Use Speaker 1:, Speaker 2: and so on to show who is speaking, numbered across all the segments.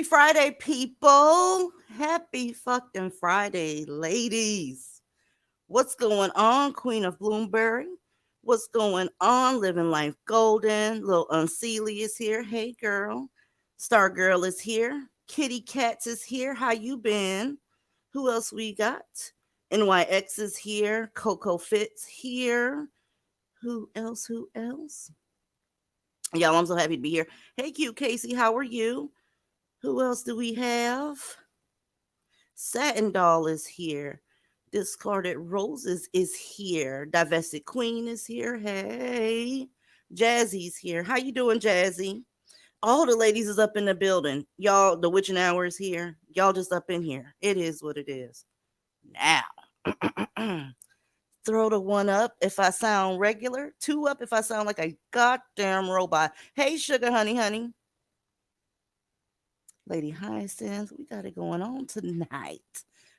Speaker 1: Happy Friday, people. Happy fucking Friday, ladies. What's going on, Queen of Bloomberry? What's going on, Living Life Golden? Little Unseelie is here. Hey, girl. Star Girl is here. Kitty Cats is here. How you been? Who else we got? NYX is here. Coco Fitz here. Who else? Who else? Y'all, I'm so happy to be here. Hey, cute Casey, how are you? Who else do we have? Satin Doll is here. Discarded Roses is here. Divested Queen is here. Hey. Jazzy's here. How you doing, Jazzy? All the ladies is up in the building. Y'all, the witching hour is here. Y'all just up in here. It is what it is. Now. Throw the one up if I sound regular. Two up if I sound like a goddamn robot. Hey, sugar honey. Lady Hyacinth, we got it going on tonight.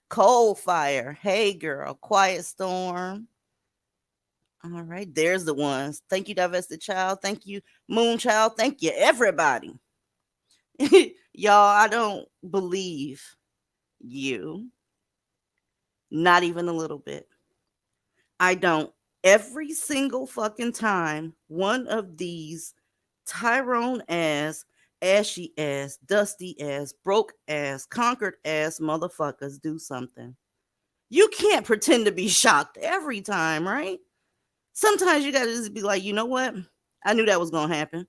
Speaker 1: Cold Fire, hey girl. Quiet Storm. All right, there's the ones. Thank you, Divested Child. Thank you, Moon Child. Thank you, everybody. Y'all, I don't believe you. Not even a little bit. I don't. Every single fucking time one of these Tyrone ass, ashy ass, dusty ass, broke ass, conquered ass motherfuckers do something, you can't pretend to be shocked every time, right? Sometimes you gotta just be like, you know what? I knew that was gonna happen.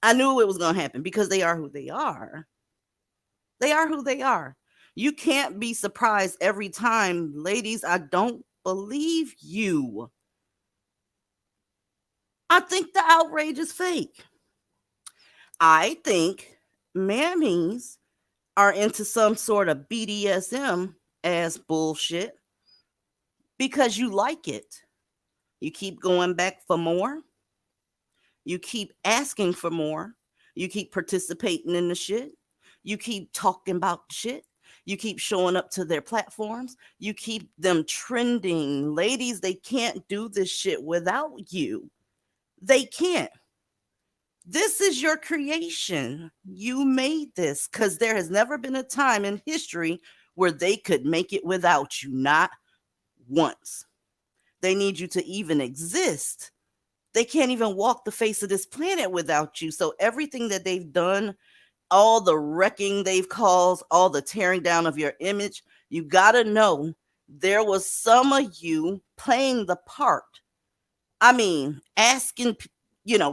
Speaker 1: I knew it was gonna happen because they are who they are. They are who they are. You can't be surprised every time. Ladies, I don't believe you. I think the outrage is fake. I think mammies are into some sort of BDSM ass bullshit because you like it. You keep going back for more. You keep asking for more. You keep participating in the shit. You keep talking about shit. You keep showing up to their platforms. You keep them trending. Ladies, they can't do this shit without you. They can't. This is your creation. You made this because there has never been a time in history where they could make it without you. Not once. They need you to even exist. They can't even walk the face of this planet without you. So everything that they've done, all the wrecking they've caused, all the tearing down of your image, you got to know there was some of you playing the part. I mean, asking,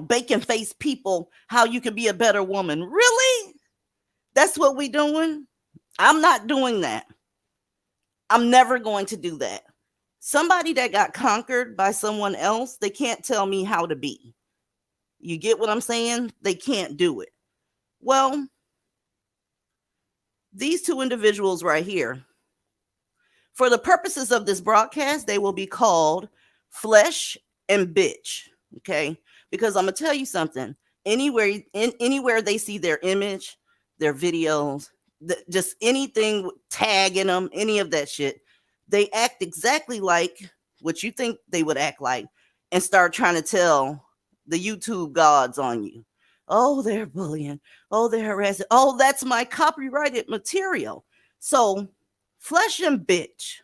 Speaker 1: bacon faced people how you could be a better woman. Really? That's what we doing? I'm not doing that. I'm never going to do that. Somebody that got conquered by someone else, they can't tell me how to be. You get what I'm saying? They can't do it. Well, these two individuals right here, for the purposes of this broadcast, they will be called Flesh and Bitch. Okay? Because I'm gonna tell you something. Anywhere they see their image, their videos, just anything tagging them, any of that shit, they act exactly like what you think they would act like and start trying to tell the YouTube gods on you. Oh, they're bullying. Oh, they're harassing. Oh, that's my copyrighted material. So, Flesh and Bitch.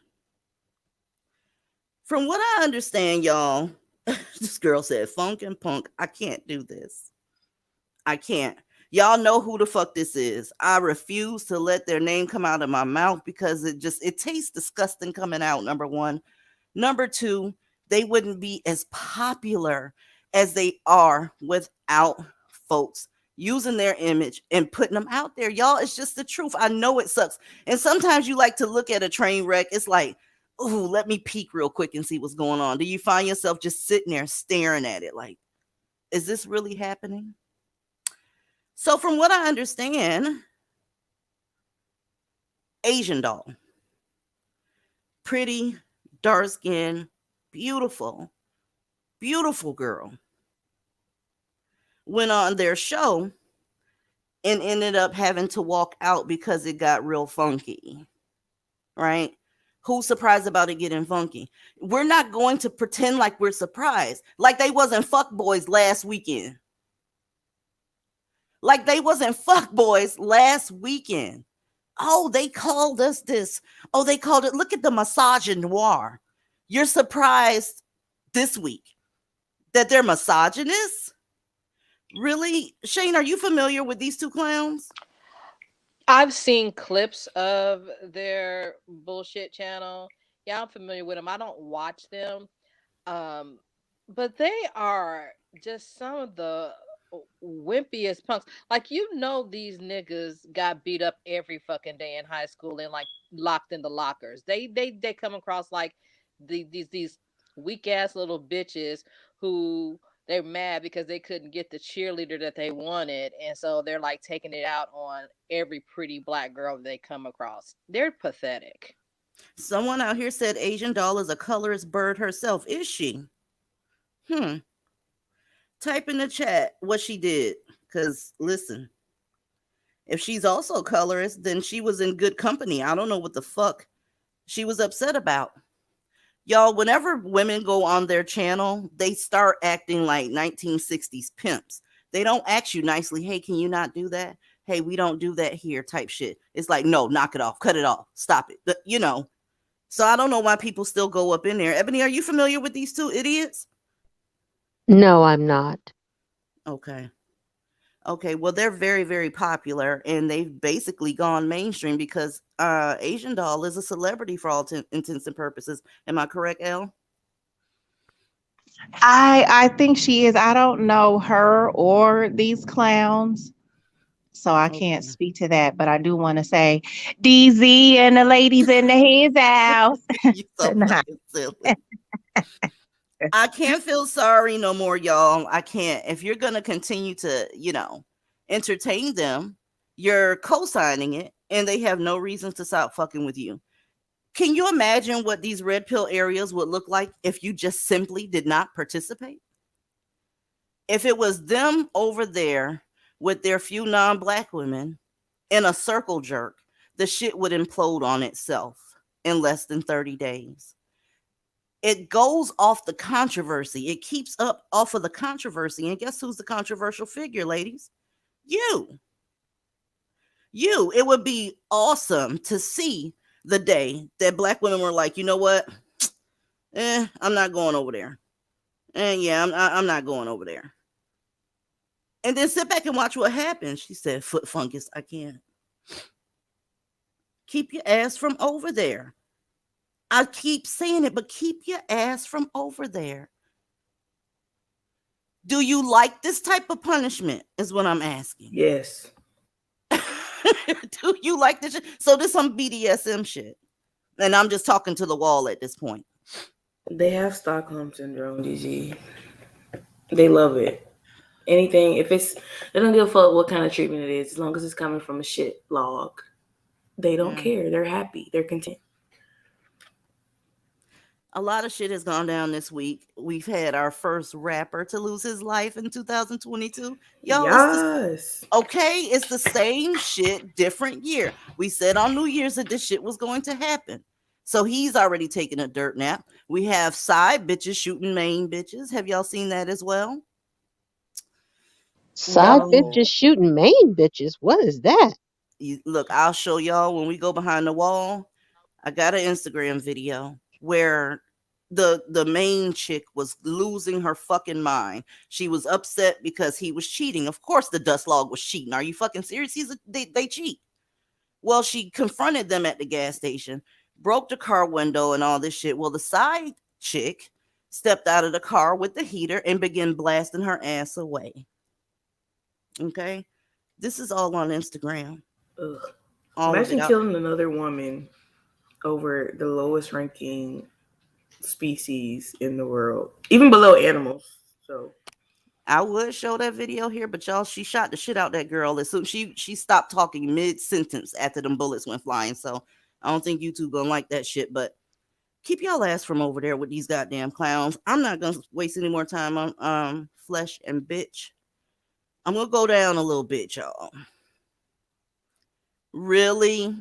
Speaker 1: From what I understand, y'all, this girl said funk and punk. I can't do this. I can't. Y'all know who the fuck this is. I refuse to let their name come out of my mouth because it tastes disgusting coming out, number one. Number two, they wouldn't be as popular as they are without folks using their image and putting them out there. Y'all, it's just the truth. I know it sucks. And sometimes you like to look at a train wreck. It's like, ooh, let me peek real quick and see what's going on. Do you find yourself just sitting there staring at it like, is this really happening? So from what I understand, Asian doll, pretty, dark skin, beautiful, beautiful girl, went on their show and ended up having to walk out because it got real funky, right? Who's surprised about it getting funky? We're not going to pretend like we're surprised. Like they wasn't fuck boys last weekend. Like they wasn't fuck boys last weekend. Oh, they called us this. Oh, they called it, look at the misogynoir. You're surprised this week that they're misogynists? Really? Shane, are you familiar with these two clowns?
Speaker 2: I've seen clips of their bullshit channel. Yeah, I'm familiar with them. I don't watch them. Um, but they are just some of the wimpiest punks. Like these niggas got beat up every fucking day in high school and like locked in the lockers. They come across like these weak ass little bitches who they're mad because they couldn't get the cheerleader that they wanted, and so they're like taking it out on every pretty black girl that they come across. They're pathetic.
Speaker 1: Someone out here said Asian doll is a colorist bird herself. Is she? Hmm. Type in the chat what she did. Because listen, if she's also colorist, then she was in good company. I don't know what the fuck she was upset about. Y'all, whenever women go on their channel, they start acting like 1960s pimps. They don't ask you nicely, hey, can you not do that? Hey, we don't do that here type shit. It's like, no, knock it off, cut it off, stop it. So I don't know why people still go up in there. Ebony, are you familiar with these two idiots?
Speaker 3: No, I'm not.
Speaker 1: Okay. Okay, well, they're very, very popular, and they've basically gone mainstream because Asian Doll is a celebrity for all intents and purposes. Am I correct, Elle?
Speaker 4: I think she is. I don't know her or these clowns. So I can't
Speaker 1: Okay.
Speaker 4: speak to that, but I do want to say DZ and the ladies in the his house
Speaker 1: You so
Speaker 4: tonight.
Speaker 1: fucking silly. I can't feel sorry no more, y'all. I can't. If you're gonna continue to, entertain them, you're co-signing it, and they have no reason to stop fucking with you. Can you imagine what these red pill areas would look like if you just simply did not participate? If it was them over there with their few non-black women in a circle jerk, the shit would implode on itself in less than 30 days. It goes off the controversy. It keeps up off of the controversy. And guess who's the controversial figure, ladies? You. You. It would be awesome to see the day that black women were like, you know what? I'm not going over there. And yeah, I'm not going over there. And then sit back and watch what happens. She said, foot fungus, I can't. Keep your ass from over there. I keep saying it, but keep your ass from over there. Do you like this type of punishment? Is what I'm asking.
Speaker 5: Yes.
Speaker 1: Do you like this shit? So this some BDSM shit. And I'm just talking to the wall at this point.
Speaker 5: They have Stockholm syndrome, DG. They love it. Anything, if it's, they don't give a fuck what kind of treatment it is, as long as it's coming from a shit log. They don't care. They're happy. They're content.
Speaker 1: A lot of shit has gone down this week. We've had our first rapper to lose his life in 2022. Y'all,
Speaker 5: Yes.
Speaker 1: it's the same shit, different year. We said on New Year's that this shit was going to happen. So he's already taken a dirt nap. We have side bitches shooting main bitches. Have y'all seen that as well?
Speaker 3: Side
Speaker 5: No.
Speaker 3: bitches shooting main bitches. What is that?
Speaker 1: Look, I'll show y'all when we go behind the wall. I got an Instagram video where the main chick was losing her fucking mind. She was upset because he was cheating. Of course the dust log was cheating. Are you fucking serious? They cheat. Well, she confronted them at the gas station, broke the car window and all this shit. Well, the side chick stepped out of the car with the heater and began blasting her ass away. Okay? This is all on Instagram.
Speaker 5: Ugh.
Speaker 1: All
Speaker 5: Imagine
Speaker 1: of it.
Speaker 5: killing another woman over the lowest ranking species in the world, even below animals. So
Speaker 1: I would show that video here, but y'all, she shot the shit out that girl as soon she stopped talking mid sentence after them bullets went flying. So I don't think YouTube gonna like that shit. But keep y'all ass from over there with these goddamn clowns. I'm not gonna waste any more time on flesh and bitch. I'm gonna go down a little bit, y'all. Really?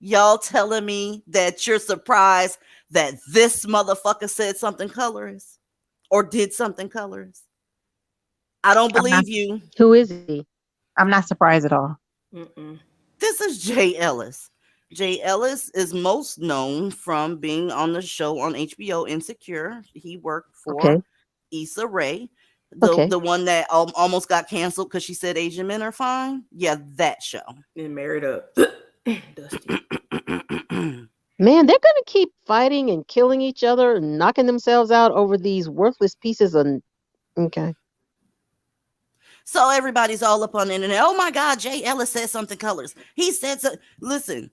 Speaker 1: Y'all telling me that you're surprised that this motherfucker said something colorist or did something colorist? I don't
Speaker 4: I'm not.
Speaker 1: believe you.
Speaker 3: Who is he?
Speaker 4: I'm not surprised at all.
Speaker 5: mm-mm.
Speaker 1: This is Jay Ellis. Jay Ellis is most known from being on the show on HBO Insecure. He worked for
Speaker 3: Okay.
Speaker 1: Issa Rae,
Speaker 3: Okay.
Speaker 1: the one that almost got canceled because she said Asian men are fine. Yeah, that show.
Speaker 5: And married up. Dusty.
Speaker 3: Man, they're gonna keep fighting and killing each other and knocking themselves out over these worthless pieces of. Okay.
Speaker 1: So everybody's all up on the internet. Oh my God, Jay Ellis said something colors. He said so. Listen,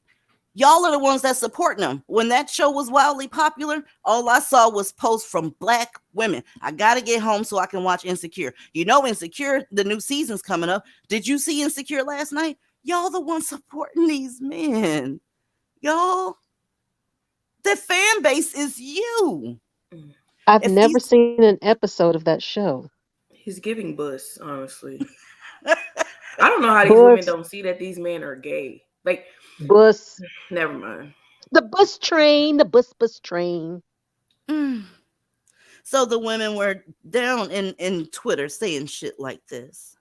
Speaker 1: y'all are the ones that supporting him. When that show was wildly popular, all I saw was posts from black women. I gotta get home so I can watch Insecure. You know, Insecure, the new season's coming up. Did you see Insecure last night? Y'all the ones supporting these men. Y'all, the fan base is you.
Speaker 3: I've
Speaker 1: If
Speaker 3: never
Speaker 1: these
Speaker 3: seen an episode of that show.
Speaker 5: He's giving bus, honestly. I don't know how these women
Speaker 3: Bus,
Speaker 5: don't see that these men are gay. Like,
Speaker 3: bus,
Speaker 5: never mind.
Speaker 3: the bus train, the bus train.
Speaker 1: Mm. So the women were down in Twitter saying shit like this.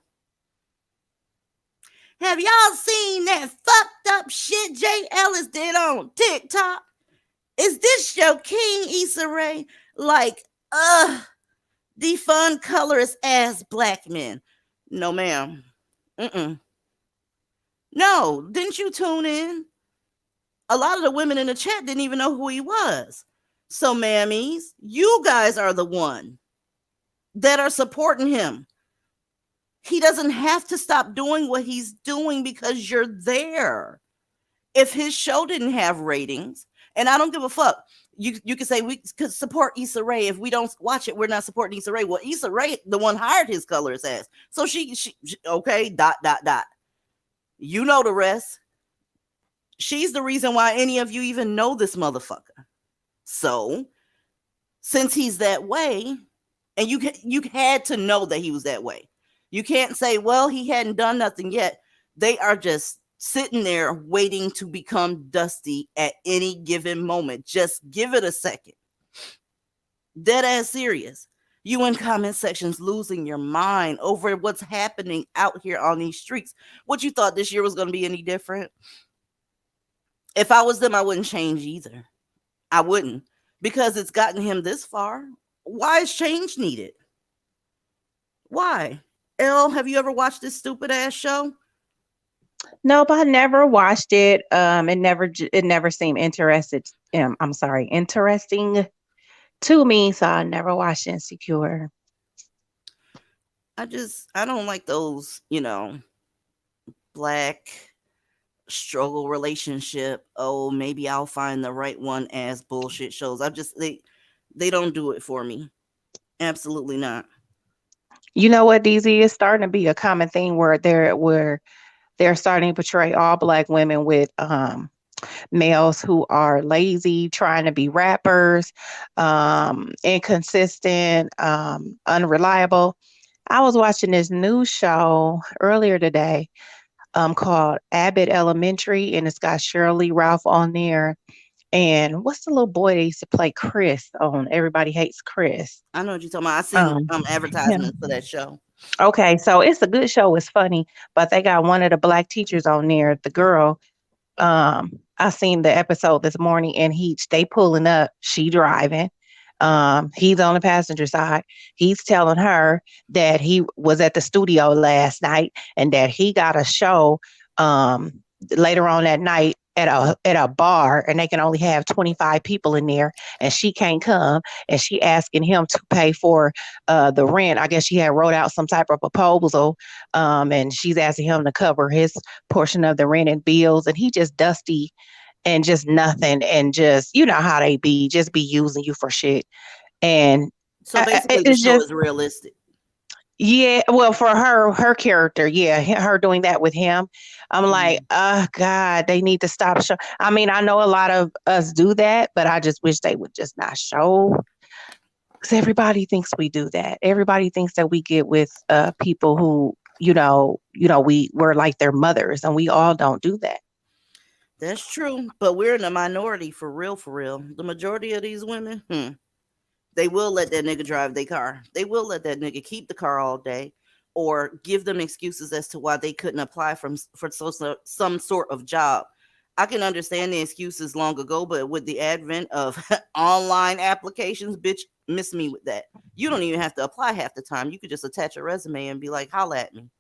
Speaker 1: Have y'all seen that fucked up shit Jay Ellis did on TikTok? Is this your king, Issa Rae? Like, defund colorist ass black men. No, ma'am. Mm-mm. No, didn't you tune in? A lot of the women in the chat didn't even know who he was. So, mammies, you guys are the one that are supporting him. He doesn't have to stop doing what he's doing because you're there. If his show didn't have ratings, and I don't give a fuck, you could say we could support Issa Rae. If we don't watch it, we're not supporting Issa Rae. Well, Issa Rae, the one hired his colorist ass. So she okay, dot, dot, dot. You know the rest. She's the reason why any of you even know this motherfucker. So, since he's that way, and you had to know that he was that way. You can't say, well, he hadn't done nothing yet. They are just sitting there waiting to become dusty at any given moment. Just give it a second. Dead ass serious. You in comment sections losing your mind over what's happening out here on these streets. What you thought this year was going to be any different? If I was them, I wouldn't change either. I wouldn't, because it's gotten him this far. Why is change needed? Why? Elle, have you ever watched this stupid ass show?
Speaker 4: Nope, I never watched it. It never seemed interested. Interesting to me, so I never watched Insecure.
Speaker 1: I don't like those, black struggle relationship. Oh, maybe I'll find the right one as bullshit shows. They don't do it for me. Absolutely not.
Speaker 4: You know what, DZ, is starting to be a common thing where they're starting to portray all black women with males who are lazy, trying to be rappers, inconsistent, unreliable. I was watching this new show earlier today called Abbott Elementary, and it's got Shirley Ralph on there. And what's the little boy that used to play Chris on Everybody Hates Chris?
Speaker 1: I know what you're talking about. I seen advertisements for that show.
Speaker 4: Okay, so it's a good show. It's funny, but they got one of the black teachers on there, the girl. I seen the episode this morning, and they pulling up, she driving. He's on the passenger side. He's telling her that he was at the studio last night and that he got a show later on that night at a bar, and they can only have 25 people in there, and she can't come, and she asking him to pay for the rent. I guess she had wrote out some type of proposal, and she's asking him to cover his portion of the rent and bills, and he just dusty and just nothing, and just, you know how they be, just be using you for shit. And
Speaker 1: so basically the show is realistic.
Speaker 4: Yeah, well, for her character, yeah, her doing that with him, I'm like, oh God, they need to stop. I mean, I know a lot of us do that, but I just wish they would just not show. Because everybody thinks we do that. Everybody thinks that we get with people who, we're like their mothers, and we all don't do that.
Speaker 1: That's true, but we're in the minority for real, for real. The majority of these women, they will let that nigga drive their car. They will let that nigga keep the car all day, or give them excuses as to why they couldn't apply for some sort of job. I can understand the excuses long ago, but with the advent of online applications, bitch, miss me with that. You don't even have to apply half the time. You could just attach a resume and be like, holla at me.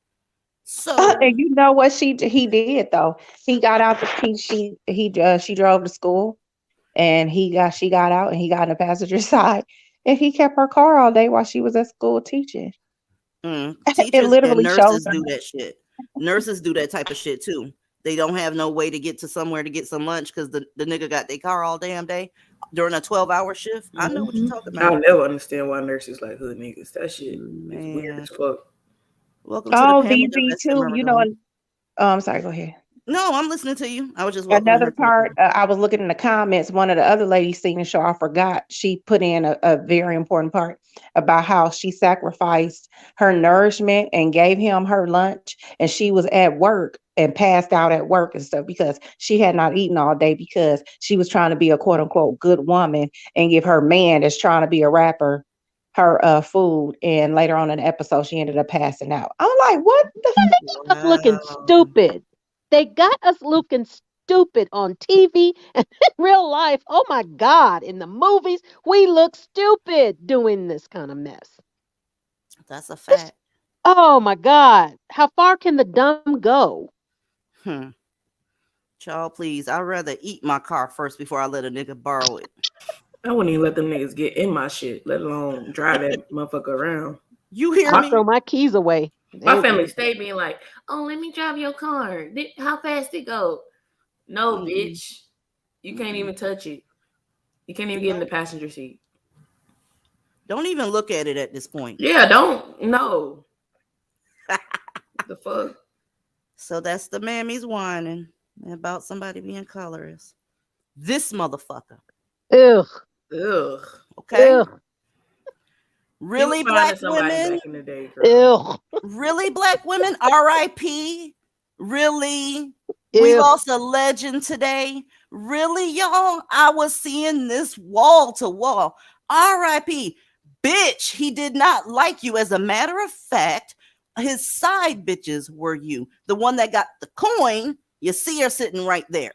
Speaker 1: So
Speaker 4: and you know what he did though? He got out she drove to school, and she got out, and he got on the passenger side, and he kept her car all day while she was at school teaching.
Speaker 1: Teachers and nurses do that shit. Nurses do that type of shit too. They don't have no way to get to somewhere to get some lunch because the nigga got their car all damn day during a 12-hour shift. I know what you're talking about.
Speaker 5: I'll never understand why nurses like hood niggas. That shit is weird as fuck.
Speaker 1: Welcome to the panel.
Speaker 4: DZ too. I'm sorry, go ahead.
Speaker 1: No, I'm listening to you. I was just
Speaker 4: another part. I was looking in the comments. One of the other ladies seen the show. I forgot. She put in a very important part about how she sacrificed her nourishment and gave him her lunch, and she was at work and passed out at work and stuff because she had not eaten all day because she was trying to be a quote unquote good woman and give her man that's trying to be a rapper her food. And later on in the episode, she ended up passing out. I'm like, what the
Speaker 3: fuck? Us looking stupid. They got us looking stupid on TV and in real life. Oh my God. In the movies, we look stupid doing this kind of mess.
Speaker 1: That's a fact.
Speaker 3: Oh my God. How far can the dumb go?
Speaker 1: Child, please. I'd rather eat my car first before I let a nigga borrow it.
Speaker 5: I wouldn't even let them niggas get in my shit, let alone drive that motherfucker around.
Speaker 1: You hear me?
Speaker 3: Throw my keys away.
Speaker 5: My
Speaker 3: They
Speaker 5: family
Speaker 3: really
Speaker 5: stayed being like, "Oh, let me drive your car. How fast it go?" No,
Speaker 1: Mm-mm,
Speaker 5: bitch. You can't
Speaker 1: mm-mm.
Speaker 5: even touch it. You can't even get in the
Speaker 1: Don't
Speaker 5: passenger seat.
Speaker 1: don't even look at it at this point.
Speaker 5: Yeah, don't. No. The fuck?
Speaker 1: So that's the mammies whining about somebody being colorist. This motherfucker,
Speaker 3: ugh,
Speaker 5: Ugh.
Speaker 1: okay?
Speaker 3: ugh,
Speaker 5: He was
Speaker 1: Really, black
Speaker 5: finding somebody
Speaker 1: women?
Speaker 5: back in the day, girl.
Speaker 3: ugh,
Speaker 1: Really, black women? RIP? Really? We
Speaker 3: ugh.
Speaker 1: lost a legend today? Really, y'all? I was seeing this wall to wall. RIP. Bitch, he did not like you. As a matter of fact, his side bitches were you. The one that got the coin, you see her sitting right there.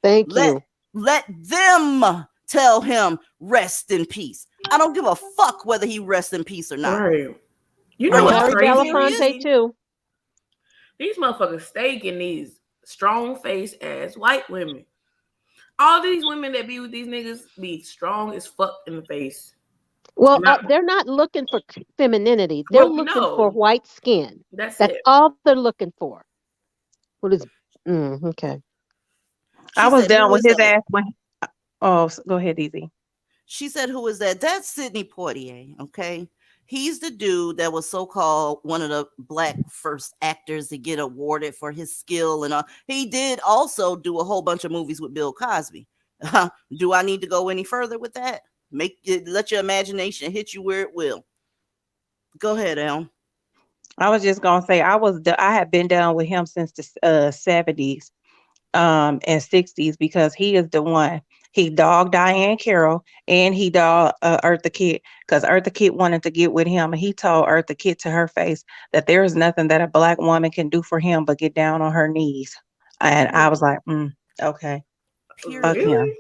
Speaker 3: Thank
Speaker 1: Let
Speaker 3: you.
Speaker 1: let them tell him rest in peace. I don't give a fuck whether he rests in peace or not.
Speaker 5: Right. You know
Speaker 1: I'm
Speaker 3: And
Speaker 5: what's
Speaker 1: not
Speaker 3: Harry
Speaker 5: crazy,
Speaker 1: serious.
Speaker 3: Belafonte
Speaker 5: Reezy?
Speaker 3: too.
Speaker 5: These motherfuckers staking these strong face ass white women. All these women that be with these niggas be strong as fuck in the face.
Speaker 3: Well,
Speaker 5: Not
Speaker 3: they're not looking for femininity. They're
Speaker 5: well, we
Speaker 3: looking for
Speaker 5: know.
Speaker 3: white skin.
Speaker 5: That's
Speaker 3: That's
Speaker 5: it.
Speaker 3: all they're looking for. What is? Okay.
Speaker 4: I
Speaker 1: She
Speaker 4: was
Speaker 1: said,
Speaker 4: down
Speaker 1: "Who
Speaker 4: with
Speaker 1: is
Speaker 4: his
Speaker 1: that?"
Speaker 4: ass when. Oh, go ahead, Easy.
Speaker 1: She said, "Who is that?" That's Sidney Poitier. Okay, he's the dude that was so called one of the black first actors to get awarded for his skill and all. He did also do a whole bunch of movies with Bill Cosby. Do I need to go any further with that? Make it, let your imagination hit you where it will. Go ahead, Elm.
Speaker 4: I was just gonna say I had been down with him since the 70s and 60s because he is the one. He dogged Diane Carroll and he dogged Eartha Kitt because Eartha Kitt wanted to get with him and he told Eartha Kitt to her face that there is nothing that a black woman can do for him but get down on her knees. And I was
Speaker 1: Period.
Speaker 4: like, okay, fuck
Speaker 1: Period.
Speaker 5: Really?
Speaker 4: him.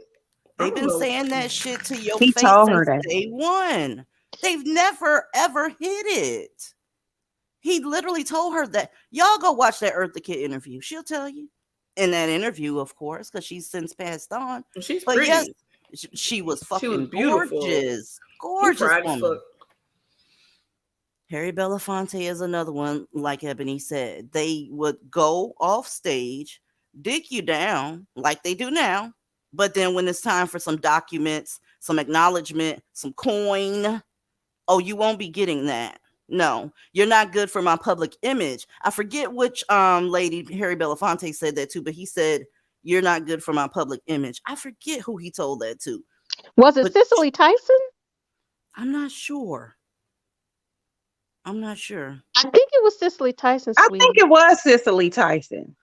Speaker 5: I
Speaker 1: They've
Speaker 5: don't
Speaker 1: been
Speaker 5: know.
Speaker 1: saying that shit to your
Speaker 4: He
Speaker 1: face
Speaker 4: told her
Speaker 1: since
Speaker 4: that.
Speaker 1: day one. They've never ever hit it. He literally told her that. Y'all go watch that Eartha Kitt interview. She'll tell you. In that interview, of course, because she's since passed on.
Speaker 5: She's
Speaker 1: But yes,
Speaker 5: pretty.
Speaker 1: she was
Speaker 5: She was
Speaker 1: fucking
Speaker 5: beautiful.
Speaker 1: gorgeous.
Speaker 5: He
Speaker 1: Gorgeous
Speaker 5: fried as fuck.
Speaker 1: woman. Harry Belafonte is another one, like Ebony said. They would go off stage, dig you down like they do now. But then when it's time for some documents, some acknowledgement, some coin, oh, you won't be getting that. No, you're not good for my public image. I forget which lady Harry Belafonte said that to, but he said you're not good for my public image. I forget who he told that to,
Speaker 3: Was it
Speaker 1: but
Speaker 3: Cicely Tyson?
Speaker 1: I'm not sure. I'm not sure.
Speaker 3: I think it was Cicely Tyson,
Speaker 4: I think
Speaker 3: sweetie.
Speaker 4: it was Cicely Tyson.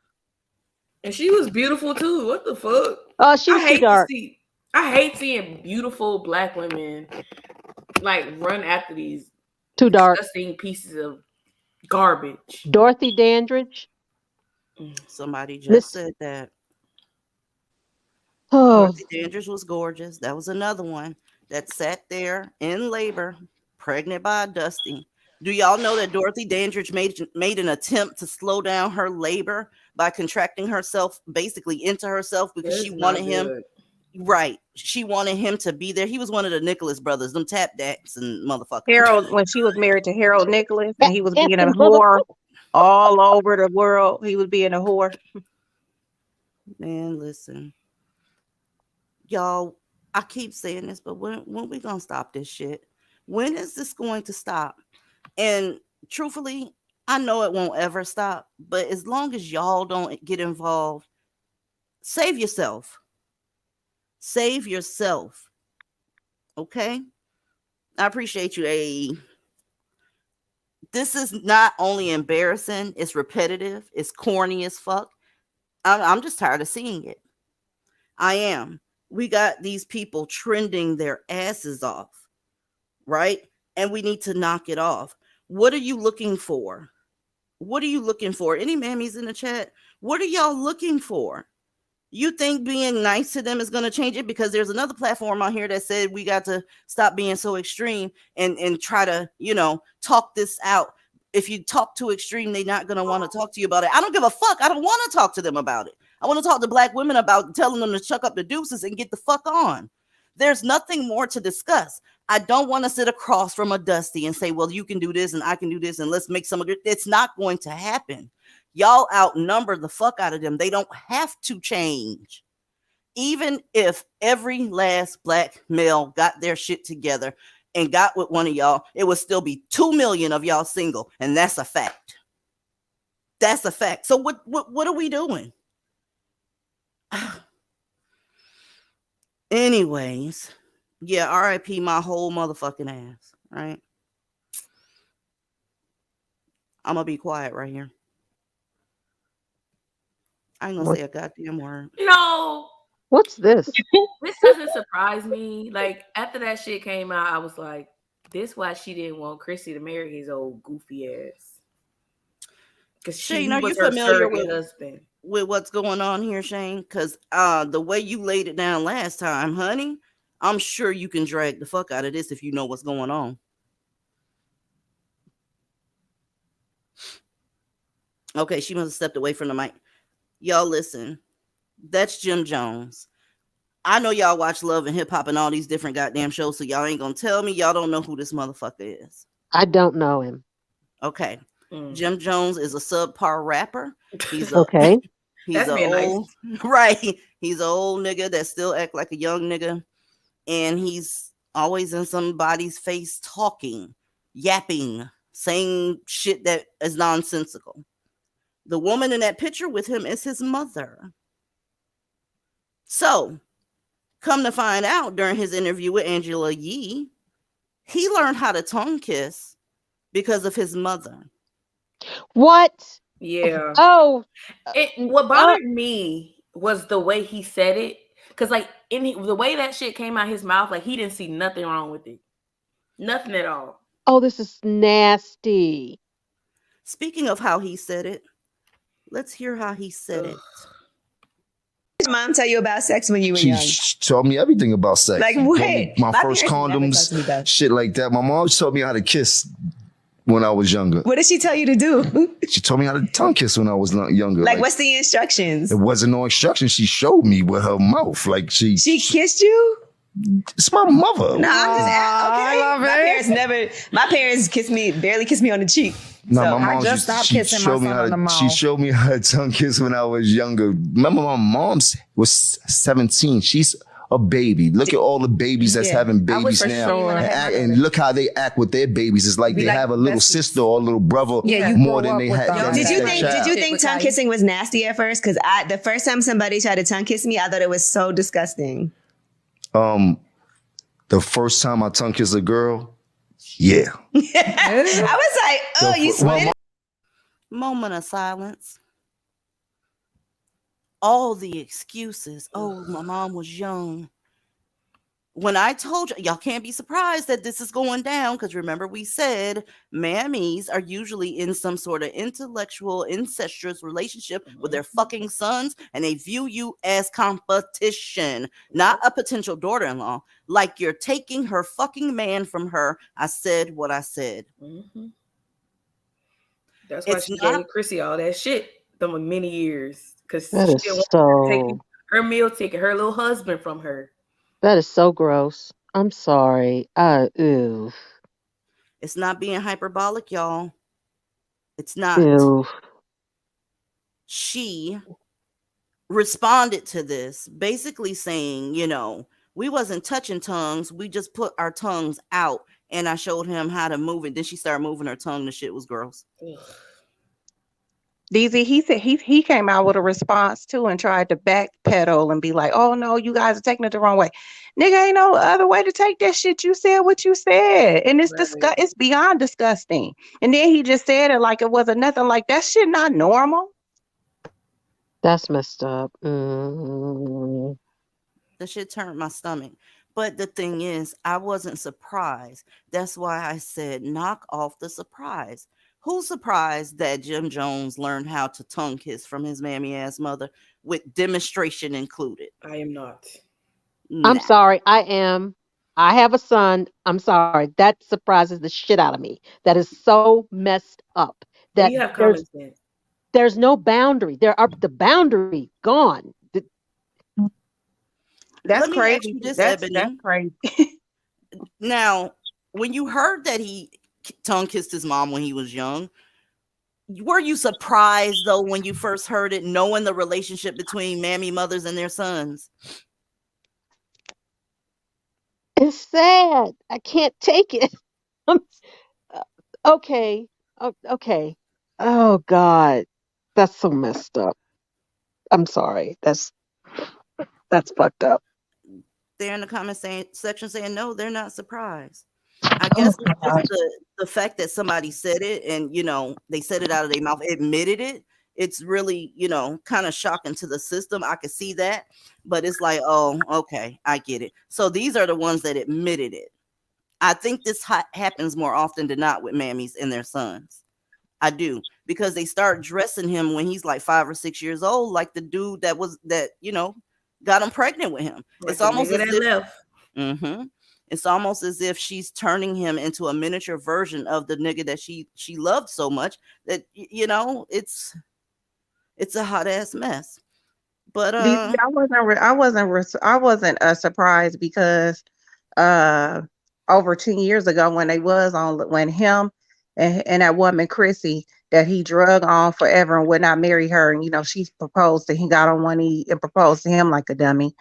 Speaker 5: And she was beautiful too. What the fuck?
Speaker 3: She
Speaker 5: I
Speaker 3: was too
Speaker 5: hate to
Speaker 3: dark,
Speaker 5: see I hate seeing beautiful black women like run after these
Speaker 3: too dark.
Speaker 5: disgusting pieces of garbage.
Speaker 3: Dorothy Dandridge.
Speaker 1: Somebody just
Speaker 3: Miss.
Speaker 1: said that.
Speaker 3: Oh,
Speaker 1: Dorothy Dandridge was gorgeous. That was another one that sat there in labor, pregnant by Dusty. Do y'all know that Dorothy Dandridge made an attempt to slow down her labor by contracting herself basically into herself because she
Speaker 5: That's
Speaker 1: wanted
Speaker 5: not
Speaker 1: him
Speaker 5: good.
Speaker 1: right. She wanted him to be there. He was one of the Nicholas brothers, them tap dancing motherfuckers.
Speaker 4: Harold, when she was married to Harold Nicholas and he was being a
Speaker 3: dancing mother.
Speaker 4: whore all over the world, he was being a whore.
Speaker 1: Man, listen, y'all. I keep saying this, but when we gonna stop this shit? When is this going to stop? And truthfully, I know it won't ever stop, but as long as y'all don't get involved, save yourself. Save yourself. Okay? I appreciate you, AE. This is not only embarrassing, it's repetitive, it's corny as fuck. I'm just tired of seeing it. I am. We got these people trending their asses off, right? And we need to knock it off. What are you looking for? What are you looking for? Any mammies in the chat? What are y'all looking for? You think being nice to them is going to change it? Because there's another platform on here that said we got to stop being so extreme and try to, talk this out. If you talk too extreme, they're not going to want to talk to you about it. I don't give a fuck. I don't want to talk to them about it. I want to talk to black women about telling them to chuck up the deuces and get the fuck on. There's nothing more to discuss. I don't want to sit across from a Dusty and say, well, you can do this and I can do this and let's make some of it. It's not going to happen. Y'all outnumber the fuck out of them. They don't have to change. Even if every last black male got their shit together and got with one of y'all, it would still be 2 million of y'all single. And that's a fact. That's a fact. So what are we doing? Anyways, yeah, RIP my whole motherfucking ass, right? I'm gonna be quiet right here. I ain't gonna
Speaker 3: What?
Speaker 1: say a goddamn word.
Speaker 5: No,
Speaker 3: What's this?
Speaker 5: this doesn't surprise me. Like after that shit came out, I was like, this why she didn't want Chrissy to marry his old goofy ass. Because
Speaker 1: Shane,
Speaker 5: he
Speaker 1: are you
Speaker 5: was her
Speaker 1: familiar
Speaker 5: surrogate husband.
Speaker 1: with what's going on here, Shane? Because the way you laid it down last time, honey, I'm sure you can drag the fuck out of this if you know what's going on. Okay, she must have stepped away from the mic. Y'all listen. That's Jim Jones. I know y'all watch Love and Hip Hop and all these different goddamn shows, so y'all ain't gonna tell me y'all don't know who this motherfucker is.
Speaker 3: I don't know him.
Speaker 1: Okay. Jim Jones is a subpar rapper. He's a
Speaker 3: Okay.
Speaker 1: he's
Speaker 5: That's
Speaker 1: a
Speaker 5: being nice.
Speaker 1: old right. He's an old nigga that still act like a young nigga. And he's always in somebody's face talking, yapping, saying shit that is nonsensical. The woman in that picture with him is his mother. So, come to find out during his interview with Angela Yee, he learned how to tongue kiss because of his mother.
Speaker 3: What?
Speaker 5: Yeah.
Speaker 3: Oh,
Speaker 5: What bothered me was the way he said it. Because, like, the way that shit came out his mouth, like, he didn't see nothing wrong with it. Nothing at all.
Speaker 3: oh, this is nasty.
Speaker 1: Speaking of how he said it, let's hear how he said it.
Speaker 6: Did your mom tell you about sex when you were young?
Speaker 7: She taught me everything about sex.
Speaker 6: Like
Speaker 7: She taught
Speaker 6: what?
Speaker 7: me my first
Speaker 6: parents never taught me
Speaker 7: condoms,
Speaker 6: that.
Speaker 7: shit like that. My mom taught me how to kiss when I was younger.
Speaker 6: What did she tell you to do?
Speaker 7: She taught me how to tongue kiss when I was younger.
Speaker 6: Like what's the instructions?
Speaker 7: It wasn't no instruction. She showed me with her mouth. Like
Speaker 6: She kissed you?
Speaker 7: it's my mother.
Speaker 6: No, I'm just
Speaker 2: I love
Speaker 6: okay. My parents barely kissed me on the cheek.
Speaker 7: No,
Speaker 6: So-
Speaker 7: my mom
Speaker 2: just stopped kissing my son on the mouth.
Speaker 7: She showed me how to tongue kiss when I was younger. Remember, my mom was 17. She's a baby. Look at all the babies that's having babies
Speaker 5: for
Speaker 7: now.
Speaker 5: sure.
Speaker 7: And look how they act with their babies. It's like they have a little sister or a little brother more than they had.
Speaker 6: Did you
Speaker 7: child.
Speaker 6: think tongue kissing was nasty at first? Because the first time somebody tried to tongue kiss me, I thought it was so disgusting.
Speaker 7: The first time I tongue kissed a girl, yeah.
Speaker 6: I was like, oh, you spit?
Speaker 1: Moment of silence. All the excuses. Oh, my mom was young. When I told y'all can't be surprised that this is going down, because remember we said mammies are usually in some sort of intellectual, incestuous relationship with their fucking sons, and they view you as competition, not a potential daughter-in-law. Like you're taking her fucking man from her. I said what I said.
Speaker 5: Mm-hmm. That's why
Speaker 1: It's
Speaker 5: she
Speaker 1: not-
Speaker 5: gave Chrissy all that shit for many years. Because she
Speaker 3: That is
Speaker 5: didn't want to take
Speaker 3: so.
Speaker 5: her meal ticket, her little husband from her.
Speaker 3: That is so gross. I'm sorry. Ew.
Speaker 1: It's not being hyperbolic, y'all. It's not.
Speaker 3: Ew.
Speaker 1: She responded to this basically saying, we wasn't touching tongues. We just put our tongues out, and I showed him how to move it. Then she started moving her tongue. The shit was gross.
Speaker 4: DZ, he said he came out with a response too and tried to backpedal and be like, "Oh no, you guys are taking it the wrong way, nigga. Ain't no other way to take that shit. You said what you said, and it's it's beyond disgusting." And then he just said it like it wasn't nothing. Like that shit not normal.
Speaker 3: That's messed up. Mm.
Speaker 1: The shit turned my stomach. But the thing is, I wasn't surprised. That's why I said knock off the surprise. Who's surprised that Jim Jones learned how to tongue kiss from his mammy ass mother with demonstration included?
Speaker 5: I am not.
Speaker 3: I'm sorry. I am. I have a son. I'm sorry. That surprises the shit out of me. That is so messed up. That
Speaker 5: You have common sense.
Speaker 3: there's no boundary. The boundary gone.
Speaker 4: That's
Speaker 1: Let me ask
Speaker 4: crazy.
Speaker 1: you this,
Speaker 4: That's
Speaker 1: Ebony.
Speaker 4: crazy.
Speaker 1: Now, when you heard that he tongue kissed his mom when he was young, were you surprised though when you first heard it, knowing the relationship between mammy mothers and their sons?
Speaker 3: It's sad. I can't take it. I'm, uh, okay. Okay. Oh God, that's so messed up. I'm sorry. That's fucked up.
Speaker 1: They're in the section saying no, they're not surprised. I
Speaker 4: Oh
Speaker 1: guess it's just
Speaker 4: God.
Speaker 1: the fact that somebody said it and they said it out of their mouth, admitted it. It's really kind of shocking to the system. I could see that, but it's like, oh, okay, I get it. So these are the ones that admitted it. I think this happens more often than not with mammies and their sons. I do, because they start dressing him when he's like 5 or 6 years old, like the dude that got him pregnant with him.
Speaker 5: Like
Speaker 1: It's
Speaker 5: the
Speaker 1: almost
Speaker 5: nigga
Speaker 1: as
Speaker 5: that
Speaker 1: if
Speaker 5: left.
Speaker 1: hmm it's almost as if she's turning him into a miniature version of the nigga that she loved so much that it's a hot ass mess. But
Speaker 4: I wasn't surprised because uh over 10 years ago when they was on when him and that woman Chrissy that he drug on forever and would not marry her, and she proposed to he got on one knee and proposed to him like a dummy.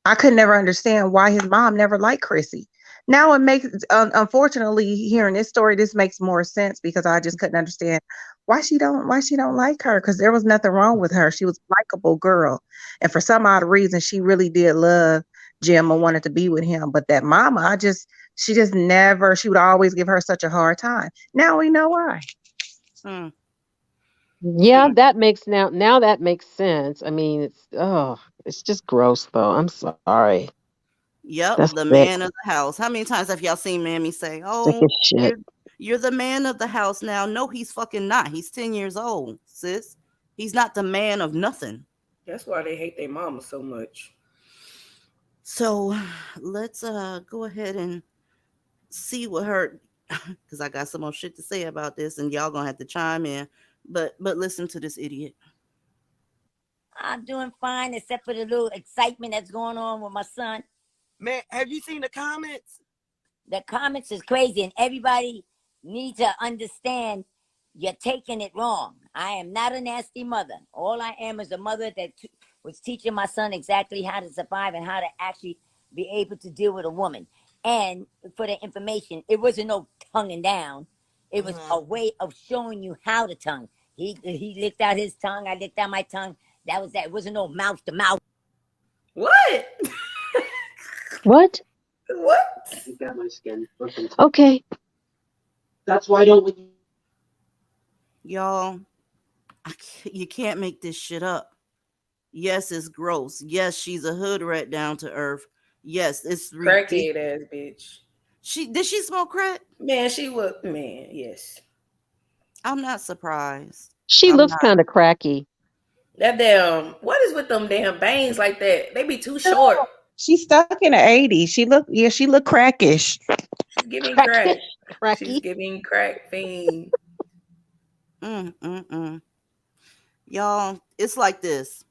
Speaker 4: I could never understand why his mom never liked Chrissy. Now it makes, unfortunately, hearing this story, this makes more sense because I just couldn't understand why she don't like her, because there was nothing wrong with her. She was a likable girl, and for some odd reason, she really did love Jim and wanted to be with him. But that mama, she just never. She would always give her such a hard time. Now we know why.
Speaker 1: hmm,
Speaker 3: Yeah, that makes now that makes sense. I mean, it's just gross though. I'm sorry.
Speaker 1: yep,
Speaker 3: That's
Speaker 1: the
Speaker 3: sick.
Speaker 1: man of the house. How many times have y'all seen Mammy say,
Speaker 3: Sick
Speaker 1: "Oh,
Speaker 3: as shit.
Speaker 1: you're the man of the house now"? No, he's fucking not. He's 10 years old, sis. He's not the man of nothing.
Speaker 5: That's why they hate their mama so much.
Speaker 1: So let's go ahead and see what her because I got some more shit to say about this, and y'all gonna have to chime in. But listen to this idiot.
Speaker 8: I'm doing fine, except for the little excitement that's going on with my son.
Speaker 9: Man, have you seen the comments?
Speaker 8: The comments is crazy, and everybody needs to understand you're taking it wrong. I am not a nasty mother. All I am is a mother that was teaching my son exactly how to survive and how to actually be able to deal with a woman. And for the information, it wasn't no tonguing down. It was a way of showing you how to tongue. He licked out his tongue. I licked out my tongue. That was that. It wasn't no mouth to mouth.
Speaker 5: What?
Speaker 3: What?
Speaker 5: What?
Speaker 3: Okay.
Speaker 1: Y'all, you can't make this shit up. Yes, it's gross. Yes, she's a hood rat down to earth. Yes, it's ridiculous.
Speaker 5: Crackhead ass bitch.
Speaker 1: She smoke crack?
Speaker 5: Man, she was man, yes.
Speaker 1: I'm not surprised.
Speaker 3: She
Speaker 1: I'm
Speaker 3: looks
Speaker 1: not.
Speaker 3: kind of cracky.
Speaker 5: That damn what is with them damn bangs like that? They be too short.
Speaker 4: She's stuck in the 80s. She look crackish.
Speaker 5: She's giving
Speaker 3: Cracky.
Speaker 5: crack. She's
Speaker 3: Cracky.
Speaker 5: giving crack fiend.
Speaker 1: Mm, mm, mm. Y'all, it's like this.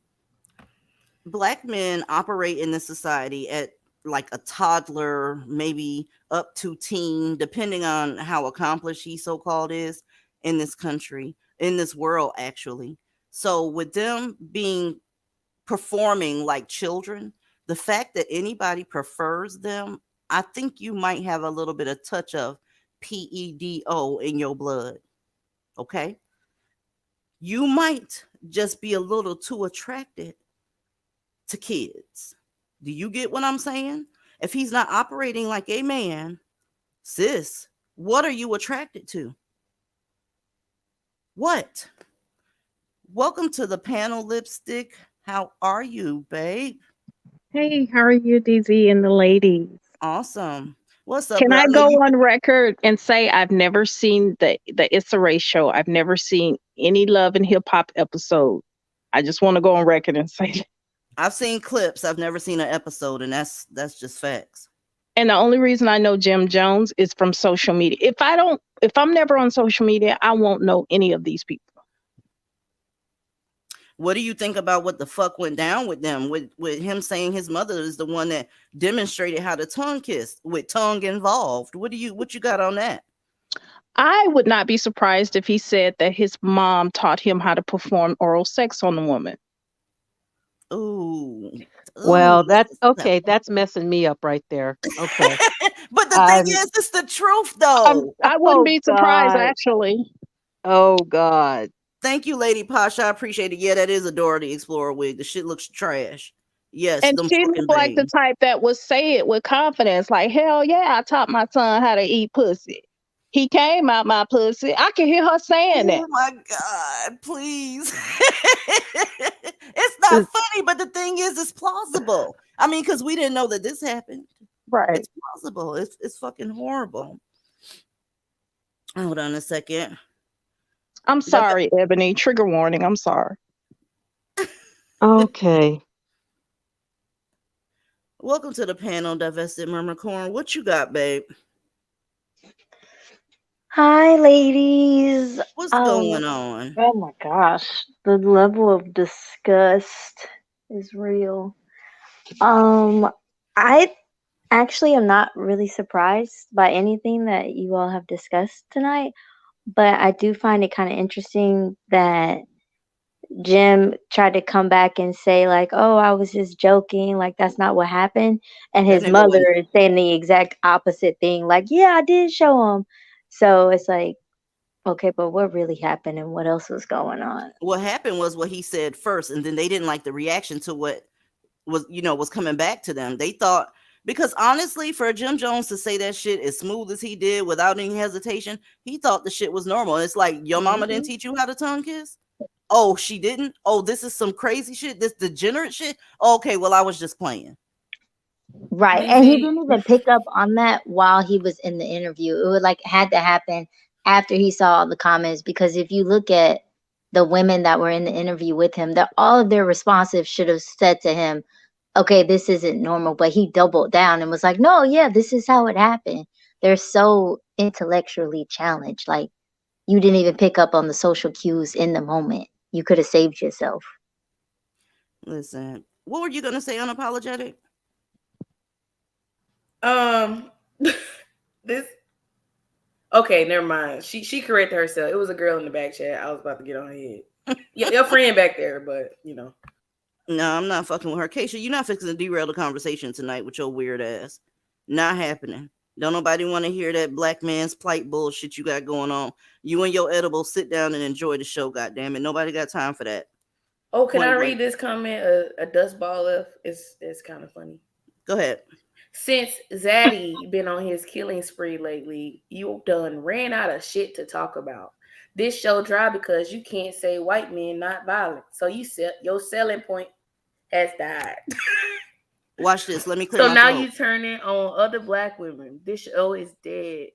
Speaker 1: Black men operate in this society at like a toddler, maybe up to teen, depending on how accomplished he so called is in this country, in this world, actually. So, with them being performing like children, the fact that anybody prefers them, I think you might have a little bit of touch of PEDO in your blood. Okay. You might just be a little too attracted to kids. Do you get what I'm saying? If he's not operating like a man, sis, what are you attracted to? What? Welcome to the panel, Lipstick. How are you, babe?
Speaker 10: Hey, how are you, DZ and the ladies?
Speaker 1: Awesome. What's up,
Speaker 10: Can
Speaker 1: girl?
Speaker 10: I
Speaker 1: I know
Speaker 10: go
Speaker 1: you.
Speaker 10: on record and say I've never seen the Issa Rae show? I've never seen any Love and Hip Hop episode. I just want to go on record and say that.
Speaker 1: I've seen clips. I've never seen an episode, and that's just facts.
Speaker 10: And the only reason I know Jim Jones is from social media. If I'm never on social media, I won't know any of these people.
Speaker 1: What do you think about what the fuck went down with them? With him saying his mother is the one that demonstrated how to tongue kiss with tongue involved. What you got on that?
Speaker 10: I would not be surprised if he said that his mom taught him how to perform oral sex on the woman.
Speaker 1: Ooh.
Speaker 3: Well, that's
Speaker 1: That-
Speaker 3: okay. That's messing me up right there. Okay.
Speaker 1: but the thing
Speaker 3: I'm,
Speaker 1: is, it's the truth though.
Speaker 10: I wouldn't
Speaker 3: oh
Speaker 10: be surprised,
Speaker 3: God.
Speaker 10: actually.
Speaker 3: Oh God.
Speaker 1: Thank you, Lady Pasha. I appreciate it. Yeah, that is a Dora the Explorer wig. The shit looks trash. Yes,
Speaker 10: And
Speaker 1: them
Speaker 10: she
Speaker 1: fucking
Speaker 10: looked like the
Speaker 1: bangs.
Speaker 10: type that would say it with confidence, like, hell yeah, I taught my son how to eat pussy. He came out my pussy. I can hear her saying that.
Speaker 1: Oh my God, please. It's not funny, but the thing is, it's plausible. I mean, because we didn't know that this happened.
Speaker 10: Right.
Speaker 1: It's plausible. It's fucking horrible. Hold on a second.
Speaker 10: I'm sorry, Ebony. Trigger warning. I'm sorry.
Speaker 3: Okay.
Speaker 1: Welcome to the panel, Divested Murmurcorn. What you got, babe?
Speaker 11: Hi, ladies.
Speaker 1: What's going on?
Speaker 11: Oh my gosh, the level of disgust is real. I actually am not really surprised by anything that you all have discussed tonight, but I do find it kind of interesting that Jim tried to come back and say like, "Oh, I was just joking, like that's not what happened," and
Speaker 1: That
Speaker 11: his
Speaker 1: nigga
Speaker 11: mother
Speaker 1: went.
Speaker 11: is saying the exact opposite thing, like, "Yeah, I did show him." So it's like, okay, but what really happened and what else was going on?
Speaker 1: What happened was what he said first, and then they didn't like the reaction to what was coming back to them. They thought, because honestly, for Jim Jones to say that shit as smooth as he did without any hesitation, he thought the shit was normal. It's like, your mama didn't teach you how to tongue kiss? Oh, she didn't? Oh, this is some crazy shit, this degenerate shit? Okay, well, I was just playing.
Speaker 11: Right. And he didn't even pick up on that while he was in the interview. It would like had to happen after he saw all the comments, because if you look at the women that were in the interview with him, that all of their responses should have said to him, okay, this isn't normal, but he doubled down and was like, no, yeah, this is how it happened. They're so intellectually challenged. Like, you didn't even pick up on the social cues in the moment. You could have saved yourself.
Speaker 1: Listen, what were you gonna say, unapologetic?
Speaker 5: This. Okay, never mind. She corrected herself. It was a girl in the back chat. I was about to get on her head. Yeah, your friend back there, but you know.
Speaker 1: No, I'm not fucking with her. Keisha, you're not fixing to derail the conversation tonight with your weird ass. Not happening. Don't nobody want to hear that black man's plight bullshit you got going on. You and your edible sit down and enjoy the show, goddammit. Nobody got time for that.
Speaker 5: Oh, can I read this comment? A dust ball left. It's kind of funny.
Speaker 1: Go ahead.
Speaker 5: Since Zaddy been on his killing spree lately, you done ran out of shit to talk about. This show dry because you can't say white men not violent. So your selling point has died.
Speaker 1: Watch this. Let me clear
Speaker 5: so
Speaker 1: my
Speaker 5: now
Speaker 1: throat.
Speaker 5: you turning on other black women. This show is dead.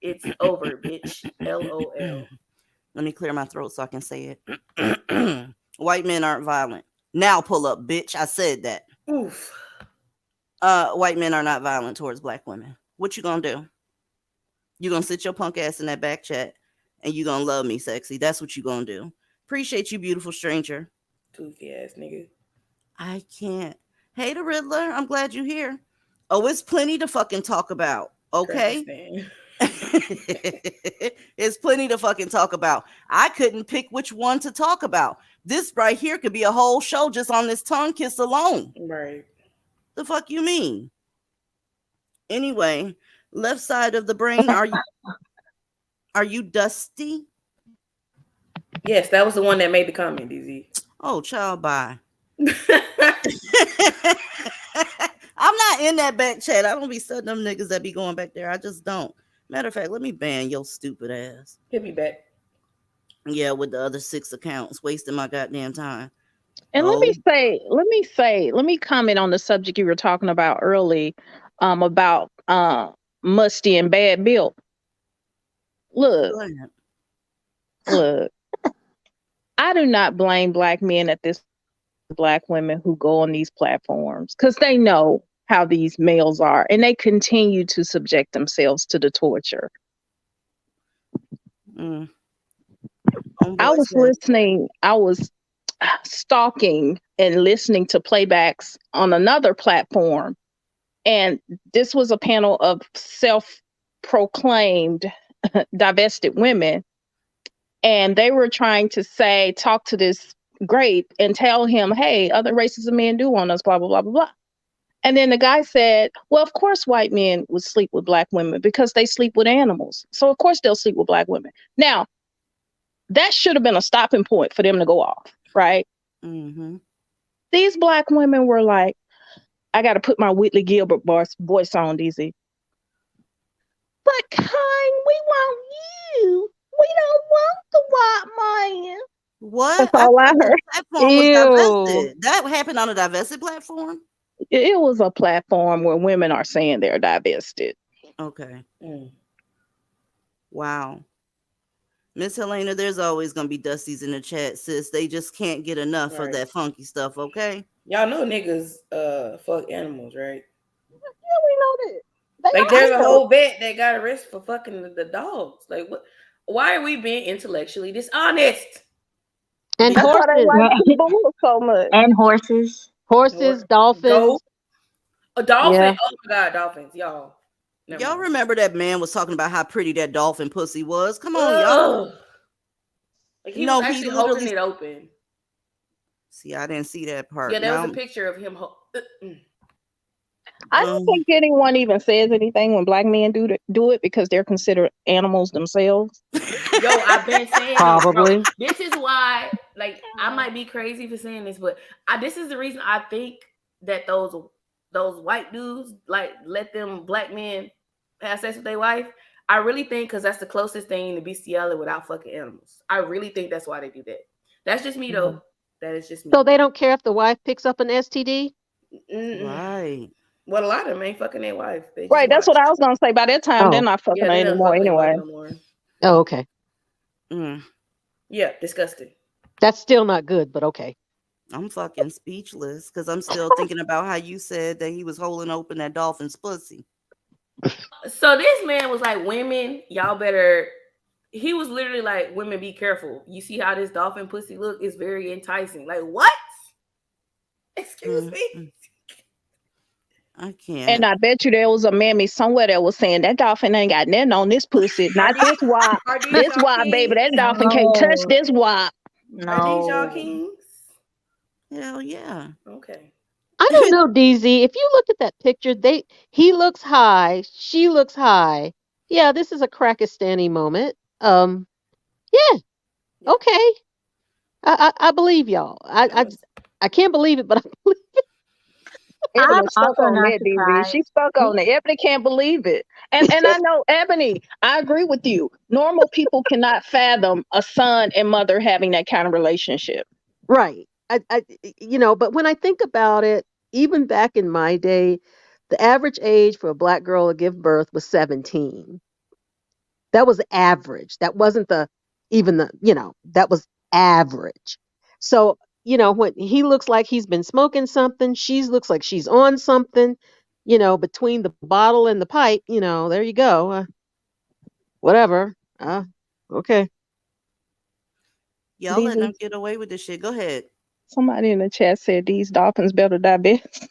Speaker 5: It's over, bitch. LOL.
Speaker 1: Let me clear my throat so I can say it. White men aren't violent. Now pull up, bitch. I said that.
Speaker 5: Oof.
Speaker 1: White men are not violent towards black women. What you gonna do? You gonna sit your punk ass in that back chat and you gonna love me, sexy. That's what you gonna do. Appreciate you, beautiful stranger.
Speaker 5: Toothy ass nigga.
Speaker 1: I can't. Hey, the Riddler. I'm glad you're here. Oh, it's plenty to fucking talk about. Okay. It's plenty to fucking talk about. I couldn't pick which one to talk about. This right here could be a whole show just on this tongue kiss alone.
Speaker 5: Right.
Speaker 1: The fuck you mean? Anyway, left side of the brain, are you dusty?
Speaker 5: Yes, that was the one that made the comment, DZ.
Speaker 1: Oh, child, bye. I'm not in that back chat. I don't be studying them niggas that be going back there. I just don't. Matter of fact, let me ban your stupid ass.
Speaker 5: He'll be back.
Speaker 1: Yeah, with the other 6 accounts, wasting my goddamn time.
Speaker 10: And let me comment on the subject you were talking about early, about musty and bad built. Look, I do not blame black men at this black women who go on these platforms, because they know how these males are and they continue to subject themselves to the torture. I was listening. stalking and listening to playbacks on another platform. And this was a panel of self-proclaimed divested women. And they were trying to talk to this grape and tell him, hey, other races of men do want us, blah, blah, blah, blah, blah. And then the guy said, well, of course white men would sleep with black women because they sleep with animals. So of course they'll sleep with black women. Now, that should have been a stopping point for them to go off, right?
Speaker 1: Mm-hmm.
Speaker 10: These black women were like, I got to put my Whitley Gilbert voice on, DZ. But kind, we want you. We don't want the white man.
Speaker 1: What?
Speaker 10: That's
Speaker 1: I
Speaker 10: all I
Speaker 1: thought the
Speaker 10: heard.
Speaker 1: platform was
Speaker 3: Ew.
Speaker 1: divested. That happened on a divested platform?
Speaker 10: It was a platform where women are saying they're divested.
Speaker 1: Okay. Wow. Miss Helena, there's always gonna be Dusties in the chat, sis. They just can't get enough of that funky stuff, okay?
Speaker 5: Y'all know niggas fuck animals, right?
Speaker 10: Yeah, we know that.
Speaker 5: Like there's a whole vet that got arrested for fucking the dogs. Like what? Why are we being intellectually dishonest?
Speaker 3: And
Speaker 10: That's why they
Speaker 3: horses.
Speaker 10: like bulls so much.
Speaker 11: And horses.
Speaker 3: Horses, dolphins.
Speaker 5: Goat. A dolphin.
Speaker 3: Yeah.
Speaker 5: Oh my god, dolphins, y'all. Never
Speaker 1: Y'all
Speaker 5: mind.
Speaker 1: remember that man was talking about how pretty that dolphin pussy was? Come on, y'all.
Speaker 5: Ugh. Like he
Speaker 1: No,
Speaker 5: was
Speaker 1: he
Speaker 5: actually
Speaker 1: literally-
Speaker 5: holding it open.
Speaker 1: See, I didn't see that part.
Speaker 5: Yeah, there was
Speaker 1: Now-
Speaker 5: a picture of him.
Speaker 10: I don't think anyone even says anything when black men do it because they're considered animals themselves.
Speaker 5: Yo, I've been saying
Speaker 3: Probably.
Speaker 5: this, bro. This is why, like, I might be crazy for saying this, but this is the reason I think that those white dudes like let them black men have sex with their wife. I really think because that's the closest thing to bestiality without fucking animals. I really think that's why they do that. That's just me though. That is just me.
Speaker 3: So they don't care if the wife picks up an STD?
Speaker 1: Right.
Speaker 5: Well, a lot of them ain't fucking their wife. They just
Speaker 10: Right, that's what I was gonna say. By that time, they're not fucking
Speaker 5: they
Speaker 10: her
Speaker 5: don't
Speaker 10: anymore
Speaker 5: fuck their wife
Speaker 10: anyway.
Speaker 5: no more.
Speaker 3: Oh, okay.
Speaker 5: Yeah, disgusting.
Speaker 3: That's still not good, but okay.
Speaker 1: I'm fucking speechless because I'm still thinking about how you said that he was holding open that dolphin's pussy.
Speaker 5: So this man was like, women, y'all better. He was literally like, women, be careful. You see how this dolphin pussy look? It's very enticing. Like, what? Excuse me?
Speaker 1: I can't.
Speaker 10: And I bet you there was a mammy somewhere that was saying that dolphin ain't got nothing on this pussy. Not this wop. This wop, baby. That dolphin can't touch this wop.
Speaker 5: Are these y'all kings?
Speaker 1: Hell yeah.
Speaker 5: Okay.
Speaker 3: I don't know, DZ. If you look at that picture, he looks high, she looks high. Yeah, this is a Krakistani moment. Yeah. Okay. I believe y'all. I can't believe it, but I believe it.
Speaker 10: Ebony stuck on that, DV. She stuck on it. Ebony can't believe it. And I know, Ebony, I agree with you. Normal people cannot fathom a son and mother having that kind of relationship.
Speaker 3: Right. But when I think about it, even back in my day, the average age for a black girl to give birth was 17. That was average. That wasn't that was average. So, when he looks like he's been smoking something, she looks like she's on something, between the bottle and the pipe, there you go. Whatever. Okay.
Speaker 1: Y'all letting them get away with this shit. Go ahead.
Speaker 10: Somebody in the chat said these dolphins better divest.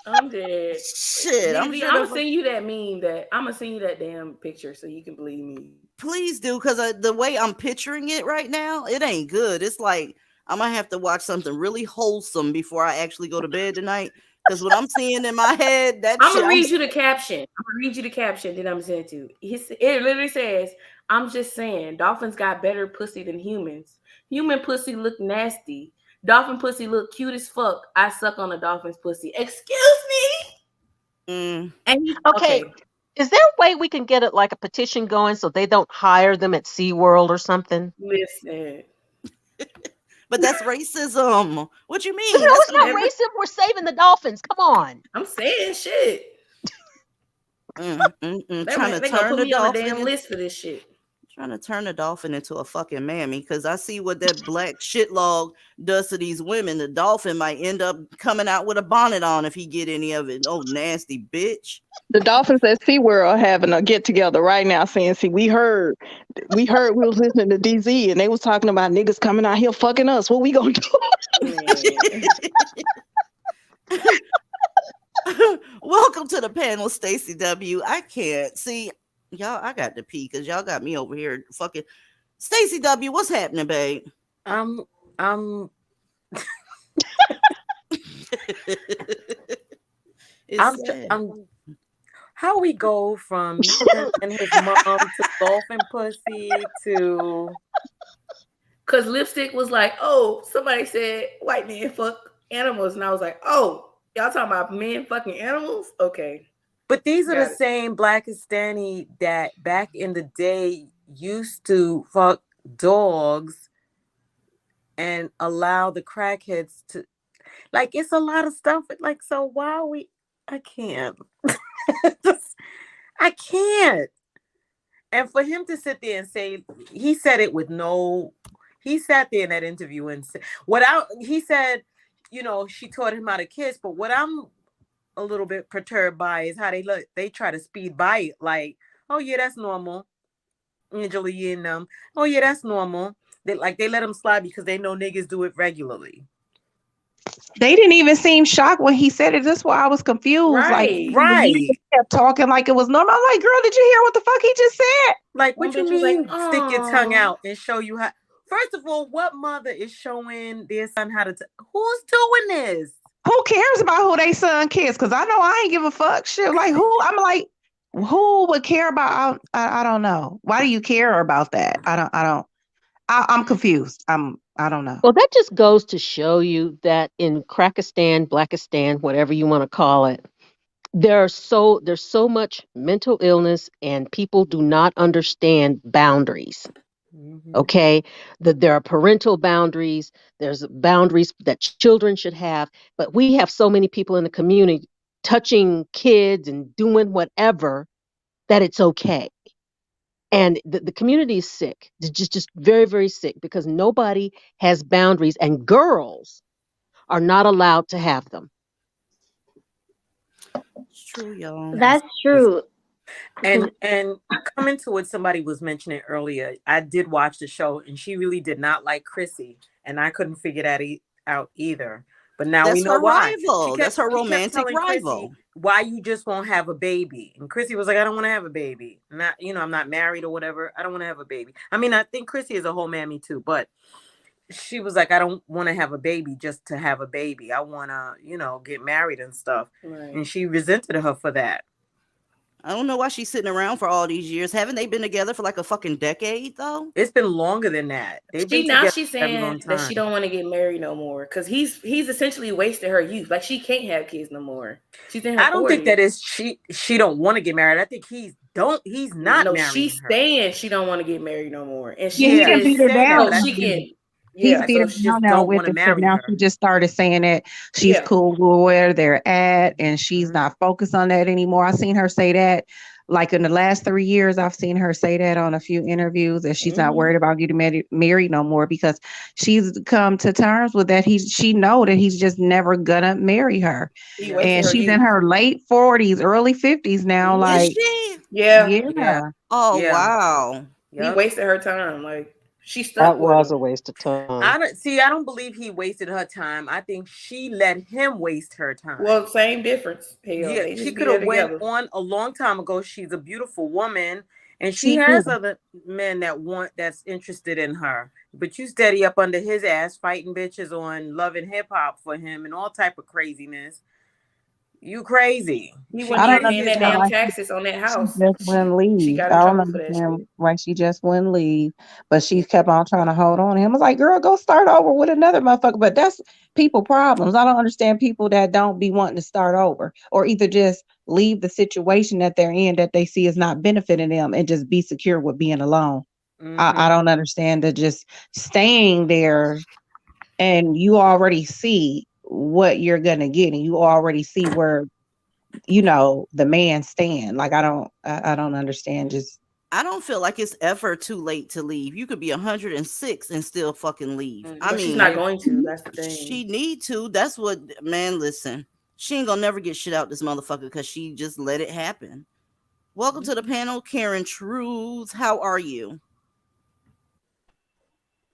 Speaker 5: I'm dead.
Speaker 1: Shit, I'm
Speaker 5: DV,
Speaker 1: sure
Speaker 5: I'm gonna send you that meme. I'm gonna send you that damn picture so you can believe me.
Speaker 1: Please do, because the way I'm picturing it right now, it ain't good. It's like I'm gonna have to watch something really wholesome before I actually go to bed tonight. Because what I'm seeing in my head,
Speaker 5: I'm gonna read you the caption. That I'm sending to you. It literally says, "I'm just saying, dolphins got better pussy than humans. Human pussy look nasty. Dolphin pussy look cute as fuck. I suck on a dolphin's pussy. Excuse me." And
Speaker 3: okay. Is there a way we can get it like a petition going so they don't hire them at SeaWorld or something?
Speaker 5: Listen.
Speaker 1: But that's racism. What you mean?
Speaker 3: No, it's not racism. We're saving the dolphins. Come on.
Speaker 5: I'm saying shit.
Speaker 1: Trying to
Speaker 5: they
Speaker 1: turn
Speaker 5: put
Speaker 1: the
Speaker 5: me on a
Speaker 1: dolphin
Speaker 5: damn list for this shit.
Speaker 1: Trying to turn a dolphin into a fucking mammy because I see what that black shit log does to these women. The dolphin might end up coming out with a bonnet on if he get any of it. Oh, nasty bitch.
Speaker 10: The dolphins at SeaWorld are having a get together right now saying, see, we was listening to DZ and they was talking about niggas coming out here fucking us. What we gonna do?
Speaker 1: Welcome to the panel, Stacey W. I can't see y'all. I got to pee because y'all got me over here fucking. Stacey W, what's happening, babe?
Speaker 9: I'm how we go from Nathan and his mom to dolphin pussy to because Lipstick was like, oh, somebody said white men fuck animals, and I was like, oh, y'all talking about men fucking animals? Okay. But these are the same Blackistani that back in the day used to fuck dogs and allow the crackheads to, like, it's a lot of stuff. Like, so why are we? I can't. I can't. And for him to sit there and say, he said it with no, he sat there in that interview and said, he said, you know, she taught him how to kiss, but what I'm a little bit perturbed by is how they try to speed by it. Like, oh yeah, that's normal. Angela Yee and them. Oh yeah, that's normal. They let them slide because they know niggas do it regularly.
Speaker 4: They didn't even seem shocked when he said it. That's why I was confused.
Speaker 9: Right.
Speaker 4: He kept talking like it was normal. I'm like, girl, did you hear what the fuck he just said?
Speaker 9: Like, what you mean? Like, stick your tongue out and show you how. First of all, what mother is showing their son how to? Who's doing this?
Speaker 4: Who cares about who they son kiss? Because I know I ain't give a fuck. Shit, like who? I'm like, who would care about? I don't know. Why do you care about that? I'm confused. I don't know.
Speaker 3: Well, that just goes to show you that in Crackistan, Blackistan, whatever you want to call it, there's so much mental illness and people do not understand boundaries. Okay, there are parental boundaries. There's boundaries that children should have, but we have so many people in the community touching kids and doing whatever that it's okay. And the community is sick, just very, very sick because nobody has boundaries and girls are not allowed to have them.
Speaker 1: It's true, y'all.
Speaker 11: That's true.
Speaker 9: And coming to what somebody was mentioning earlier, I did watch the show and she really did not like Chrissy, and I couldn't figure that out either. But now we know why.
Speaker 1: That's her romantic rival.
Speaker 9: Chrissy, why you just won't have a baby? And Chrissy was like, I don't want to have a baby. Not, I'm not married or whatever. I don't want to have a baby. I mean, I think Chrissy is a whole mammy too, but she was like, I don't want to have a baby just to have a baby. I want to, get married and stuff. Right. And she resented her for that.
Speaker 1: I don't know why she's sitting around for all these years. Haven't they been together for like a fucking decade though?
Speaker 9: It's been longer than that.
Speaker 5: She's saying that she don't want to get married no more because he's essentially wasted her youth. Like she can't have kids no more. She's in her 40s.
Speaker 9: I don't think that is she don't want to get married. I think he's not married.
Speaker 5: She's saying she don't want to get married no more, and
Speaker 4: she can beat her down.
Speaker 5: She can.
Speaker 4: He's beat her down now with it. So now she just started saying that she's cool with where they're at and she's not focused on that anymore. I've seen her say that like in the last 3 years. I've seen her say that on a few interviews that she's not worried about getting married no more because she's come to terms with that. She know that he's just never gonna marry her. And she's in her late 40s, early 50s now. Like,
Speaker 5: yeah.
Speaker 1: Oh, wow.
Speaker 5: He wasted her time. Like, she stuck
Speaker 3: that
Speaker 5: with
Speaker 3: was
Speaker 5: him.
Speaker 3: a waste of time.
Speaker 9: I don't believe he wasted her time. I think she let him waste her time.
Speaker 5: Well, same difference.
Speaker 9: Hell, she could have went on a long time ago. She's a beautiful woman, and she has other men that's interested in her. But you steady up under his ass, fighting bitches on Love and Hip Hop for him, and all type of craziness. You crazy.
Speaker 5: He wouldn't paying that damn taxes on that house.
Speaker 4: She just wouldn't leave. I don't understand why she just wouldn't leave. But she kept on trying to hold on to him. I was like, girl, go start over with another motherfucker. But that's people problems. I don't understand people that don't be wanting to start over or either just leave the situation that they're in that they see is not benefiting them and just be secure with being alone. I don't understand that just staying there and you already see what you're gonna get and you already see where the man stand. Like I don't understand just
Speaker 1: I don't feel like it's ever too late to leave. You could be 106 and still fucking leave. I
Speaker 5: But she's
Speaker 1: mean,
Speaker 5: not going to. That's the thing.
Speaker 1: she need to. That's what, man, listen. She ain't gonna never get shit out this motherfucker because she just let it happen. Welcome to the panel, Karen Truth. How are you?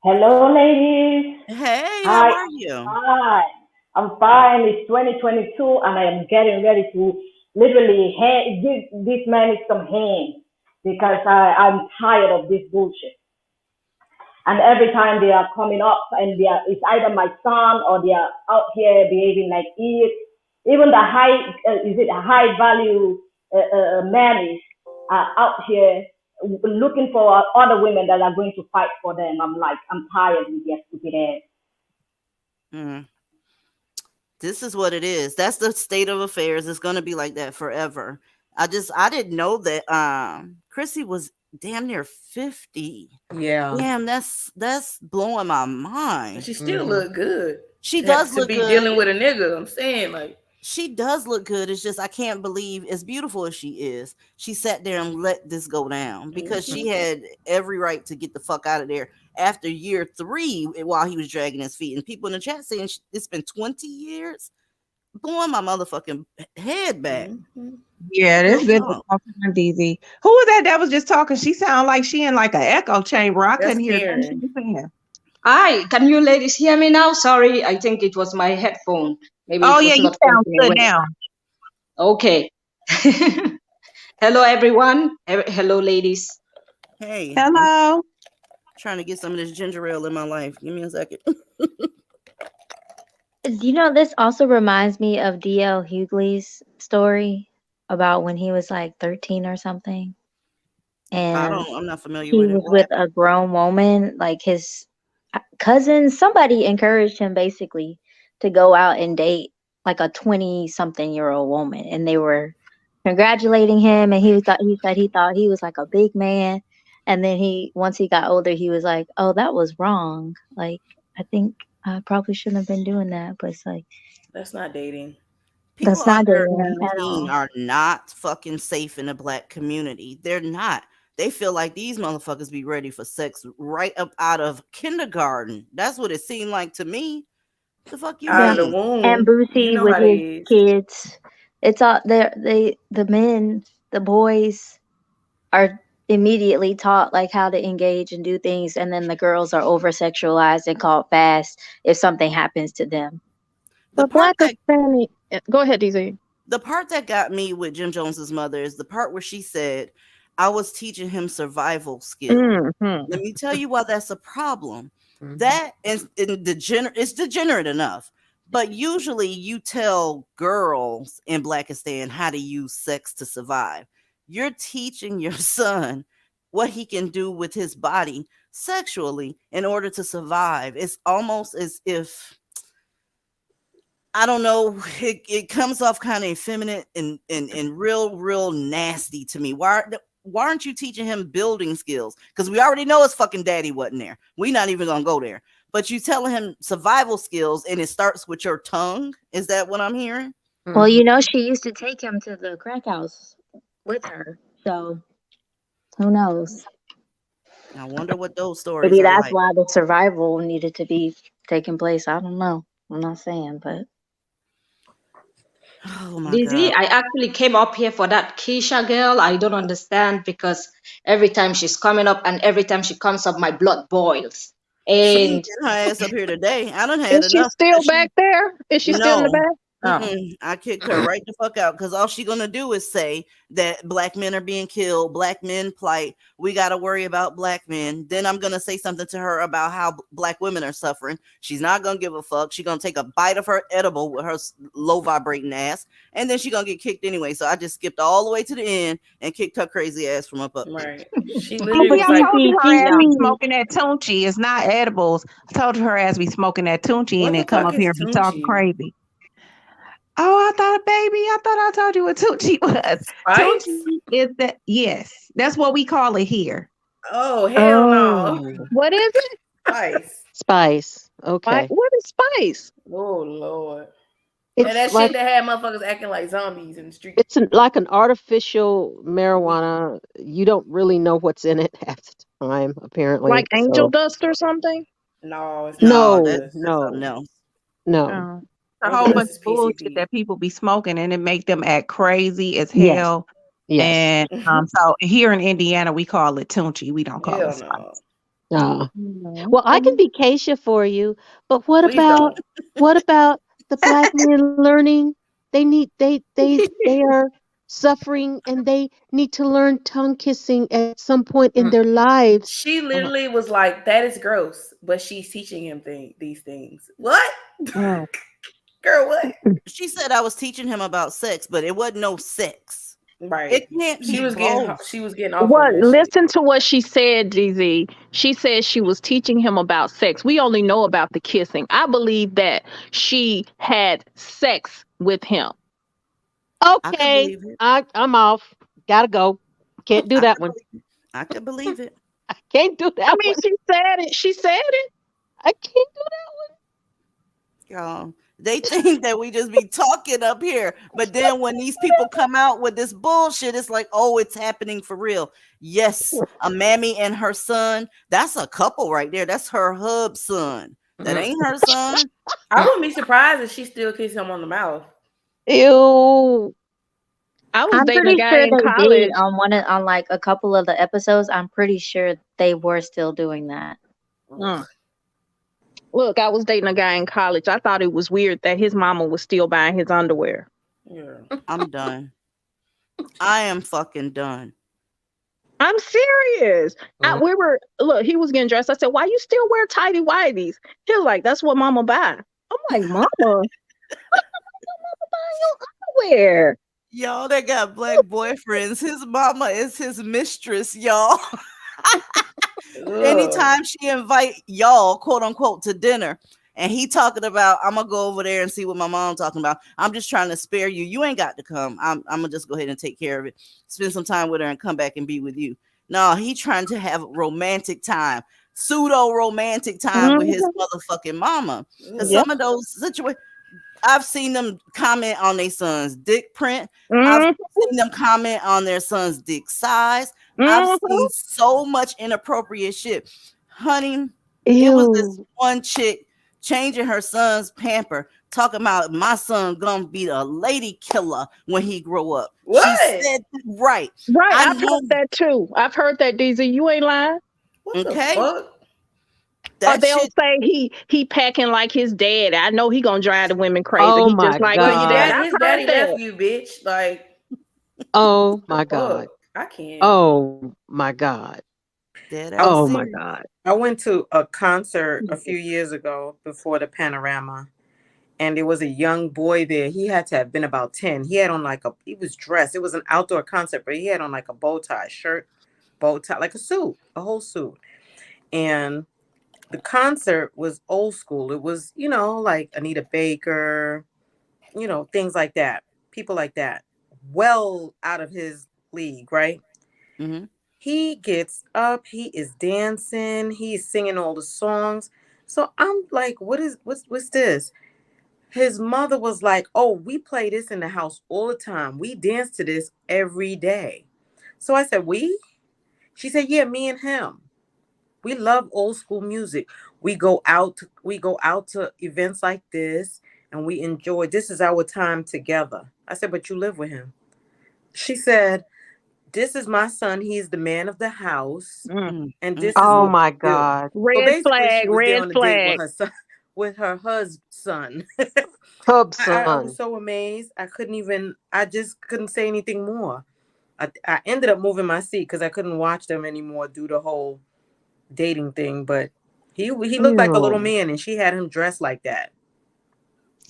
Speaker 12: Hello, ladies.
Speaker 1: Hey, how
Speaker 12: Hi.
Speaker 1: are you?
Speaker 12: Hi. I'm fine. It's 2022, and I am getting ready to literally give this man some hands because I'm tired of this bullshit. And every time they are coming up, and it's either my son or they are out here behaving like idiots. Even the high value men are out here looking for other women that are going to fight for them. I'm like, I'm tired with their stupid ass.
Speaker 1: Mm. This is what it is. That's the state of affairs. It's gonna be like that forever. I didn't know that Chrissy was damn near 50.
Speaker 9: Yeah.
Speaker 1: Damn, that's blowing my mind.
Speaker 5: She still look good.
Speaker 1: She does
Speaker 5: to
Speaker 1: look
Speaker 5: be
Speaker 1: good.
Speaker 5: dealing with a nigga. I'm saying, like,
Speaker 1: she does look good. It's just I can't believe, as beautiful as she is, she sat there and let this go down because she had every right to get the fuck out of there after year 3 while he was dragging his feet. And people in the chat saying it's been 20 years, blowing my motherfucking head back.
Speaker 4: Yeah, that's been a long time, DZ. Who was that that was just talking? She sounded like she in like an echo chamber. I couldn't hear nothing she was saying.
Speaker 13: Hi, can you ladies hear me now? Sorry, I think it was my headphone. Maybe
Speaker 4: Oh
Speaker 13: it was
Speaker 4: yeah, you
Speaker 13: not
Speaker 4: sound
Speaker 13: working
Speaker 4: good
Speaker 13: well.
Speaker 4: now.
Speaker 13: Okay. Hello, everyone. Hello, ladies.
Speaker 1: Hey.
Speaker 4: Hello.
Speaker 1: I'm trying to get some of this ginger ale in my life. Give me a second.
Speaker 11: You know, this also reminds me of D.L. Hughley's story about when he was like 13 or something. And
Speaker 1: I'm not familiar
Speaker 11: he
Speaker 1: with it.
Speaker 11: was
Speaker 1: What
Speaker 11: with
Speaker 1: happened?
Speaker 11: a grown woman, like his cousin. Somebody encouraged him basically to go out and date like a 20-something-year-old woman. And they were congratulating him. And he said he thought he was like a big man. And then once he got older, he was like, oh, that was wrong. Like, I think I probably shouldn't have been doing that. But it's like,
Speaker 5: that's not dating.
Speaker 1: People
Speaker 11: that's not
Speaker 1: under
Speaker 11: dating at
Speaker 1: 18
Speaker 11: all.
Speaker 1: are not fucking safe in the black community. They're not. They feel like these motherfuckers be ready for sex right up out of kindergarten. That's what it seemed like to me. The fuck you
Speaker 5: Out of the
Speaker 1: mean?
Speaker 5: womb.
Speaker 11: And
Speaker 5: You
Speaker 11: Boosie
Speaker 5: know
Speaker 11: with
Speaker 5: how
Speaker 11: his
Speaker 5: they is.
Speaker 11: kids. It's all the men, the boys are immediately taught like how to engage and do things, and then the girls are over sexualized and called fast if something happens to them.
Speaker 1: The
Speaker 10: But
Speaker 1: part
Speaker 10: Black
Speaker 1: that
Speaker 10: Hispanic. Go ahead, DZ.
Speaker 1: the part that got me with Jim Jones's mother is the part where she said, I was teaching him survival skills.
Speaker 10: Mm-hmm.
Speaker 1: Let me tell you why that's a problem. That is it's degenerate enough. But usually you tell girls in Blackistan how to use sex to survive. You're teaching your son what he can do with his body sexually in order to survive. It's almost as if, I don't know, it comes off kind of effeminate and real nasty to me. Why aren't you teaching him building skills? Because we already know his fucking daddy wasn't there. We're not even gonna go there. But you telling him survival skills and it starts with your tongue. Is that what I'm hearing?
Speaker 11: Well, you know, she used to take him to the crack house with her. So who knows?
Speaker 1: I wonder what those stories
Speaker 11: Maybe
Speaker 1: are
Speaker 11: that's
Speaker 1: like.
Speaker 11: why the survival needed to be taking place. I don't know. I'm not saying, but
Speaker 1: Oh my
Speaker 13: Dizzy,
Speaker 1: God.
Speaker 13: I actually came up here for that Keisha girl. I don't understand because every time she's coming up and every time she comes up, my blood boils.
Speaker 1: She ain't
Speaker 13: And
Speaker 1: getting her ass up here today. I done had
Speaker 10: Is she
Speaker 1: enough.
Speaker 10: still back there? Is she still in the
Speaker 1: No.
Speaker 10: back? Oh.
Speaker 1: I kicked her right the fuck out because all she gonna do is say that black men are being killed, black men plight. We gotta worry about black men. Then I'm gonna say something to her about how black women are suffering. She's not gonna give a fuck. She's gonna take a bite of her edible with her low vibrating ass, and then she's gonna get kicked anyway. So I just skipped all the way to the end and kicked her crazy ass from up there.
Speaker 5: Right. She
Speaker 4: Oh,
Speaker 5: literally
Speaker 4: but
Speaker 5: was
Speaker 4: I
Speaker 5: like,
Speaker 4: told you her ass be
Speaker 11: please.
Speaker 4: smoking that tunchi. It's not edibles. I told her ass be smoking that tunchi
Speaker 5: what
Speaker 4: and
Speaker 5: the
Speaker 4: then come
Speaker 5: fuck
Speaker 4: up
Speaker 5: is
Speaker 4: here and be talking
Speaker 5: Tunchi?
Speaker 4: crazy. Oh, I thought, baby, I thought I told you what tunchi was.
Speaker 5: Spice?
Speaker 4: Tunchi is that? Yes, that's what we call it here.
Speaker 5: Oh, hell no.
Speaker 10: What is it?
Speaker 5: Spice.
Speaker 3: Spice. Okay.
Speaker 10: What is spice?
Speaker 5: Oh, Lord. And that shit that had motherfuckers acting like zombies in the street.
Speaker 3: It's like an artificial marijuana. You don't really know what's in it half the time,
Speaker 10: Like
Speaker 3: apparently.
Speaker 10: angel
Speaker 3: So
Speaker 10: dust or something?
Speaker 5: No, it's not
Speaker 1: No,
Speaker 5: angel
Speaker 3: no,
Speaker 5: dust.
Speaker 1: that's something
Speaker 3: no,
Speaker 1: else.
Speaker 3: no.
Speaker 10: Oh.
Speaker 4: A
Speaker 5: Angel
Speaker 4: whole bunch
Speaker 5: dust is
Speaker 4: of bullshit
Speaker 5: PCP.
Speaker 4: that people be smoking and it make them act crazy as
Speaker 3: Yes,
Speaker 4: hell.
Speaker 3: yes.
Speaker 4: And so here in Indiana we call it tunchi. We don't call it
Speaker 5: Hell
Speaker 4: spice.
Speaker 5: no.
Speaker 3: Well, I can
Speaker 10: Okay.
Speaker 3: be Keisha for you, but
Speaker 5: Please don't.
Speaker 3: what about the black men learning? They need they are suffering and they need to learn tongue kissing at some point in their lives.
Speaker 5: She literally was like, "That is gross," but she's teaching him these things. What,
Speaker 10: Mm.
Speaker 5: girl? What?
Speaker 1: She said I was teaching him about sex, but it wasn't no sex.
Speaker 5: Right.
Speaker 1: It can't be both.
Speaker 5: She was getting off on
Speaker 10: What?
Speaker 5: that shit.
Speaker 10: Listen to what she said, DZ. She said she was teaching him about sex. We only know about the kissing. I believe that she had sex with him.
Speaker 1: I could
Speaker 3: Okay,
Speaker 1: believe it.
Speaker 3: I'm off. Gotta go. Can't do
Speaker 1: I
Speaker 3: that
Speaker 1: could
Speaker 3: one.
Speaker 1: believe it. I could believe it.
Speaker 3: I can't do
Speaker 10: I
Speaker 3: that
Speaker 10: mean,
Speaker 3: one.
Speaker 10: she said it. She said it.
Speaker 3: I can't do that
Speaker 1: Y'all, they think that we just be talking up here, but then when these people come out with this bullshit, it's like, oh, it's happening for real. Yes, a mammy and her son. That's a couple right there. That's her hub son. That ain't her son.
Speaker 5: I wouldn't be surprised if she still kissed him on the mouth.
Speaker 3: one. Ew.
Speaker 10: I was
Speaker 11: I'm
Speaker 10: dating a
Speaker 11: pretty
Speaker 10: guy
Speaker 11: sure
Speaker 10: in
Speaker 11: they did
Speaker 10: college.
Speaker 11: on like a couple of the episodes. I'm pretty sure they were still doing that.
Speaker 10: Mm. Look, I was dating a guy in college. I thought it was weird that his mama was still buying his underwear.
Speaker 5: Yeah.
Speaker 1: I'm done. I am fucking done.
Speaker 10: I'm serious. We were look. He was getting dressed. I said, "Why you still wear tidy whities?" He was like, "That's what Mama buy." I'm like, "Mama, Mama buying your underwear?"
Speaker 1: Y'all that got black boyfriends, his mama is his mistress, y'all. Anytime she invite y'all, quote unquote, to dinner, and he talking about, I'm gonna go over there and see what my mom talking about. I'm just trying to spare you. You ain't got to come. I'm gonna just go ahead and take care of it. Spend some time with her and come back and be with you. No, he trying to have romantic time, pseudo romantic time with his motherfucking mama. Because some of those situations, I've seen them comment on their son's dick print. I've seen them comment on their son's dick size. I've seen so much inappropriate shit. Honey, it was this one chick changing her son's pamper, talking about my son gonna be a lady killer when he grow up.
Speaker 5: What?
Speaker 1: She said, right.
Speaker 10: I've heard that too. I've heard that, DZ. You ain't lying.
Speaker 5: What the fuck?
Speaker 10: Or they'll say he packing like his dad. I know he gonna drive the women crazy.
Speaker 3: Oh
Speaker 10: He just
Speaker 3: my
Speaker 10: like
Speaker 5: Well,
Speaker 10: his
Speaker 3: God.
Speaker 10: dad. I've
Speaker 5: his
Speaker 10: heard
Speaker 5: daddy
Speaker 10: that.
Speaker 5: left you, bitch. Like,
Speaker 3: Oh my
Speaker 5: fuck.
Speaker 3: God.
Speaker 5: I can't.
Speaker 3: Oh my God. Oh my God.
Speaker 9: I went to a concert a few years ago before the Panorama, and there was a young boy there. He had to have been about 10. He had on he was dressed. It was an outdoor concert, but he had on like a bow tie shirt, bow tie, like a suit, a whole suit. And the concert was old school. It was, like Anita Baker, things like that. People like that. Well out of his league, right?
Speaker 1: Mm-hmm.
Speaker 9: He gets up, he is dancing, he's singing all the songs. So I'm like, what's this? His mother was like, "Oh, we play this in the house all the time. We dance to this every day." So I said, "We?" She said, "Yeah, me and him. We love old school music. We go out to events like this and we enjoy. This is our time together." I said, "But you live with him." She said, "This is my son. He's the man of the house. And this is
Speaker 3: Oh
Speaker 9: what
Speaker 3: my
Speaker 9: we do."
Speaker 3: God.
Speaker 9: So
Speaker 10: Red
Speaker 9: basically
Speaker 10: flag,
Speaker 9: she was there
Speaker 10: red
Speaker 9: on a date with
Speaker 10: flag.
Speaker 9: her son, with her husband.
Speaker 3: Hub
Speaker 9: I was
Speaker 3: son.
Speaker 9: so amazed. I just couldn't say anything more. I ended up moving my seat because I couldn't watch them anymore due to the whole dating thing. But he looked like a little
Speaker 3: Ew.
Speaker 9: man and she had him dressed like that.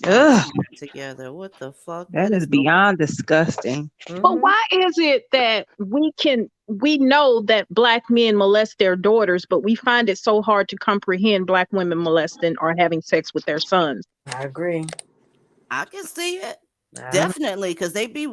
Speaker 1: Ugh. Together. What the fuck?
Speaker 4: That is beyond disgusting.
Speaker 10: But why is it that we know that black men molest their daughters, but we find it so hard to comprehend black women molesting or having sex with their sons?
Speaker 9: I agree.
Speaker 1: I can see it. Definitely, because they be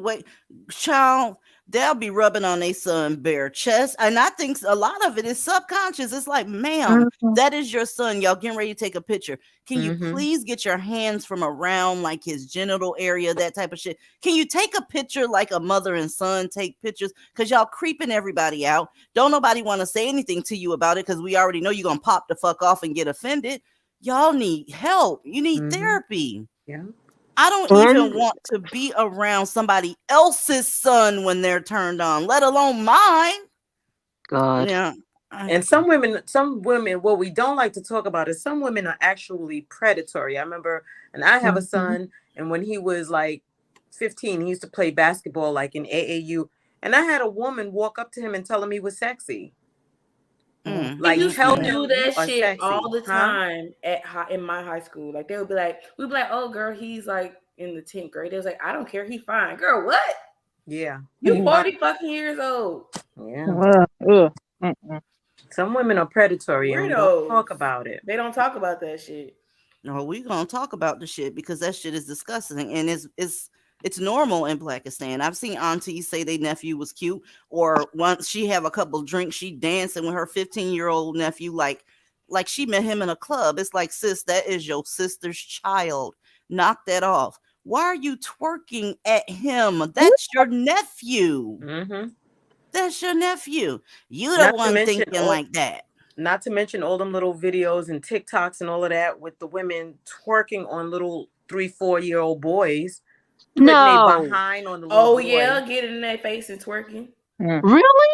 Speaker 1: child. they'll be rubbing on their son bare chest. And I think a lot of it is subconscious. It's like, ma'am,
Speaker 11: Mhm.
Speaker 1: that is your son. Y'all getting ready to take a picture. Can you
Speaker 5: Mm-hmm.
Speaker 1: please get your hands from around like his genital area, that type of shit? Can you take a picture like a mother and son take pictures? Because y'all creeping everybody out. Don't nobody want to say anything to you about it because we already know you're going to pop the fuck off and get offended. Y'all need help. You need therapy.
Speaker 5: Yeah.
Speaker 1: I don't even want to be around somebody else's son when they're turned on, let alone mine.
Speaker 3: God.
Speaker 1: Yeah.
Speaker 9: And some women, what we don't like to talk about is some women are actually predatory. I remember, and I have a son, and when he was like 15, he used to play basketball like in AAU, and I had a woman walk up to him and tell him he was sexy.
Speaker 1: Mm.
Speaker 5: They
Speaker 9: Like,
Speaker 5: used
Speaker 9: tell
Speaker 5: to do
Speaker 9: him you
Speaker 5: that
Speaker 9: are
Speaker 5: shit
Speaker 9: sexy,
Speaker 5: all the
Speaker 9: huh?
Speaker 5: time in my high school. Like they would be like, we'd be like, oh girl, he's like in the 10th grade. They was like, I don't care, he's fine. Girl, what?
Speaker 9: Yeah.
Speaker 5: You 40 fucking years old.
Speaker 9: Yeah.
Speaker 10: Mm-mm.
Speaker 9: Some women are predatory and we don't talk
Speaker 5: Weirdos.
Speaker 9: about it.
Speaker 5: They don't talk about that shit.
Speaker 1: No, we gonna talk about the shit because that shit is disgusting and it's normal in Pakistan. I've seen aunties say their nephew was cute, or once she have a couple drinks, she dancing with her 15-year-old nephew like she met him in a club. It's like, sis, that is your sister's child. Knock that off. Why are you twerking at him? That's your nephew.
Speaker 9: Mm-hmm.
Speaker 1: That's your nephew. You the
Speaker 9: Not to
Speaker 1: one
Speaker 9: mention
Speaker 1: thinking like that.
Speaker 9: not to mention all them little videos and TikToks and all of that with the women twerking on little 3-4-year-old boys, putting their
Speaker 3: No.
Speaker 9: behind on the little
Speaker 5: Oh
Speaker 9: boy.
Speaker 5: yeah, get it in their face and twerking.
Speaker 3: Really?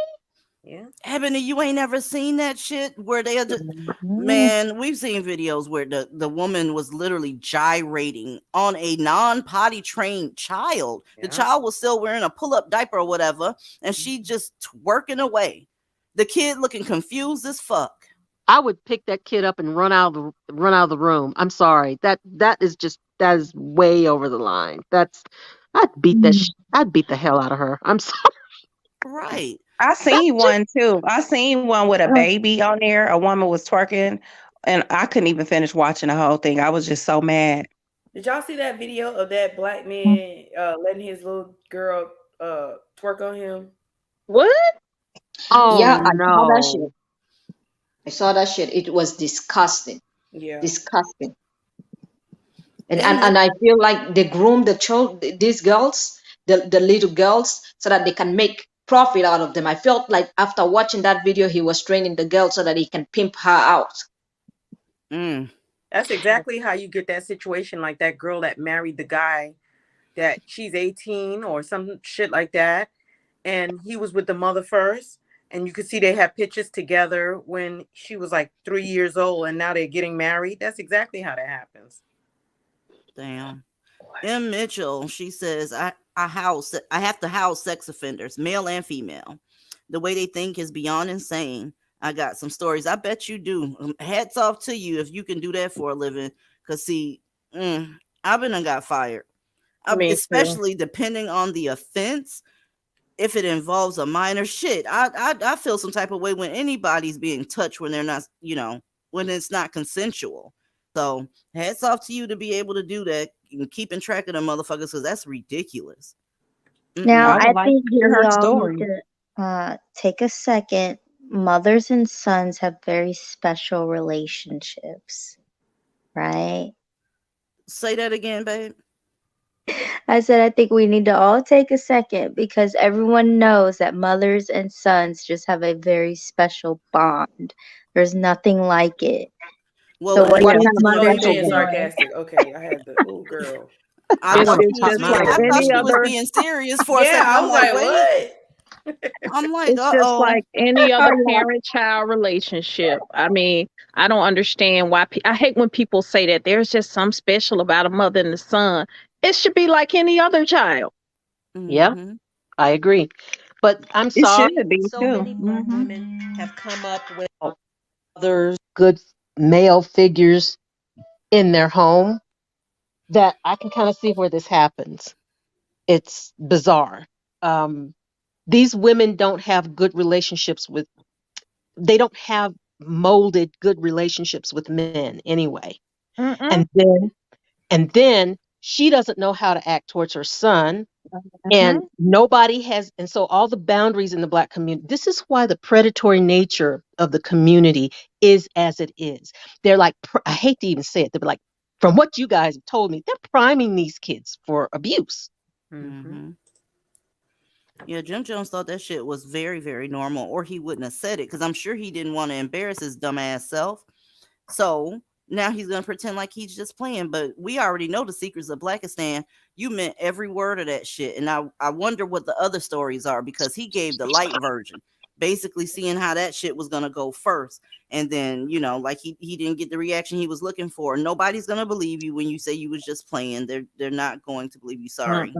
Speaker 9: Yeah.
Speaker 1: Ebony, you ain't never seen that shit where they are just,
Speaker 10: Mhm.
Speaker 1: man, we've seen videos where the woman was literally gyrating on a non-potty trained child. The
Speaker 9: Yeah.
Speaker 1: child was still wearing a pull-up diaper or whatever, and she just twerking away. The kid looking confused as fuck.
Speaker 3: I would pick that kid up and run out of the room. I'm sorry. That is way over the line. I'd beat the hell out of her. I'm sorry.
Speaker 1: Right.
Speaker 4: I
Speaker 3: That's
Speaker 4: seen
Speaker 3: just
Speaker 4: one too. I seen one with a baby on there. A woman was twerking, and I couldn't even finish watching the whole thing. I was just so mad.
Speaker 5: Did y'all see that video of that black man letting his little girl twerk on him?
Speaker 10: What?
Speaker 3: oh
Speaker 13: Yeah, I saw that shit.
Speaker 3: no.
Speaker 13: I saw that shit. It was disgusting.
Speaker 5: Yeah.
Speaker 13: Disgusting. And
Speaker 1: And
Speaker 13: and I feel like they groom these girls, the little girls, so that they can make profit out of them. I felt like after watching that video, he was training the girl so that he can pimp her out.
Speaker 9: That's exactly how you get that situation like that girl that married the guy that she's 18 or some shit like that. And he was with the mother first. And you could see they had pictures together when she was like 3 years old and now they're getting married. That's exactly how that happens.
Speaker 1: damn. M. Mitchell, she says, I have to house sex offenders, male and female. The way they think is beyond insane. I got some stories. I bet you do. Hats off to you if you can do that for a living. Cause see, I've been and got fired.
Speaker 10: Me too.
Speaker 1: Especially depending on the offense. If it involves a minor shit, I feel some type of way when anybody's being touched when they're not, when it's not consensual. So hats off to you to be able to do that and keeping track of the motherfuckers because that's ridiculous.
Speaker 11: Now,
Speaker 4: I
Speaker 1: Mm-mm.
Speaker 11: I
Speaker 4: would like
Speaker 11: think
Speaker 4: to hear
Speaker 11: we
Speaker 4: her
Speaker 11: all need
Speaker 4: story.
Speaker 11: to take a second. Mothers and sons have very special relationships, right?
Speaker 1: Say that again, babe.
Speaker 11: I said, I think we need to all take a second because everyone knows that mothers and sons just have a very special bond. There's nothing like it. So,
Speaker 1: Well,
Speaker 11: what do
Speaker 13: What
Speaker 11: you
Speaker 13: kind
Speaker 11: think
Speaker 13: of
Speaker 11: the
Speaker 5: Oh, you
Speaker 11: mothers
Speaker 13: special
Speaker 11: are
Speaker 5: being
Speaker 13: bond?
Speaker 11: doing?
Speaker 5: sarcastic. Okay, I had the oh girl.
Speaker 1: I
Speaker 10: It's
Speaker 1: thought
Speaker 3: What
Speaker 1: she
Speaker 10: it's
Speaker 1: was
Speaker 10: just
Speaker 3: kind
Speaker 1: being.
Speaker 3: of
Speaker 10: like
Speaker 1: I thought
Speaker 10: any
Speaker 1: she was
Speaker 10: other.
Speaker 1: being serious for a
Speaker 5: Yeah,
Speaker 1: second.
Speaker 5: I
Speaker 1: I'm
Speaker 5: was
Speaker 1: like,
Speaker 5: like,
Speaker 1: wait.
Speaker 5: what?
Speaker 1: I'm like,
Speaker 10: It's just
Speaker 1: uh-oh.
Speaker 10: like any
Speaker 13: Oh
Speaker 10: other
Speaker 13: yeah.
Speaker 10: parent-child relationship. I mean, I don't understand why. I hate when people say that there's just some special about a mother and the son. It should be like any other child.
Speaker 3: Yeah,
Speaker 1: Mm-hmm.
Speaker 3: I agree. But I'm
Speaker 4: It should
Speaker 3: sorry,
Speaker 4: be
Speaker 3: so
Speaker 4: too.
Speaker 3: many black
Speaker 4: Hmm.
Speaker 3: women have come up with others good male figures in their home that I can kind of see where this happens. It's bizarre. Um, these women don't have good relationships with, they don't have molded good relationships with men anyway.
Speaker 10: Mm-mm.
Speaker 3: And then, and then she doesn't know how to act towards her son And nobody has, and so all the boundaries in the Black community, this is why the predatory nature of the community is as it is. They're like, I hate to even say it, they're like, from what you guys have told me, they're priming these kids for abuse.
Speaker 1: Mm-hmm. Yeah, Jim Jones thought that shit was very, very normal, or he wouldn't have said it, because I'm sure he didn't want to embarrass his dumbass self. So now he's gonna pretend like he's just playing. But we already know the secrets of Blackistan. You meant every word of that shit. And I wonder what the other stories are, because he gave the light version, basically seeing how that shit was gonna go first. And then, you know, like he didn't get the reaction he was looking for. Nobody's gonna believe you when you say you was just playing. They're not going to believe you. Sorry.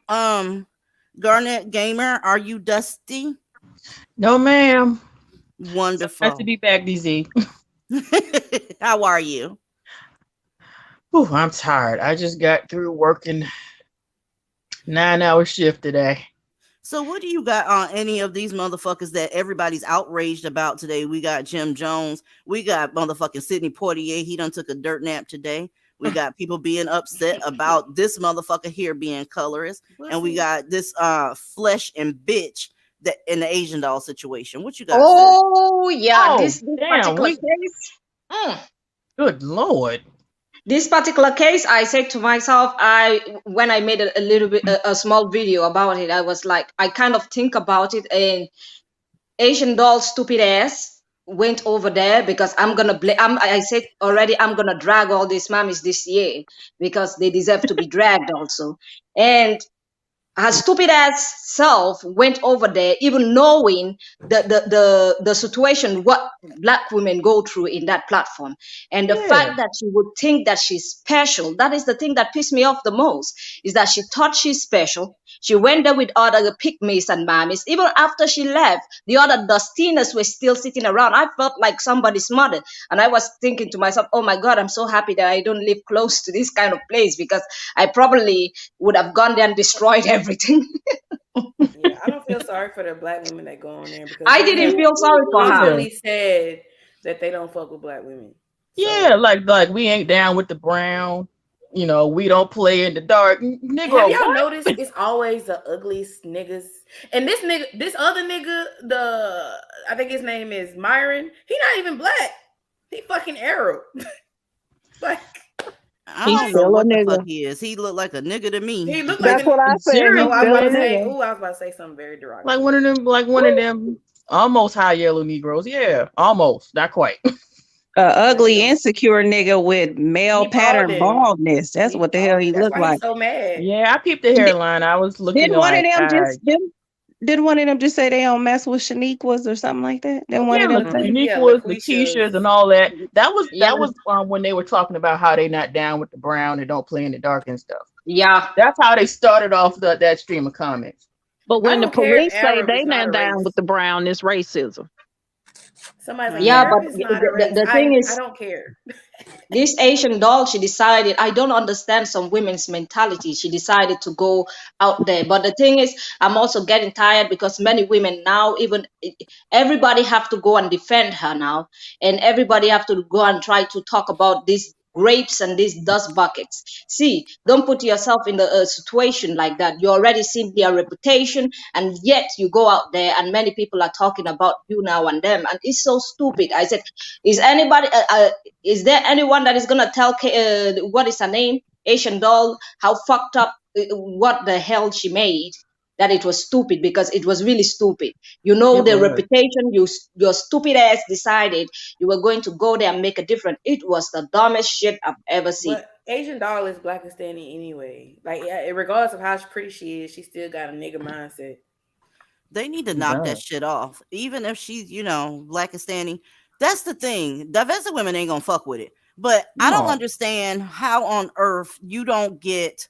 Speaker 1: Garnet Gamer, are you dusty?
Speaker 14: No, ma'am.
Speaker 1: Wonderful.
Speaker 14: Nice to be back, DZ.
Speaker 1: How are you?
Speaker 14: Whew, I'm tired. I just got through working 9-hour shift today.
Speaker 1: So what do you got on any of these motherfuckers that everybody's outraged about today? We got Jim Jones. We got motherfucking Sidney Poitier. He done took a dirt nap today. We got people being upset about this motherfucker here being colorist. And we got this flesh and bitch that in the Asian doll situation. What you got?
Speaker 13: Oh, yeah.
Speaker 14: Oh,
Speaker 13: This
Speaker 14: damn,
Speaker 13: particular case.
Speaker 14: Good Lord.
Speaker 13: This particular case, I said to myself, when I made a little bit, a small video about it, I was like, I kind of think about it, and Asian doll stupid ass went over there because I'm gonna I said already, I'm gonna drag all these mommies this year because they deserve to be dragged also. And her stupid ass self went over there, even knowing the situation what Black women go through in that platform, and the fact that she would think that she's special. That is the thing that pissed me off the most, is that she thought she's special. She went there with other pygmies and mammies. Even after she left, the other Dustinas were still sitting around. I felt like somebody's mother, and I was thinking to myself, oh my God, I'm so happy that I don't live close to this kind of place, because I probably would have gone there and destroyed everything.
Speaker 5: Yeah, I don't feel sorry for the Black women that go on there, because
Speaker 13: I didn't feel sorry for her.
Speaker 5: constantly said that they don't fuck with Black women.
Speaker 14: Yeah, like we ain't down with the brown. You know, we don't play in the dark. Negro,
Speaker 5: have y'all
Speaker 14: what?
Speaker 5: noticed it's always the ugliest niggas? And this other nigga, I think his name is Myron. He not even Black. He fucking Arab. Like,
Speaker 1: I don't know what the fuck he is. He looked like a nigga to me.
Speaker 5: he looked like
Speaker 10: what I said.
Speaker 5: Oh, I
Speaker 10: He's
Speaker 5: was
Speaker 10: still
Speaker 5: about to say something very derogatory.
Speaker 14: Like one of them almost high yellow Negroes. Yeah, almost, not quite.
Speaker 4: Ugly, insecure nigga with male pattern baldness. That's what the hell he looked like.
Speaker 5: He's so mad.
Speaker 14: Yeah, I peeped the hairline. I was looking
Speaker 4: Didn't one of
Speaker 14: like,
Speaker 4: them did one of them just say they don't mess with Shaniquas or something like that? Then one of them say
Speaker 14: Shaniquas, Lakeisha's, and all that. That was when they were talking about how they not down with the brown and don't play in the dark and stuff.
Speaker 13: Yeah,
Speaker 14: that's how they started off that stream of comments.
Speaker 10: But when the police say they not down with the brown, it's racism.
Speaker 5: Somebody's like,
Speaker 13: yeah, but
Speaker 5: Arab is not a race.
Speaker 13: the thing is,
Speaker 5: I don't care.
Speaker 13: This Asian doll, she decided, I don't understand some women's mentality. She decided to go out there. But the thing is, I'm also getting tired because many women now, even everybody have to go and defend her now. And everybody have to go and try to talk about these grapes and these dust buckets. See, don't put yourself in the situation like that. You already seen their reputation, and yet you go out there and many people are talking about you now and them. And it's so stupid. I said, is there anyone that is gonna tell what is her name, Asian doll, how fucked up, what the hell she made? That it was stupid, because it was really stupid. You know, the reputation, your stupid ass decided you were going to go there and make a difference. It was the dumbest shit I've ever seen.
Speaker 5: But Asian doll is Blackistani anyway. Like, regardless of how pretty she is, she still got a nigga mindset.
Speaker 1: They need to knock that shit off. Even if she's, Blackistani. That's the thing. Divested women ain't gonna fuck with it. But I don't understand how on earth you don't get,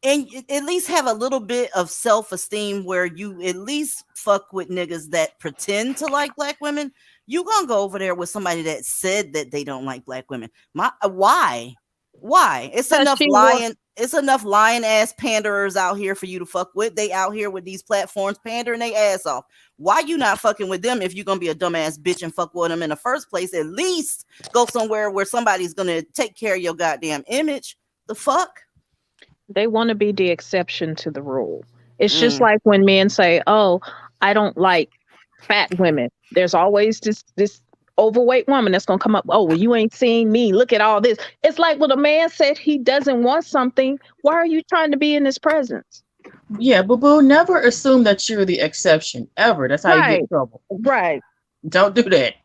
Speaker 1: and at least have a little bit of self-esteem where you at least fuck with niggas that pretend to like Black women. You gonna go over there with somebody that said that they don't like Black women. Why? It's enough lying. It's enough lying ass panderers out here for you to fuck with. They out here with these platforms pandering their ass off. Why you not fucking with them if you're gonna be a dumbass bitch and fuck with them in the first place? At least go somewhere where somebody's gonna take care of your goddamn image. The fuck?
Speaker 10: They want to be the exception to the rule. It's just
Speaker 1: Mm.
Speaker 10: like when men say, "Oh, I don't like fat women." There's always this overweight woman that's gonna come up. Oh, well, you ain't seen me. Look at all this. It's like when a man said he doesn't want something. Why are you trying to be in his presence?
Speaker 14: Yeah, boo boo. Never assume that you're the exception ever. That's how you get
Speaker 10: Right,
Speaker 14: in trouble.
Speaker 10: right.
Speaker 14: Don't do that.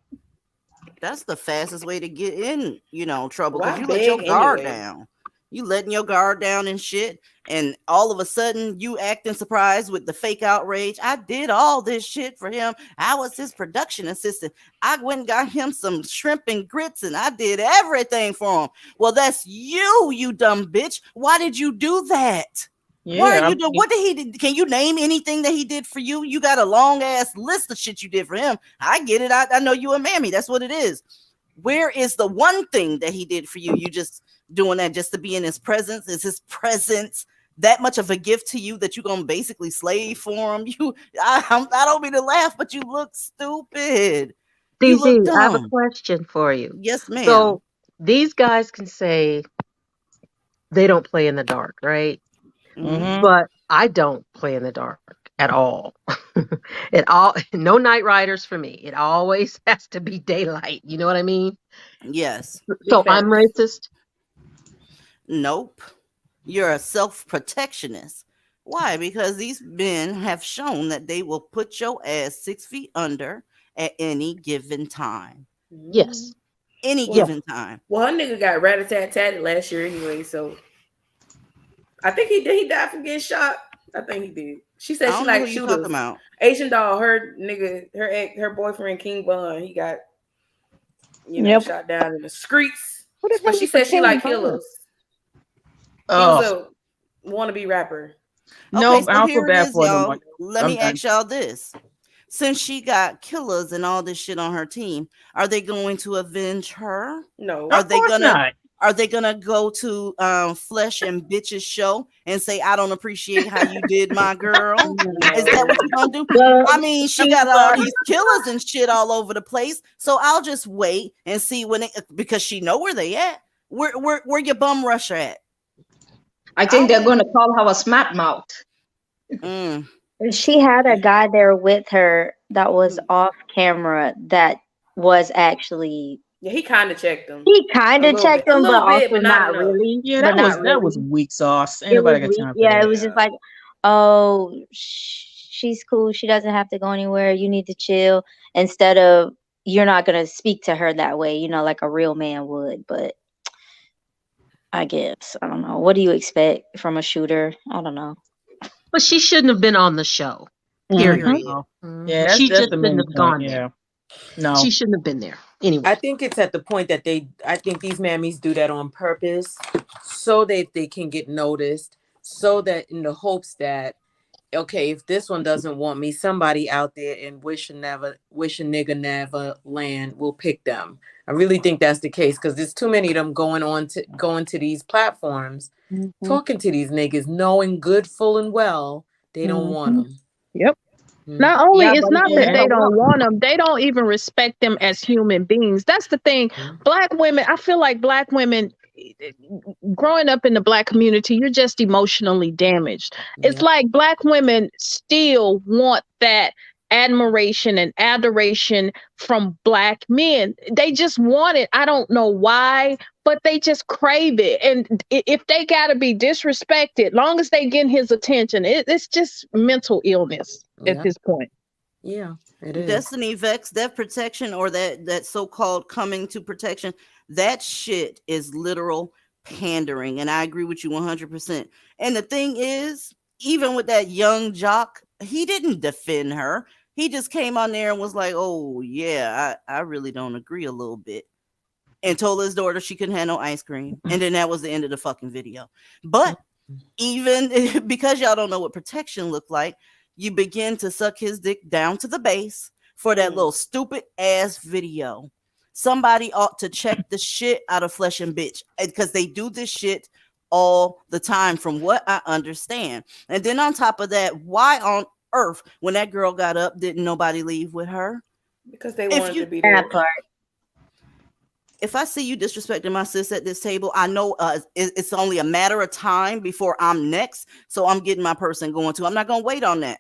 Speaker 1: That's the fastest way to get in, trouble, because
Speaker 5: Why
Speaker 1: you let your
Speaker 5: beg
Speaker 1: guard
Speaker 5: anyway?
Speaker 1: down. You letting your guard down and shit, and all of a sudden you acting surprised with the fake outrage. I did all this shit for him. I was his production assistant. I went and got him some shrimp and grits, and I did everything for him. Well, that's you, you dumb bitch. Why did you do that? Why are
Speaker 14: Yeah,
Speaker 1: you doing? What did he do? Can you name anything that he did for you? You got a long ass list of shit you did for him. I get it. I know you a mammy. That's what it is. Where is the one thing that he did for you? You just doing that just to be in his presence? Is his presence that much of a gift to you that you're gonna basically slave for him? I don't mean to laugh, but you look stupid. You look
Speaker 3: DZ, I have a
Speaker 1: dumb.
Speaker 3: question for you.
Speaker 1: Yes, ma'am.
Speaker 3: So these guys can say they don't play in the dark, right?
Speaker 1: Mm-hmm.
Speaker 3: But I don't play in the dark at all. No night riders for me. It always has to be daylight. You know what I mean?
Speaker 1: Yes.
Speaker 5: Big
Speaker 3: So I'm
Speaker 5: facts.
Speaker 3: racist.
Speaker 1: Nope. You're a self-protectionist. Why? Because these men have shown that they will put your ass 6 feet under at any given time.
Speaker 3: Yes.
Speaker 1: Any
Speaker 3: Yes.
Speaker 1: given time.
Speaker 5: Well, her nigga got rat-a-tat-tatted last year anyway, so I think he did. He died from getting shot. I think he did. She
Speaker 1: I
Speaker 5: said she
Speaker 1: don't know who
Speaker 5: liked
Speaker 1: you talking
Speaker 5: shooters.
Speaker 1: about.
Speaker 5: Asian doll, her nigga, her boyfriend King Bun, he got
Speaker 10: Yep.
Speaker 5: shot down in the streets.
Speaker 10: Who the
Speaker 5: But
Speaker 10: hell
Speaker 5: she
Speaker 10: is the
Speaker 5: said she
Speaker 10: king
Speaker 5: liked
Speaker 10: bun?
Speaker 5: killers. He
Speaker 14: Oh,
Speaker 5: was a wannabe rapper.
Speaker 1: Okay,
Speaker 14: no, I
Speaker 1: so
Speaker 14: don't feel
Speaker 1: here it
Speaker 14: bad
Speaker 1: is,
Speaker 14: for them.
Speaker 1: y'all. Let
Speaker 14: I'm
Speaker 1: me
Speaker 14: done.
Speaker 1: ask y'all this. Since she got killers and all this shit on her team, are they going to avenge her?
Speaker 5: No.
Speaker 1: Are
Speaker 14: Of
Speaker 1: they
Speaker 14: course
Speaker 1: gonna
Speaker 14: not.
Speaker 1: are they gonna go to Flesh and Bitches show and say, I don't appreciate how you did my girl? Is that what you're gonna do?
Speaker 3: Well,
Speaker 1: I mean, she got all these killers and shit all over the place. So I'll just wait and see when because she know where they at. Where your bum rusher at?
Speaker 13: I think they're going to call her a smart mouth.
Speaker 1: Mm.
Speaker 11: She had a guy there with her that was off camera that was actually
Speaker 5: Yeah, he kind of checked them.
Speaker 11: he kind
Speaker 5: A
Speaker 11: of
Speaker 5: little
Speaker 11: checked
Speaker 5: bit. A
Speaker 11: him, but
Speaker 5: little bit,
Speaker 11: also
Speaker 5: but not
Speaker 11: not
Speaker 5: enough.
Speaker 11: really.
Speaker 14: Yeah,
Speaker 11: But not
Speaker 14: that was
Speaker 11: really.
Speaker 14: weak sauce. Ain't
Speaker 11: It was
Speaker 14: nobody got
Speaker 11: weak.
Speaker 14: time for
Speaker 11: Yeah,
Speaker 14: that.
Speaker 11: it was just like, oh, she's cool. She doesn't have to go anywhere. You need to chill. Instead of you're not gonna speak to her that way, like a real man would. But I guess I don't know. What do you expect from a shooter? I don't know.
Speaker 3: but she shouldn't have been on the show.
Speaker 10: Mhm.
Speaker 3: Period.
Speaker 14: Oh.
Speaker 3: Mhm.
Speaker 14: Yeah,
Speaker 3: She
Speaker 14: that's
Speaker 3: just
Speaker 14: the
Speaker 3: shouldn't
Speaker 14: main
Speaker 3: have
Speaker 14: point.
Speaker 3: gone there.
Speaker 14: Yeah. No.
Speaker 3: She shouldn't have been there. Anyway.
Speaker 9: I think it's at the point that I think these mammies do that on purpose so that they can get noticed, so that in the hopes that, okay, if this one doesn't want me, somebody out there in wish a nigga never land will pick them. I really think that's the case because there's too many of them going to these platforms, talking to these niggas, knowing good full and well they don't want them.
Speaker 10: Yep. Not only
Speaker 3: Yeah,
Speaker 10: it's
Speaker 3: but
Speaker 10: not
Speaker 3: it's
Speaker 10: that
Speaker 3: never
Speaker 10: they
Speaker 3: well.
Speaker 10: don't want them, they don't even respect them as human beings. That's the thing. Black women, I feel like black women growing up in the black community, you're just emotionally damaged. It's like black women still want that admiration and adoration from black men. They just want it. I don't know why, but they just crave it. And if they got to be disrespected, long as they getting his attention, it's just mental illness at this point.
Speaker 9: Yeah, it is.
Speaker 1: Destiny Vex, that protection or that so-called coming to protection, that shit is literal pandering. And I agree with you 100%. And the thing is, even with that young jock, he didn't defend her. He just came on there and was like, oh, yeah, I really don't agree a little bit. And told his daughter she couldn't have no ice cream. And then that was the end of the fucking video. But even because y'all don't know what protection looked like, you begin to suck his dick down to the base for that little stupid ass video. Somebody ought to check the shit out of Flesh and Bitch because they do this shit all the time from what I understand. And then on top of that, why on earth when that girl got up didn't nobody leave with her?
Speaker 5: Because they wanted to be there.
Speaker 11: That part.
Speaker 1: if I see you disrespecting my sis at this table, I know it's only a matter of time before I'm next. So I'm getting my person going to. I'm not going to wait on that.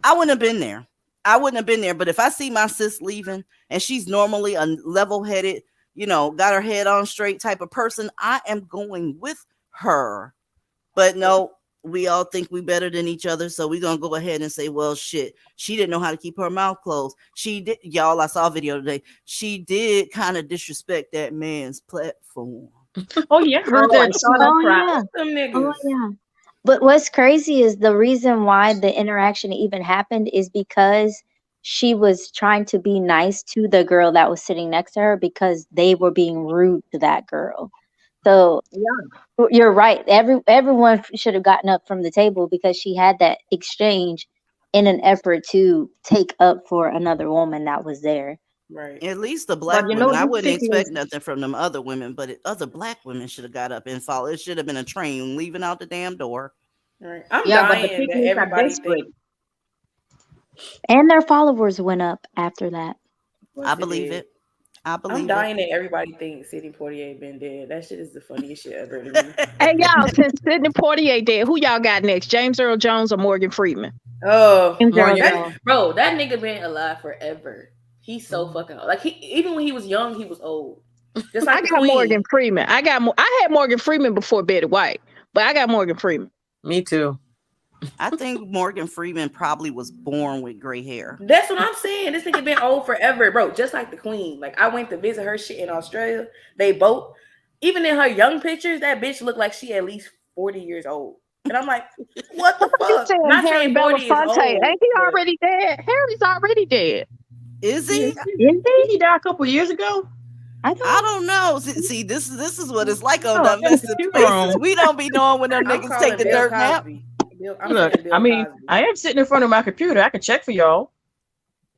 Speaker 1: I wouldn't have been there. But if I see my sis leaving and she's normally a level-headed, got her head on straight type of person, I am going with her. But no, we all think we better than each other. So we're going to go ahead and say, well, shit, she didn't know how to keep her mouth closed. She did. Y'all, I saw a video today. She did kind of disrespect that man's platform.
Speaker 14: Oh, yeah, heard that.
Speaker 11: Oh, yeah. But what's crazy is the reason why the interaction even happened is because she was trying to be nice to the girl that was sitting next to her because they were being rude to that girl. So you're right. Everyone should have gotten up from the table because she had that exchange in an effort to take up for another woman that was there.
Speaker 5: Right.
Speaker 1: At least the black women. I wouldn't expect nothing from them other women, but other black women should have got up and followed. It should have been a train leaving out the damn door.
Speaker 5: Right. I'm dying that everybody thinks.
Speaker 11: And their followers went up after that.
Speaker 1: I believe it.
Speaker 5: I'm dying that everybody thinks Sidney Poitier been dead. That shit is the funniest shit ever to me.
Speaker 10: Hey, y'all, since Sidney Poitier dead, who y'all got next? James Earl Jones or Morgan Freeman?
Speaker 5: Oh,
Speaker 10: Morgan.
Speaker 5: bro, that nigga been alive forever. He's so fucking old. Like even when he was young, he was old. Just like
Speaker 10: I got Morgan Freeman. I had Morgan Freeman before Betty White, but I got Morgan Freeman.
Speaker 9: Me too.
Speaker 1: I think Morgan Freeman probably was born with gray hair.
Speaker 5: That's what I'm saying. This nigga been old forever, bro. Just like the Queen. Like I went to visit her shit in Australia. They both, even in her young pictures, that bitch looked like she at least 40 years old. And I'm like, what the fuck?
Speaker 10: Not Harry Belafonte. Ain't he already dead? Harry's already dead.
Speaker 1: Is he?
Speaker 14: He died a couple years ago.
Speaker 1: I don't know. See, this is what it's like on divested spaces. We don't be knowing when them niggas take the dirt nap.
Speaker 14: Look, I mean, I am sitting in front of my computer. I can check for y'all.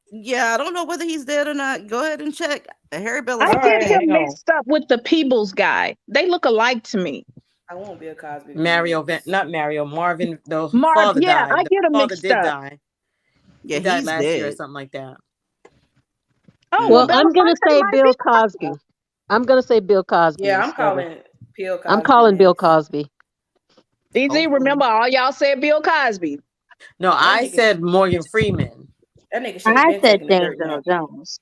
Speaker 1: Yeah, I don't know whether he's dead or not. Go ahead and check. Harry Belafonte.
Speaker 10: I get him mixed up with the Peebles guy. They look alike to me.
Speaker 5: I won't be a Cosby.
Speaker 9: Marvin, the father died.
Speaker 10: I get him mixed up.
Speaker 9: Die.
Speaker 1: Yeah,
Speaker 9: he died last
Speaker 1: dead.
Speaker 9: year or something like that.
Speaker 3: Oh, well, I'm gonna say Bill Cosby. I'm gonna say Bill Cosby.
Speaker 5: Yeah, I'm calling Bill Cosby.
Speaker 3: I'm calling Bill Cosby.
Speaker 10: Easy, remember all y'all said Bill Cosby.
Speaker 9: No, I said Morgan Freeman.
Speaker 5: That nigga
Speaker 11: I said James Earl Jones.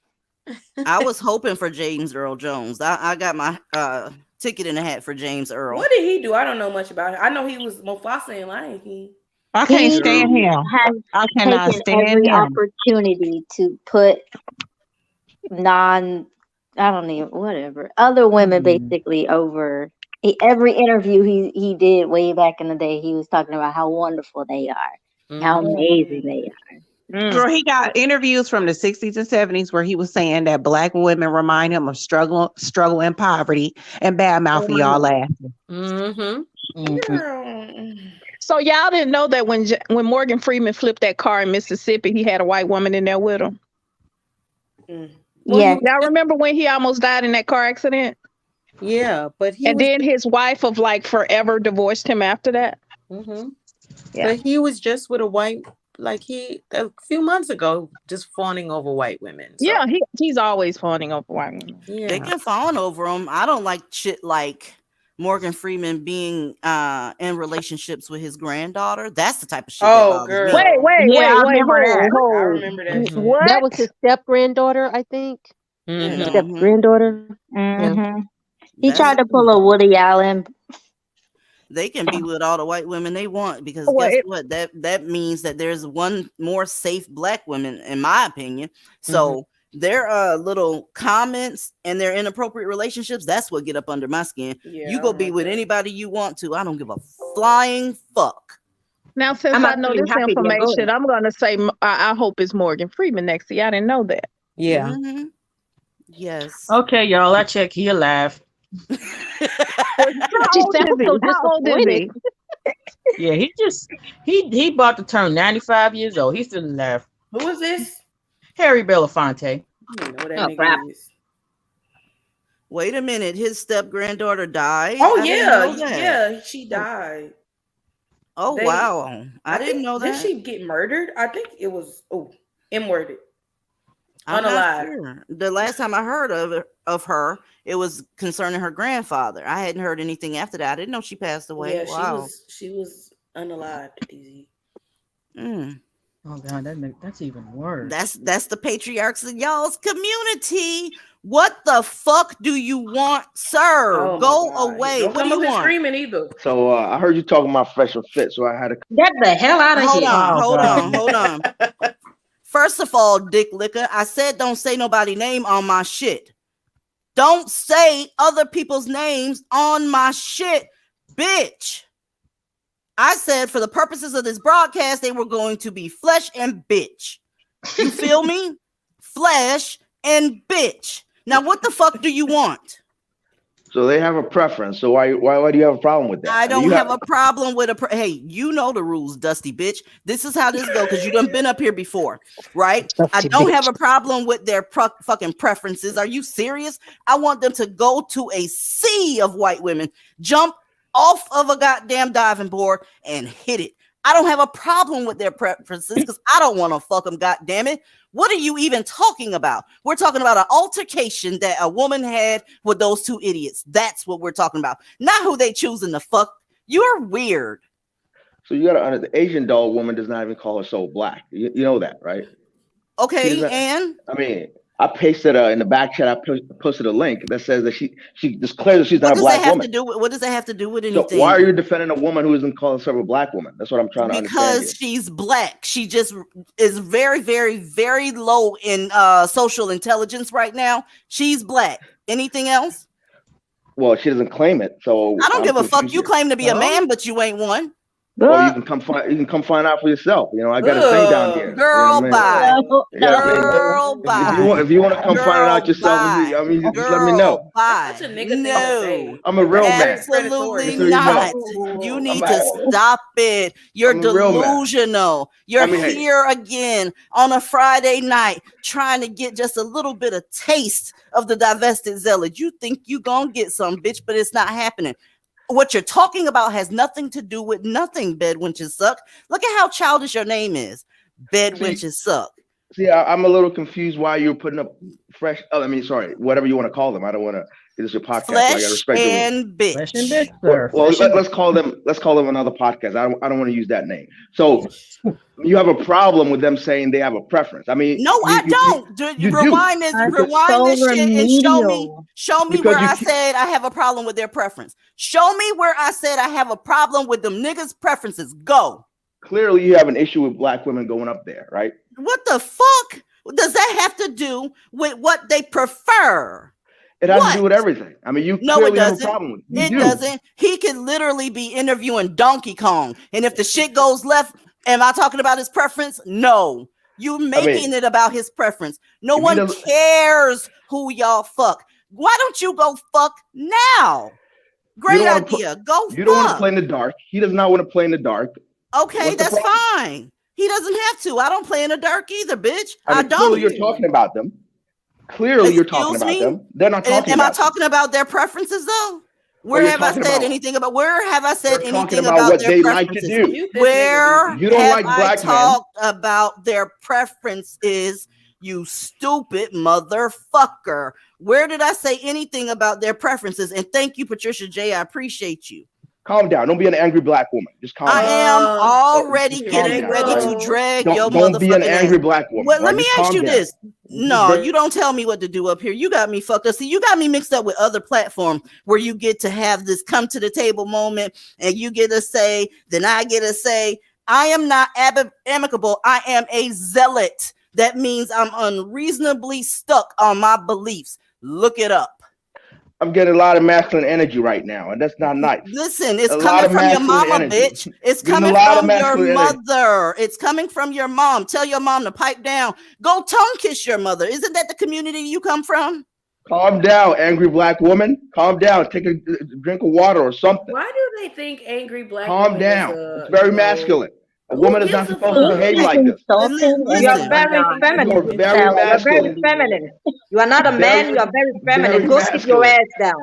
Speaker 1: I was hoping for James Earl Jones. I got my ticket in the hat for James Earl.
Speaker 5: What did he do? I don't know much about him. I know he was Mufasa in Lion King.
Speaker 4: I can't stand him.
Speaker 11: I cannot stand every opportunity to put other women basically over. Every interview he did way back in the day, he was talking about how wonderful they are, how amazing they are.
Speaker 4: Girl, he got interviews from the 60s and 70s where he was saying that black women remind him of struggle and poverty, and bad mouthing y'all laughing.
Speaker 10: So y'all didn't know that when Morgan Freeman flipped that car in Mississippi, he had a white woman in there with him.
Speaker 11: Yeah,
Speaker 10: y'all remember when he almost died in that car accident?
Speaker 9: Yeah, but
Speaker 10: then his wife of like forever divorced him after that.
Speaker 9: Yeah. But he was just with a white, like a few months ago, just fawning over white women. So.
Speaker 10: Yeah, he's always fawning over white women.
Speaker 9: Yeah.
Speaker 1: They can fawn over them. I don't like shit like Morgan Freeman being in relationships with his granddaughter. That's the type of shit.
Speaker 5: Oh, girl.
Speaker 10: Wait.
Speaker 5: I remember that.
Speaker 10: What?
Speaker 3: That was his step granddaughter, I think. Step granddaughter.
Speaker 11: Yeah. He tried to pull a Woody Allen.
Speaker 1: They can be with all the white women they want because guess what? That means that there's one more safe black woman, in my opinion. So their little comments and their inappropriate relationships, that's what get up under my skin.
Speaker 5: Yeah,
Speaker 1: you go be with anybody you want to. I don't give a flying fuck.
Speaker 10: Now, since I know this information, I'm going to say I hope it's Morgan Freeman next. See, I didn't know that.
Speaker 9: Yeah.
Speaker 1: Yes.
Speaker 14: Okay, y'all. I check. He alive.
Speaker 10: How old is he?
Speaker 14: Yeah, he about to turn 95 years old. He's still alive.
Speaker 5: Who is this?
Speaker 14: Harry Belafonte.
Speaker 5: I don't know what that nigga is.
Speaker 1: Wait a minute, his step granddaughter died.
Speaker 5: Oh yeah, she died.
Speaker 1: Oh wow, I didn't know that.
Speaker 5: Did she get murdered? I think it was M-worded.
Speaker 1: I'm not
Speaker 5: Unalive.
Speaker 1: sure. The last time I heard of her, it was concerning her grandfather. I hadn't heard anything after that. I didn't know she passed away.
Speaker 5: Yeah,
Speaker 1: Wow.
Speaker 5: she was unalived, DZ.
Speaker 1: Mm.
Speaker 14: Oh God, that's even worse.
Speaker 1: That's the patriarchs of y'all's community. What the fuck do you want, sir?
Speaker 5: Oh,
Speaker 1: Go
Speaker 5: my God.
Speaker 1: away.
Speaker 5: Don't
Speaker 1: What do
Speaker 5: come
Speaker 1: you
Speaker 5: up here
Speaker 1: want?
Speaker 5: screaming either.
Speaker 15: So I heard you talking about Fresh or Fit, so I had to.
Speaker 13: Get the hell out of
Speaker 1: Hold
Speaker 13: here.
Speaker 1: on,
Speaker 14: Oh,
Speaker 1: hold
Speaker 14: God.
Speaker 1: on, hold on. First of all, Dick Licker, I said don't say nobody name on my shit. Don't say other people's names on my shit, bitch. I said for the purposes of this broadcast, they were going to be flesh and bitch. You feel me? Flesh and bitch. Now, what the fuck do you want?
Speaker 15: So they have a preference. So why do you have a problem with that?
Speaker 1: I don't
Speaker 15: mean,
Speaker 1: have a problem with hey, you know the rules, Dusty bitch. This is how this go because you done been up here before, right? I don't have a problem with their fucking preferences. Are you serious? I want them to go to a sea of white women, jump off of a goddamn diving board and hit it. I don't have a problem with their preferences because I don't want to fuck them, goddamn it. What are you even talking about? We're talking about an altercation that a woman had with those two idiots. That's what we're talking about. Not who they choosing to fuck. You're weird.
Speaker 15: So you gotta understand, the Asian doll woman does not even call herself black. You know that, right?
Speaker 1: Okay, and
Speaker 15: I mean, I pasted in the back chat. I posted a link that says that she declares that she's not a black woman.
Speaker 1: What does that have to do with anything?
Speaker 15: So why are you defending a woman who isn't calling herself a black woman? That's what I'm trying to understand.
Speaker 1: Because she's black. She just is very, very, very low in social intelligence right now. She's black. Anything else?
Speaker 15: Well, she doesn't claim it, so
Speaker 1: I don't give a fuck. You claim to be a man, but you ain't one.
Speaker 15: Well, you can come find out for yourself. You know, I got a thing down here.
Speaker 1: Girl, bye. Girl, bye.
Speaker 15: If you want to come find it out yourself, I mean, just let me know.
Speaker 1: Bye.
Speaker 5: No,
Speaker 15: I'm a real man.
Speaker 1: Absolutely not. You need to stop it. You're delusional. You're here again on a Friday night trying to get just a little bit of taste of the divested zealot. You think you gonna get some, bitch, but it's not happening. What you're talking about has nothing to do with nothing. Bedwenches suck. Look at how childish your name is. Bedwenches suck.
Speaker 15: See, I'm a little confused why you're putting up fresh. Sorry, whatever you want to call them. I don't want to. This is your podcast.
Speaker 1: Flesh
Speaker 15: so I got respect
Speaker 1: and bitch.
Speaker 14: Flesh and bitch, sir.
Speaker 15: Well, let's call them another podcast. I don't want to use that name. So you have a problem with them saying they have a preference. I mean,
Speaker 1: no, I don't. Rewind this shit and show me where I said I have a problem with their preference. Show me where I said I have a problem with them niggas' preferences. Go.
Speaker 15: Clearly, you have an issue with black women going up there, right?
Speaker 1: What the fuck does that have to do with what they prefer?
Speaker 15: It has to do with everything. I mean, you clearly have a problem with it.
Speaker 1: It doesn't. He could literally be interviewing Donkey Kong. And if the shit goes left, am I talking about his preference? No. You making it about his preference. No one cares who y'all fuck. Why don't you go fuck now? Great idea. Go fuck.
Speaker 15: You don't want to play in the dark. He does not want to play in the dark.
Speaker 1: Okay, that's fine. He doesn't have to. I don't play in the dark either, bitch. I don't.
Speaker 15: Clearly, you're talking about them. Clearly, you're talking about them. They're not talking about
Speaker 1: Am I talking about their preferences, though? Where have I said anything about? Where have I said anything about
Speaker 15: what
Speaker 1: their
Speaker 15: they like to
Speaker 1: preferences?
Speaker 15: do?
Speaker 1: Where
Speaker 15: you don't like black men?
Speaker 1: Talked about their preferences? You stupid motherfucker. Where did I say anything about their preferences? And thank you, Patricia J. I appreciate you.
Speaker 15: Calm down. Don't be an angry black woman. Just calm down.
Speaker 1: I am already getting ready to drag your motherfucking
Speaker 15: Don't be an angry black woman.
Speaker 1: Well, let me ask you this. No, you don't tell me what to do up here. You got me fucked up. See, you got me mixed up with other platforms where you get to have this come to the table moment and you get to say, then I get to say, I am not amicable. I am a zealot. That means I'm unreasonably stuck on my beliefs. Look it up.
Speaker 15: I'm getting a lot of masculine energy right now, and that's not nice.
Speaker 1: Listen, it's coming from your mama, bitch. It's coming from your mother. It's coming from your mom. Tell your mom to pipe down. Go tongue kiss your mother. Isn't that the community you come from?
Speaker 15: Calm down, angry black woman. Calm down. Take a drink of water or something.
Speaker 5: Why do they think angry black
Speaker 15: Calm down. It's very masculine. A woman is not supposed to behave like this.
Speaker 13: You're very feminine.
Speaker 15: You're very masculine.
Speaker 13: Very feminine. You are not a man. You are very feminine. Go sit your ass down.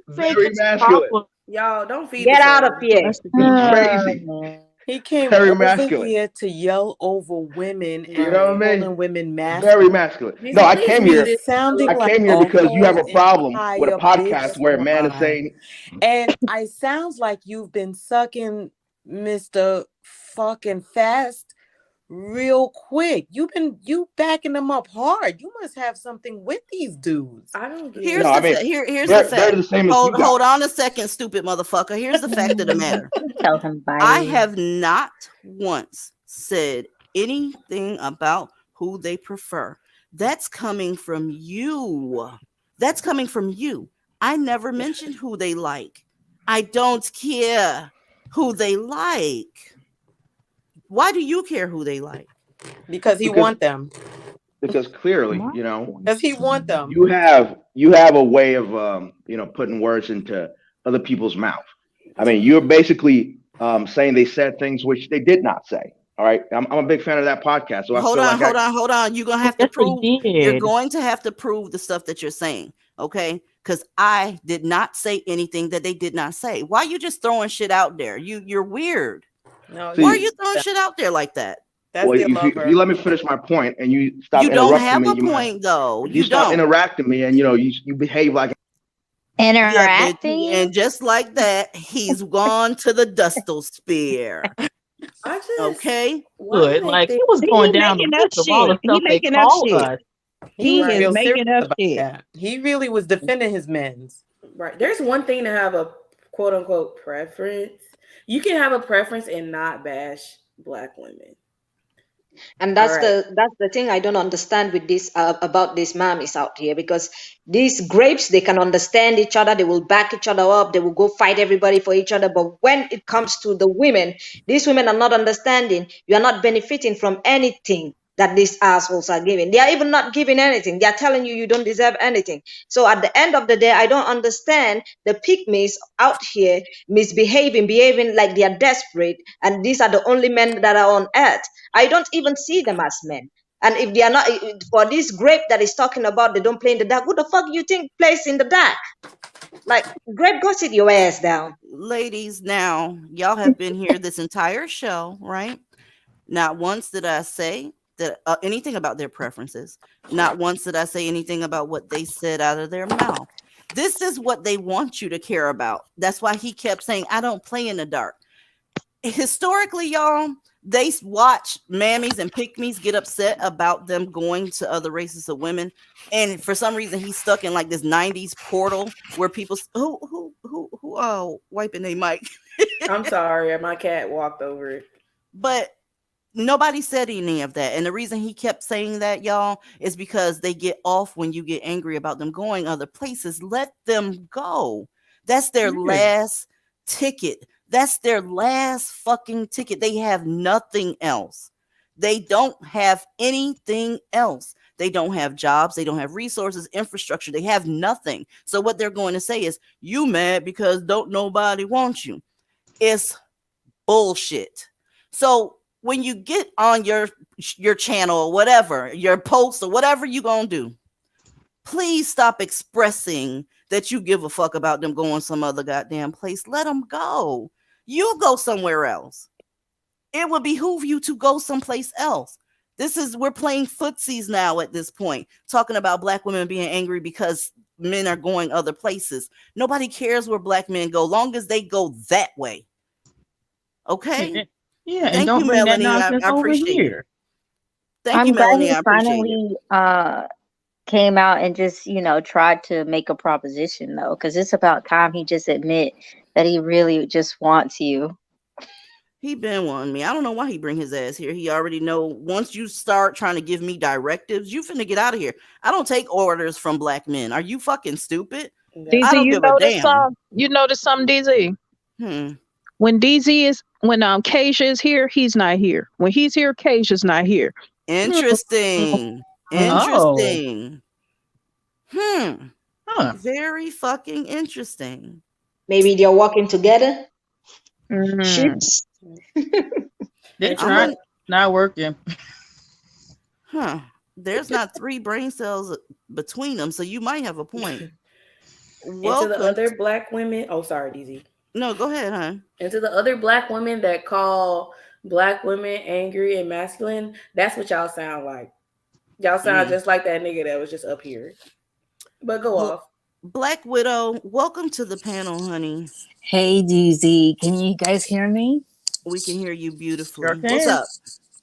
Speaker 15: Very masculine.
Speaker 5: Y'all don't feed.
Speaker 13: Get out of here.
Speaker 15: It's crazy.
Speaker 9: He came
Speaker 15: Very
Speaker 9: over
Speaker 15: masculine.
Speaker 9: here to yell over women
Speaker 15: You
Speaker 9: and
Speaker 15: know what I
Speaker 9: calling
Speaker 15: mean?
Speaker 9: women
Speaker 15: Very
Speaker 9: masculine.
Speaker 15: masculine. No,
Speaker 5: DZ,
Speaker 15: I
Speaker 5: please
Speaker 15: came
Speaker 5: mute
Speaker 15: here.
Speaker 5: this.
Speaker 9: He's sounding
Speaker 15: I
Speaker 9: like
Speaker 15: came here
Speaker 9: a
Speaker 15: because you have
Speaker 9: whole
Speaker 15: a problem with a
Speaker 9: entire big
Speaker 15: podcast where a man is
Speaker 9: swine.
Speaker 15: saying,
Speaker 9: And I sounds like you've been sucking Mr. fucking Fast real quick. You backing them up hard. You must have something with these dudes.
Speaker 5: I don't get
Speaker 1: Here's
Speaker 15: no, I
Speaker 1: the
Speaker 15: mean,
Speaker 1: here's the
Speaker 15: they're
Speaker 1: fact.
Speaker 15: the same as you
Speaker 1: Hold
Speaker 15: guys.
Speaker 1: on a second, stupid motherfucker. Here's the fact of the matter.
Speaker 11: Tell him
Speaker 1: I
Speaker 11: bye.
Speaker 1: have not once said anything about who they prefer. That's coming from you. That's coming from you. I never mentioned who they like. I don't care who they like. Why do you care who they like?
Speaker 9: Because he
Speaker 15: Because
Speaker 9: want them.
Speaker 15: because clearly, you know,
Speaker 9: Does he want them?
Speaker 15: you have a way of putting words into other people's mouth. I mean, you're basically saying they said things which they did not say. All right, I'm a big fan of that podcast, so I
Speaker 1: Hold
Speaker 15: feel
Speaker 1: on,
Speaker 15: like I
Speaker 1: hold on. You're gonna have to
Speaker 4: Yes, they
Speaker 1: prove. You're
Speaker 4: did.
Speaker 1: going to have to prove the stuff that you're saying, okay? Because I did not say anything that they did not say. Why are you just throwing shit out there? You're weird.
Speaker 9: No,
Speaker 1: Why are
Speaker 15: see.
Speaker 1: you throwing shit out there like that?
Speaker 9: That's
Speaker 15: Well,
Speaker 9: their
Speaker 15: if you
Speaker 9: lover.
Speaker 15: let me finish my point and you stop
Speaker 1: You don't
Speaker 15: interrupting
Speaker 1: have
Speaker 15: me,
Speaker 1: a
Speaker 15: you mind?
Speaker 1: point though.
Speaker 15: If you
Speaker 1: You
Speaker 15: stop
Speaker 1: don't.
Speaker 15: interacting me and you behave like
Speaker 1: Yeah, but
Speaker 11: Interacting?
Speaker 1: and just like that, he's gone to the Dustle Spear.
Speaker 5: I just
Speaker 1: Okay.
Speaker 5: why do
Speaker 14: Good.
Speaker 5: they
Speaker 14: Like
Speaker 5: think
Speaker 14: he was
Speaker 3: See,
Speaker 14: going
Speaker 3: he
Speaker 14: down the
Speaker 3: making up
Speaker 14: list of all
Speaker 3: shit.
Speaker 14: the
Speaker 3: He
Speaker 14: stuff they
Speaker 3: making up
Speaker 14: call
Speaker 3: shit.
Speaker 14: us.
Speaker 9: He was
Speaker 3: He is
Speaker 9: real serious
Speaker 3: making up
Speaker 9: about
Speaker 3: shit.
Speaker 9: that. He really was defending his men's.
Speaker 5: right? There's one thing to have a quote unquote preference. You can have a preference and not bash black women.
Speaker 13: And
Speaker 5: All right.
Speaker 13: that's the thing I don't understand with this about these mommies out here, because these grapes, they can understand each other, they will back each other up, they will go fight everybody for each other. But when it comes to the women, these women are not understanding. You are not benefiting from anything that these assholes are giving. They are even not giving anything. They are telling you you don't deserve anything. So at the end of the day, I don't understand the pygmies out here misbehaving, behaving like they are desperate, and these are the only men that are on earth. I don't even see them as men. And if they are not, for this grape that is talking about, they don't play in the dark. Who the fuck you think plays in the dark? Like, grape, go sit your ass down.
Speaker 1: Ladies, now y'all have been here this entire show, right? Not once did I say that anything about their preferences. Not once did I say anything about what they said out of their mouth. This is what they want you to care about. That's why he kept saying, I don't play in the dark. Historically, y'all, they watch mammies and pygmies get upset about them going to other races of women. And for some reason, he's stuck in like this 90s portal where people wiping their mic.
Speaker 5: I'm sorry, my cat walked over it.
Speaker 1: But nobody said any of that. And the reason he kept saying that, y'all, is because they get off when you get angry about them going other places. Let them go. That's their last ticket. That's their last fucking ticket. They have nothing else. They don't have anything else. They don't have jobs. They don't have resources, infrastructure. They have nothing. So what they're going to say is, you mad because don't nobody want you. It's bullshit. So when you get on your channel or whatever, your post or whatever you gonna do, please stop expressing that you give a fuck about them going some other goddamn place. Let them go. You go somewhere else. It would behoove you to go someplace else. We're playing footsies now at this point, talking about black women being angry because men are going other places. Nobody cares where black men go, long as they go that way. Okay?
Speaker 14: Yeah, and
Speaker 1: Thank
Speaker 14: don't
Speaker 1: you,
Speaker 14: bring that
Speaker 1: Melanie. I
Speaker 14: nonsense over
Speaker 1: appreciate you.
Speaker 14: here.
Speaker 1: Thank
Speaker 11: I'm
Speaker 1: you,
Speaker 11: glad
Speaker 1: Melanie.
Speaker 11: he
Speaker 1: I appreciate you.
Speaker 11: finally came out and just, tried to make a proposition though, because it's about time he just admit that he really just wants you.
Speaker 1: He been wanting me. I don't know why he bring his ass here. He already know once you start trying to give me directives, you finna get out of here. I don't take orders from black men. Are you fucking stupid? I
Speaker 10: DZ,
Speaker 1: don't
Speaker 10: you
Speaker 1: give a
Speaker 10: notice
Speaker 1: damn.
Speaker 10: you notice something, DZ? When Keisha is here, he's not here. When he's here, Keisha's not here.
Speaker 1: Interesting. Interesting. Very fucking interesting.
Speaker 13: Maybe they're working together.
Speaker 10: Ships.
Speaker 14: They tried, not working.
Speaker 1: There's not 3 brain cells between them, so you might have a point.
Speaker 5: And to the other black women, oh sorry, DZ.
Speaker 1: No, go ahead, hon.
Speaker 5: And to the other black women that call black women angry and masculine, that's what y'all sound like. Y'all sound just like that nigga that was just up here. But go off.
Speaker 1: Black Widow, welcome to the panel, honey.
Speaker 16: Hey, DZ, can you guys hear me?
Speaker 1: We can hear you
Speaker 14: Sure
Speaker 1: beautifully. What's
Speaker 14: can.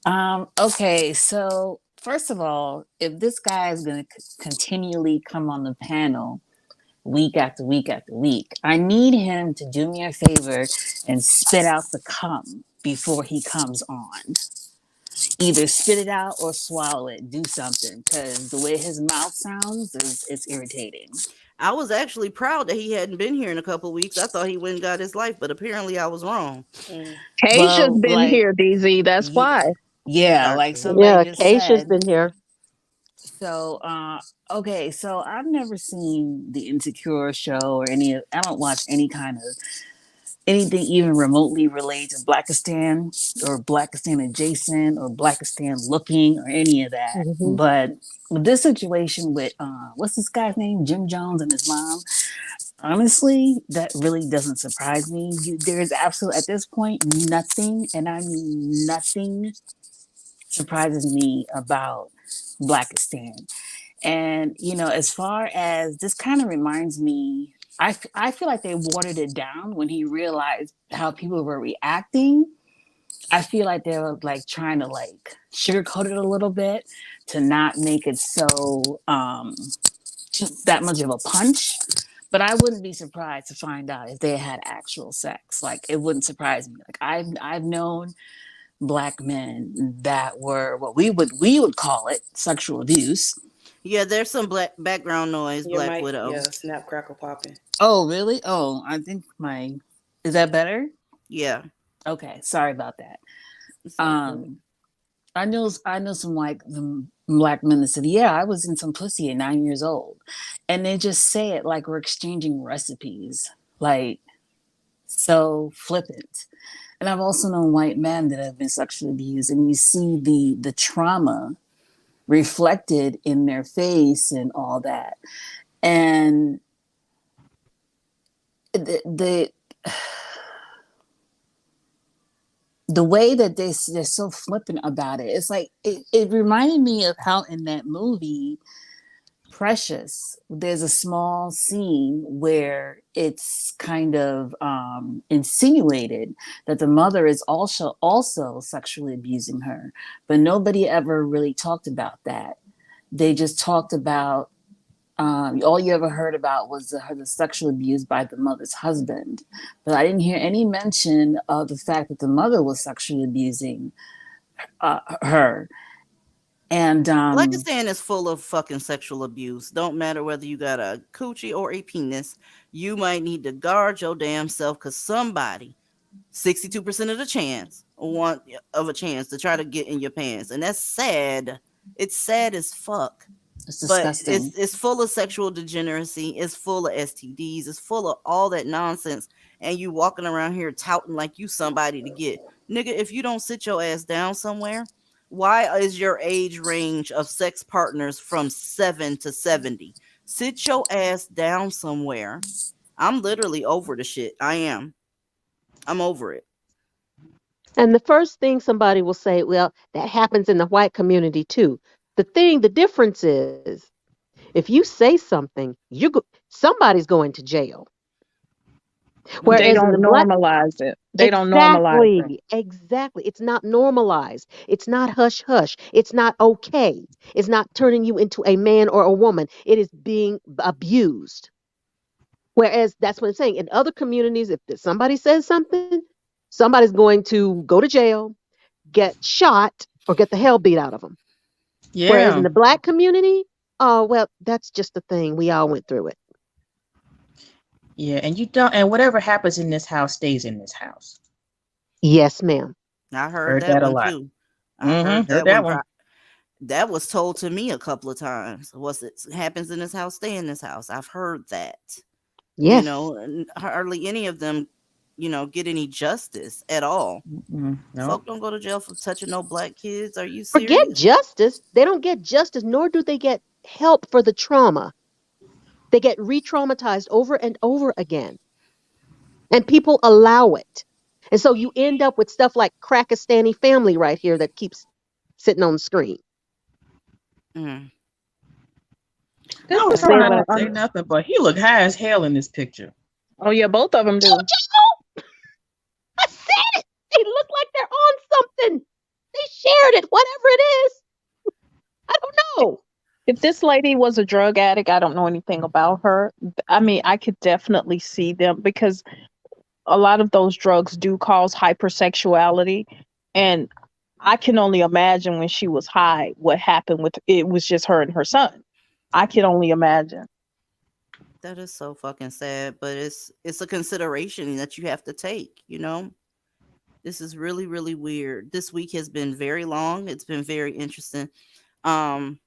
Speaker 1: up?
Speaker 16: Okay, so first of all, if this guy is going to continually come on the panel week after week after week, I need him to do me a favor and spit out the cum before he comes on. Either spit it out or swallow it. Do something, because the way his mouth sounds is it's irritating.
Speaker 1: I was actually proud that he hadn't been here in a couple weeks. I thought he went and got his life, but apparently I was wrong.
Speaker 10: Keisha's
Speaker 16: Well,
Speaker 10: been
Speaker 16: like,
Speaker 10: here, DZ. That's why.
Speaker 16: yeah, like
Speaker 1: Gotcha.
Speaker 16: somebody
Speaker 3: Yeah,
Speaker 16: just
Speaker 3: Keisha's
Speaker 16: said.
Speaker 3: been here.
Speaker 16: So, okay, so I've never seen the Insecure show or any. I don't watch any kind of anything even remotely related to Blackistan or Blackistan adjacent or Blackistan looking or any of that.
Speaker 3: Hmm.
Speaker 16: But with this situation with what's this guy's name, Jim Jones and his mom. Honestly, that really doesn't surprise me. There's absolutely at this point nothing, and I mean nothing, surprises me about Blackistan. And, as far as this kind of reminds me, I feel like they watered it down when he realized how people were reacting. I feel like they were like trying to like sugarcoat it a little bit to not make it so just that much of a punch. But I wouldn't be surprised to find out if they had actual sex. Like it wouldn't surprise me. Like I've known black men that were what we would call it sexual abuse.
Speaker 1: Yeah, there's some black background noise,
Speaker 5: Your
Speaker 1: Black
Speaker 5: mic,
Speaker 1: Widow.
Speaker 5: yeah, snap, crackle, popping.
Speaker 16: Oh, really? Oh, I think is that better?
Speaker 1: Yeah.
Speaker 16: Okay, sorry about that.
Speaker 1: It's all good.
Speaker 16: I know some like the black men that said, yeah, I was in some pussy at 9 years old. And they just say it like we're exchanging recipes. Like so flippant. And I've also known white men that have been sexually abused, and you see the trauma reflected in their face and all that. And the the way that they're so flippant about it, it's like it reminded me of how in that movie Precious, there's a small scene where it's kind of insinuated that the mother is also sexually abusing her, but nobody ever really talked about that. They just talked about all you ever heard about was the sexual abuse by the mother's husband, but I didn't hear any mention of the fact that the mother was sexually abusing her. And
Speaker 1: Pakistan is full of fucking sexual abuse. Don't matter whether you got a coochie or a penis, you might need to guard your damn self because somebody, 62% of the chance, of a chance to try to get in your pants. And that's sad. It's sad as fuck.
Speaker 16: It's
Speaker 1: But
Speaker 16: disgusting.
Speaker 1: it's full of sexual degeneracy. It's full of STDs. It's full of all that nonsense. And you walking around here touting like you somebody to get. Nigga, if you don't sit your ass down somewhere, why is your age range of sex partners from 7 to 70? Sit your ass down somewhere. I'm literally over the shit. I am. I'm over it.
Speaker 3: And the first thing somebody will say, well, that happens in the white community too. The difference is, if you say something, somebody's going to jail.
Speaker 10: They
Speaker 3: Whereas in the
Speaker 10: don't
Speaker 3: black,
Speaker 10: normalize it. They don't normalize it.
Speaker 3: exactly, it's not normalized. It's not hush hush. It's not okay. It's not turning you into a man or a woman. It is being abused. Whereas that's what I'm saying. In other communities, if somebody says something, somebody's going to go to jail, get shot, or get the hell beat out of them. Whereas in
Speaker 14: Yeah.
Speaker 3: the black community, oh, well, that's just a thing. We all went through it.
Speaker 14: Yeah. And you don't, and whatever happens in this house stays in this house.
Speaker 3: Yes, ma'am.
Speaker 1: I heard
Speaker 14: Heard
Speaker 1: that
Speaker 14: that a
Speaker 1: one
Speaker 14: lot.
Speaker 1: too. I heard
Speaker 14: Heard
Speaker 1: that
Speaker 14: that
Speaker 1: one.
Speaker 14: one.
Speaker 1: That was told to me a couple of times. What's it happens in this house, stay in this house. I've heard that.
Speaker 3: Yes.
Speaker 1: And hardly any of them, get any justice at all.
Speaker 14: No.
Speaker 1: Folk don't go to jail for touching no black kids. Are you
Speaker 3: Forget
Speaker 1: serious?
Speaker 3: justice. They don't get justice, nor do they get help for the trauma. They get re traumatized over and over again. and people allow it. And so you end up with stuff like Crackistani Family right here that keeps sitting on the screen.
Speaker 1: Mm.
Speaker 14: I was
Speaker 3: Saying
Speaker 14: trying
Speaker 3: what
Speaker 14: not
Speaker 3: I
Speaker 14: to say nothing, but he looked high as hell in this picture.
Speaker 10: Oh yeah, both of them do.
Speaker 3: I said it. They look like they're on something. They shared it, whatever it is. I don't know.
Speaker 10: If this lady was a drug addict, I don't know anything about her. I mean, I could definitely see them because a lot of those drugs do cause hypersexuality. And I can only imagine when she was high what happened with it was just her and her son. I can only imagine.
Speaker 1: That is so fucking sad, but it's a consideration that you have to take, you know? This is really, really weird. This week has been very long. It's been very interesting. Um,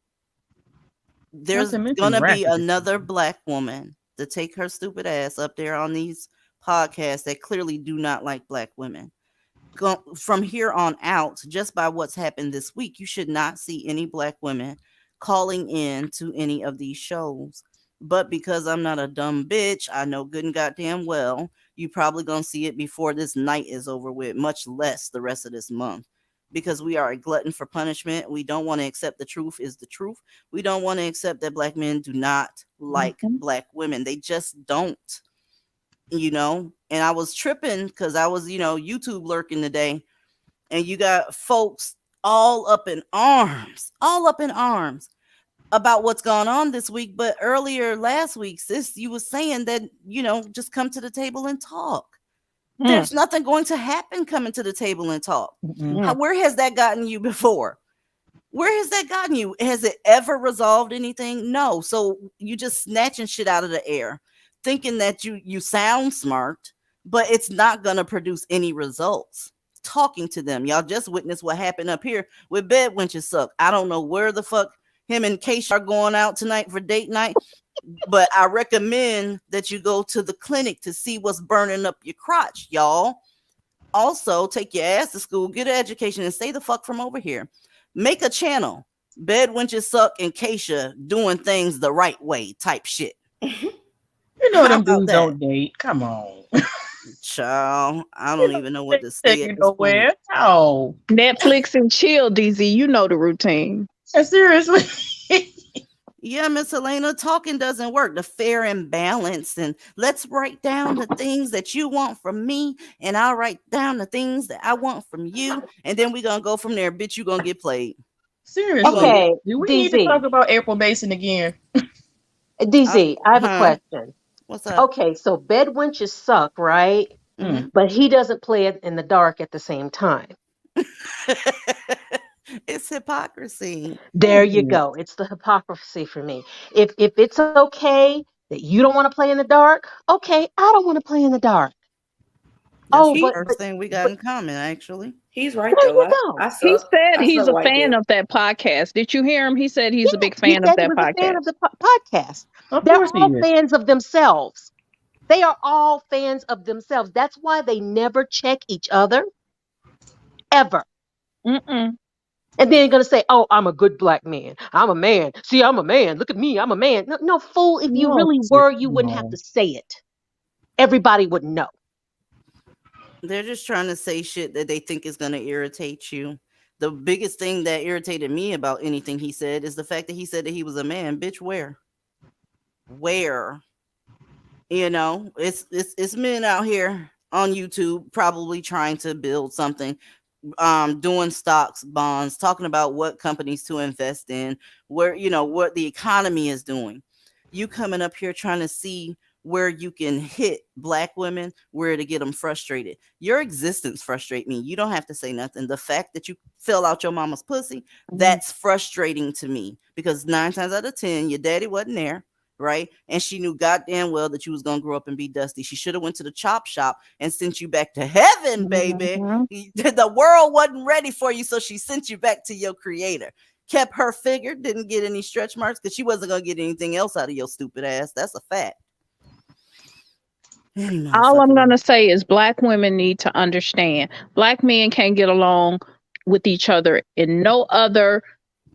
Speaker 14: Not
Speaker 1: there's
Speaker 14: to mention
Speaker 1: gonna be
Speaker 14: ratchet.
Speaker 1: another black woman to take her stupid ass up there on these podcasts that clearly do not like black women. From here on out, just by what's happened this week, you should not see any black women calling in to any of these shows. But because I'm not a dumb bitch, I know good and goddamn well you probably gonna see it before this night is over with, much less the rest of this month. Because we are a glutton for punishment. We don't want to accept the truth is the truth. We don't want to accept that black men do not like black women. They just don't, you know. And I was tripping because I was, YouTube lurking today, and you got folks all up in arms about what's going on this week. But earlier last week, sis, you was saying that, just come to the table and talk. There's nothing going to happen coming to the table and talk. Where has that gotten you before? Where has that gotten you? Has it ever resolved anything? No. So you just snatching shit out of the air, thinking that you sound smart, but it's not gonna produce any results. Talking to them, y'all just witnessed what happened up here with Bed Wenches Suck. I don't know where the fuck him and Keisha are going out tonight for date night, but I recommend that you go to the clinic to see what's burning up your crotch, y'all. Also, take your ass to school, get an education, and stay the fuck from over here. Make a channel. Bed Wenches Suck and Keisha doing things the right way type shit.
Speaker 14: You know them dudes don't date. Come on.
Speaker 1: Child, I don't even know what to say
Speaker 14: Take
Speaker 1: at
Speaker 14: you
Speaker 1: this
Speaker 14: nowhere.
Speaker 1: point.
Speaker 14: No.
Speaker 10: Netflix and chill, DZ. You know the routine.
Speaker 14: Seriously.
Speaker 1: Yeah, Miss Helena, talking doesn't work. The fair and balanced, and let's write down the things that you want from me, and I'll write down the things that I want from you, and then we're gonna go from there. Bitch, you gonna get played.
Speaker 14: Seriously.
Speaker 3: Okay,
Speaker 14: Do we need to talk about April Mason again?
Speaker 3: DZ, I have a question.
Speaker 1: What's up?
Speaker 3: Okay, so Bed Wenches Suck, right?
Speaker 1: Mhm.
Speaker 3: But he doesn't play it in the dark at the same time.
Speaker 1: It's hypocrisy.
Speaker 3: There you go. It's the hypocrisy for me. If it's okay that you don't want to play in the dark, okay, I don't want to play in the dark.
Speaker 1: That's the first thing we got in common, actually.
Speaker 5: He's right
Speaker 3: there
Speaker 5: though.
Speaker 3: you go.
Speaker 10: He said he's a fan of that podcast. Did you hear him? He said he's a big fan of
Speaker 3: He
Speaker 10: that
Speaker 3: was a fan
Speaker 10: podcast.
Speaker 3: of the podcast.
Speaker 14: Of
Speaker 3: They're
Speaker 14: course he
Speaker 3: all
Speaker 14: is.
Speaker 3: fans of themselves. They are all fans of themselves. That's why they never check each other, ever. And then you're going to say, oh, I'm a good black man. I'm a man. See, I'm a man. Look at me. I'm a man. No, no, fool. If you really were, you wouldn't have to say it. Everybody would know.
Speaker 1: They're just trying to say shit that they think is going to irritate you. The biggest thing that irritated me about anything he said is the fact that he said that he was a man. Bitch, where? Where? It's men out here on YouTube probably trying to build something, doing stocks, bonds, talking about what companies to invest in, where what the economy is doing. You coming up here trying to see where you can hit black women, where to get them frustrated. Your existence frustrate me. You don't have to say nothing. The fact that you fill out your mama's pussy, that's frustrating to me, because 9 times out of 10 your daddy wasn't there, right? And she knew goddamn well that you was gonna grow up and be dusty. She should have went to the chop shop and sent you back to heaven, baby. The world wasn't ready for you, so she sent you back to your creator. Kept her figure, didn't get any stretch marks, because she wasn't gonna get anything else out of your stupid ass. That's a fact.
Speaker 10: All I'm going to say is black women need to understand black men can't get along with each other in no other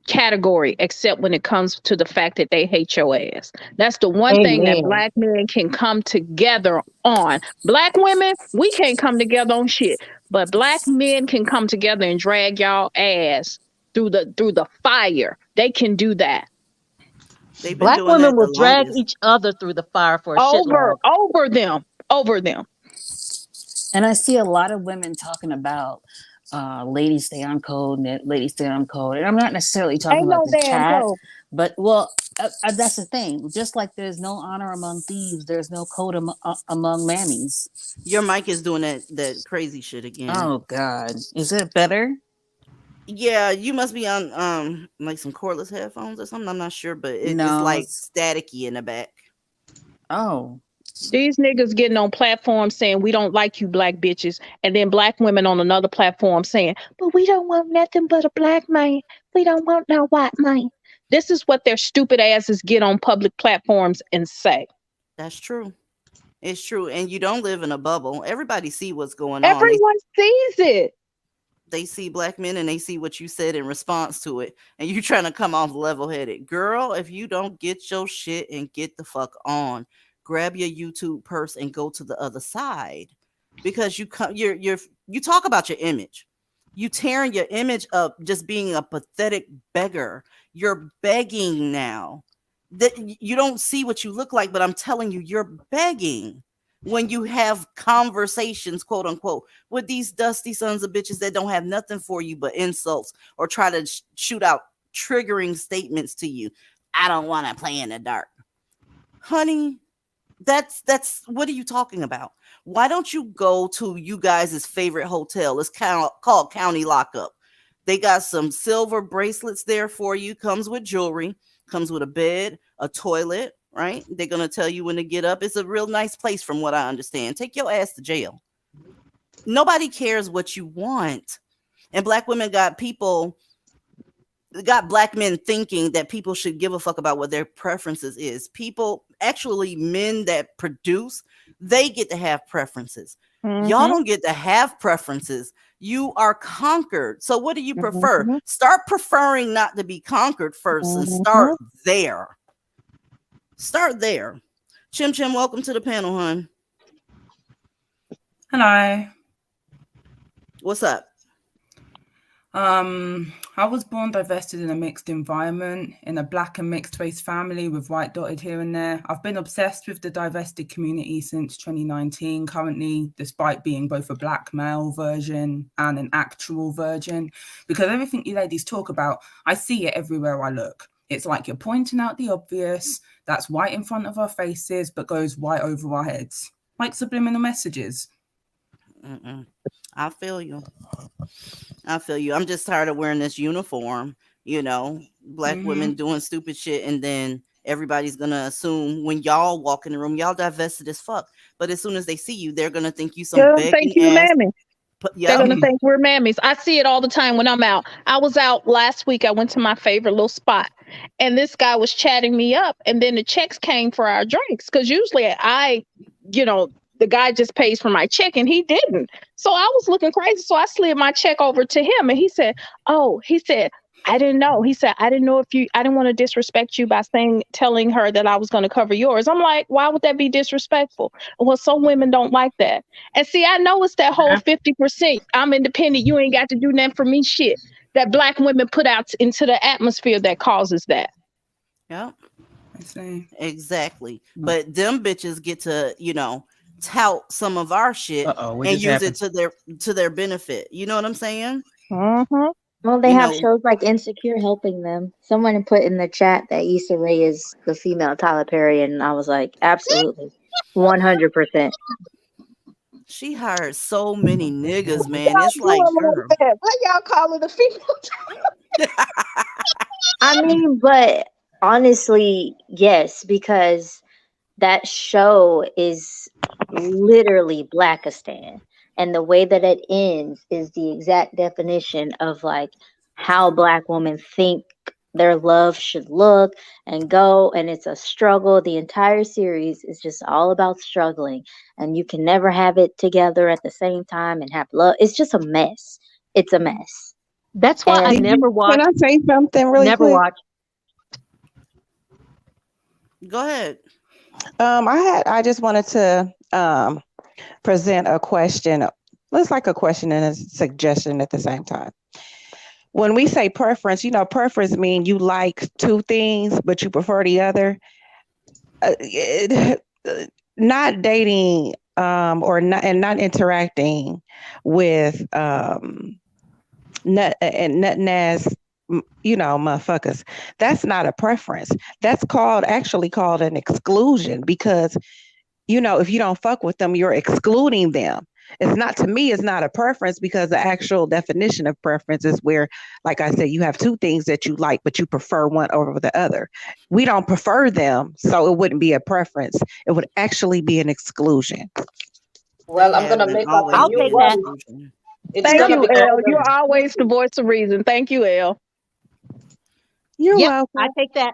Speaker 10: category except when it comes to the fact that they hate your ass. That's the one thing that
Speaker 3: Amen.
Speaker 10: black men can come together on. Black women, we can't come together on shit. But black men can come together and drag y'all ass through the fire. They can do that.
Speaker 1: They've been
Speaker 3: Black
Speaker 1: doing
Speaker 3: women
Speaker 1: that
Speaker 3: will
Speaker 1: the
Speaker 3: drag
Speaker 1: longest.
Speaker 3: each other through the fire for a shit
Speaker 10: Over
Speaker 3: log.
Speaker 10: over them. Over them.
Speaker 16: And I see a lot of women talking about ladies stay on code, ladies stay on code. And I'm not necessarily talking
Speaker 10: Ain't
Speaker 16: about
Speaker 10: no
Speaker 16: the
Speaker 10: damn
Speaker 16: chat,
Speaker 10: code.
Speaker 16: but that's the thing. Just like there's no honor among thieves, there's no code among mammies.
Speaker 1: Your mic is doing that crazy shit again.
Speaker 16: Oh God, is it better?
Speaker 1: Yeah, you must be on like some cordless headphones or something. I'm not sure, but it's
Speaker 16: No.
Speaker 1: like staticky in the back.
Speaker 16: Oh.
Speaker 10: These niggas getting on platforms saying we don't like you black bitches, and then black women on another platform saying, but we don't want nothing but a black man. We don't want no white man. This is what their stupid asses get on public platforms and say.
Speaker 1: That's true. It's true, and you don't live in a bubble. Everybody see what's going on.
Speaker 10: Everyone sees it.
Speaker 1: They see black men and they see what you said in response to it, and you trying to come off level-headed. Girl, if you don't get your shit and get the fuck on, grab your YouTube purse and go to the other side, because you talk about your image. You tearing your image up just being a pathetic beggar. You're begging now. That you don't see what you look like, but I'm telling you, you're begging when you have conversations, quote unquote, with these dusty sons of bitches that don't have nothing for you but insults, or try to shoot out triggering statements to you. I don't want to play in the dark. Honey, that's what are you talking about? Why don't you go to you guys' favorite hotel? It's called County Lockup. They got some silver bracelets there for you. Comes with jewelry, comes with a bed, a toilet, right? They're going to tell you when to get up. It's a real nice place from what I understand. Take your ass to jail. Nobody cares what you want. And black women got black men thinking that people should give a fuck about what their preferences is. People, actually men that produce, they get to have preferences. Y'all don't get to have preferences. You are conquered. So what do you prefer? Start preferring not to be conquered first, and start there. Start there. Chim Chim, welcome to the panel, hon.
Speaker 17: Hello.
Speaker 1: What's up?
Speaker 17: I was born divested in a mixed environment, in a black and mixed race family with white dotted here and there. I've been obsessed with the divested community since 2019, currently, despite being both a black male version and an actual virgin, because everything you ladies talk about, I see it everywhere I look. It's like you're pointing out the obvious, that's right in front of our faces, but goes right over our heads, like subliminal messages.
Speaker 1: I feel you. I'm just tired of wearing this uniform, black women doing stupid shit, and then everybody's gonna assume when y'all walk in the room, y'all divested as fuck. But as soon as they see you, they're gonna think you some
Speaker 10: Girl, thank
Speaker 1: begging
Speaker 10: you,
Speaker 1: ass.
Speaker 10: mammy. They're gonna think we're mammies. I see it all the time when I'm out. I was out last week. I went to my favorite little spot, and this guy was chatting me up. And then the checks came for our drinks, because usually the guy just pays for my check, and he didn't. So I was looking crazy. So I slid my check over to him, and he said, I didn't know. He said, I didn't know I didn't want to disrespect you by telling her that I was going to cover yours. I'm like, why would that be disrespectful? Well, some women don't like that. And see, I know it's that whole 50%. I'm independent. You ain't got to do nothing for me shit that black women put out into the atmosphere that causes that.
Speaker 1: Yep. Exactly. But them bitches get to, tout some of our shit and use it to their benefit. You know what I'm saying?
Speaker 11: Well, they have shows like Insecure helping them. Someone put in the chat that Issa Rae is the female Tyler Perry, and I was like, absolutely, 100%.
Speaker 1: She hired so many niggas, man. It's like, girl.
Speaker 10: Why y'all call it a female?
Speaker 11: I mean, but honestly, yes, because that show is literally Blackistan. And the way that it ends is the exact definition of like how black women think their love should look and go. And it's a struggle. The entire series is just all about struggling. And you can never have it together at the same time and have love. It's just a mess. It's a mess.
Speaker 3: That's why I never
Speaker 4: Can
Speaker 3: watched.
Speaker 4: I say something really
Speaker 3: Never
Speaker 4: quick?
Speaker 3: watched.
Speaker 1: Go ahead.
Speaker 4: I just wanted to present a question. It's like a question and a suggestion at the same time. When we say preference, preference means you like two things, but you prefer the other. Not dating or not interacting with nothing as motherfuckers. That's not a preference. That's actually called an exclusion because if you don't fuck with them, you're excluding them. It's not, to me, it's not a preference because the actual definition of preference is where, like I said, you have two things that you like, but you prefer one over the other. We don't prefer them, so it wouldn't be a preference. It would actually be an exclusion.
Speaker 13: Well, I'm gonna make up a
Speaker 3: I'll
Speaker 13: new
Speaker 3: take that.
Speaker 13: one. It's
Speaker 4: Thank
Speaker 13: gonna
Speaker 4: you,
Speaker 13: be
Speaker 4: Elle.
Speaker 13: called
Speaker 4: You're always the voice of reason. Thank you, Elle. You're
Speaker 3: Yep,
Speaker 4: welcome.
Speaker 3: I take that.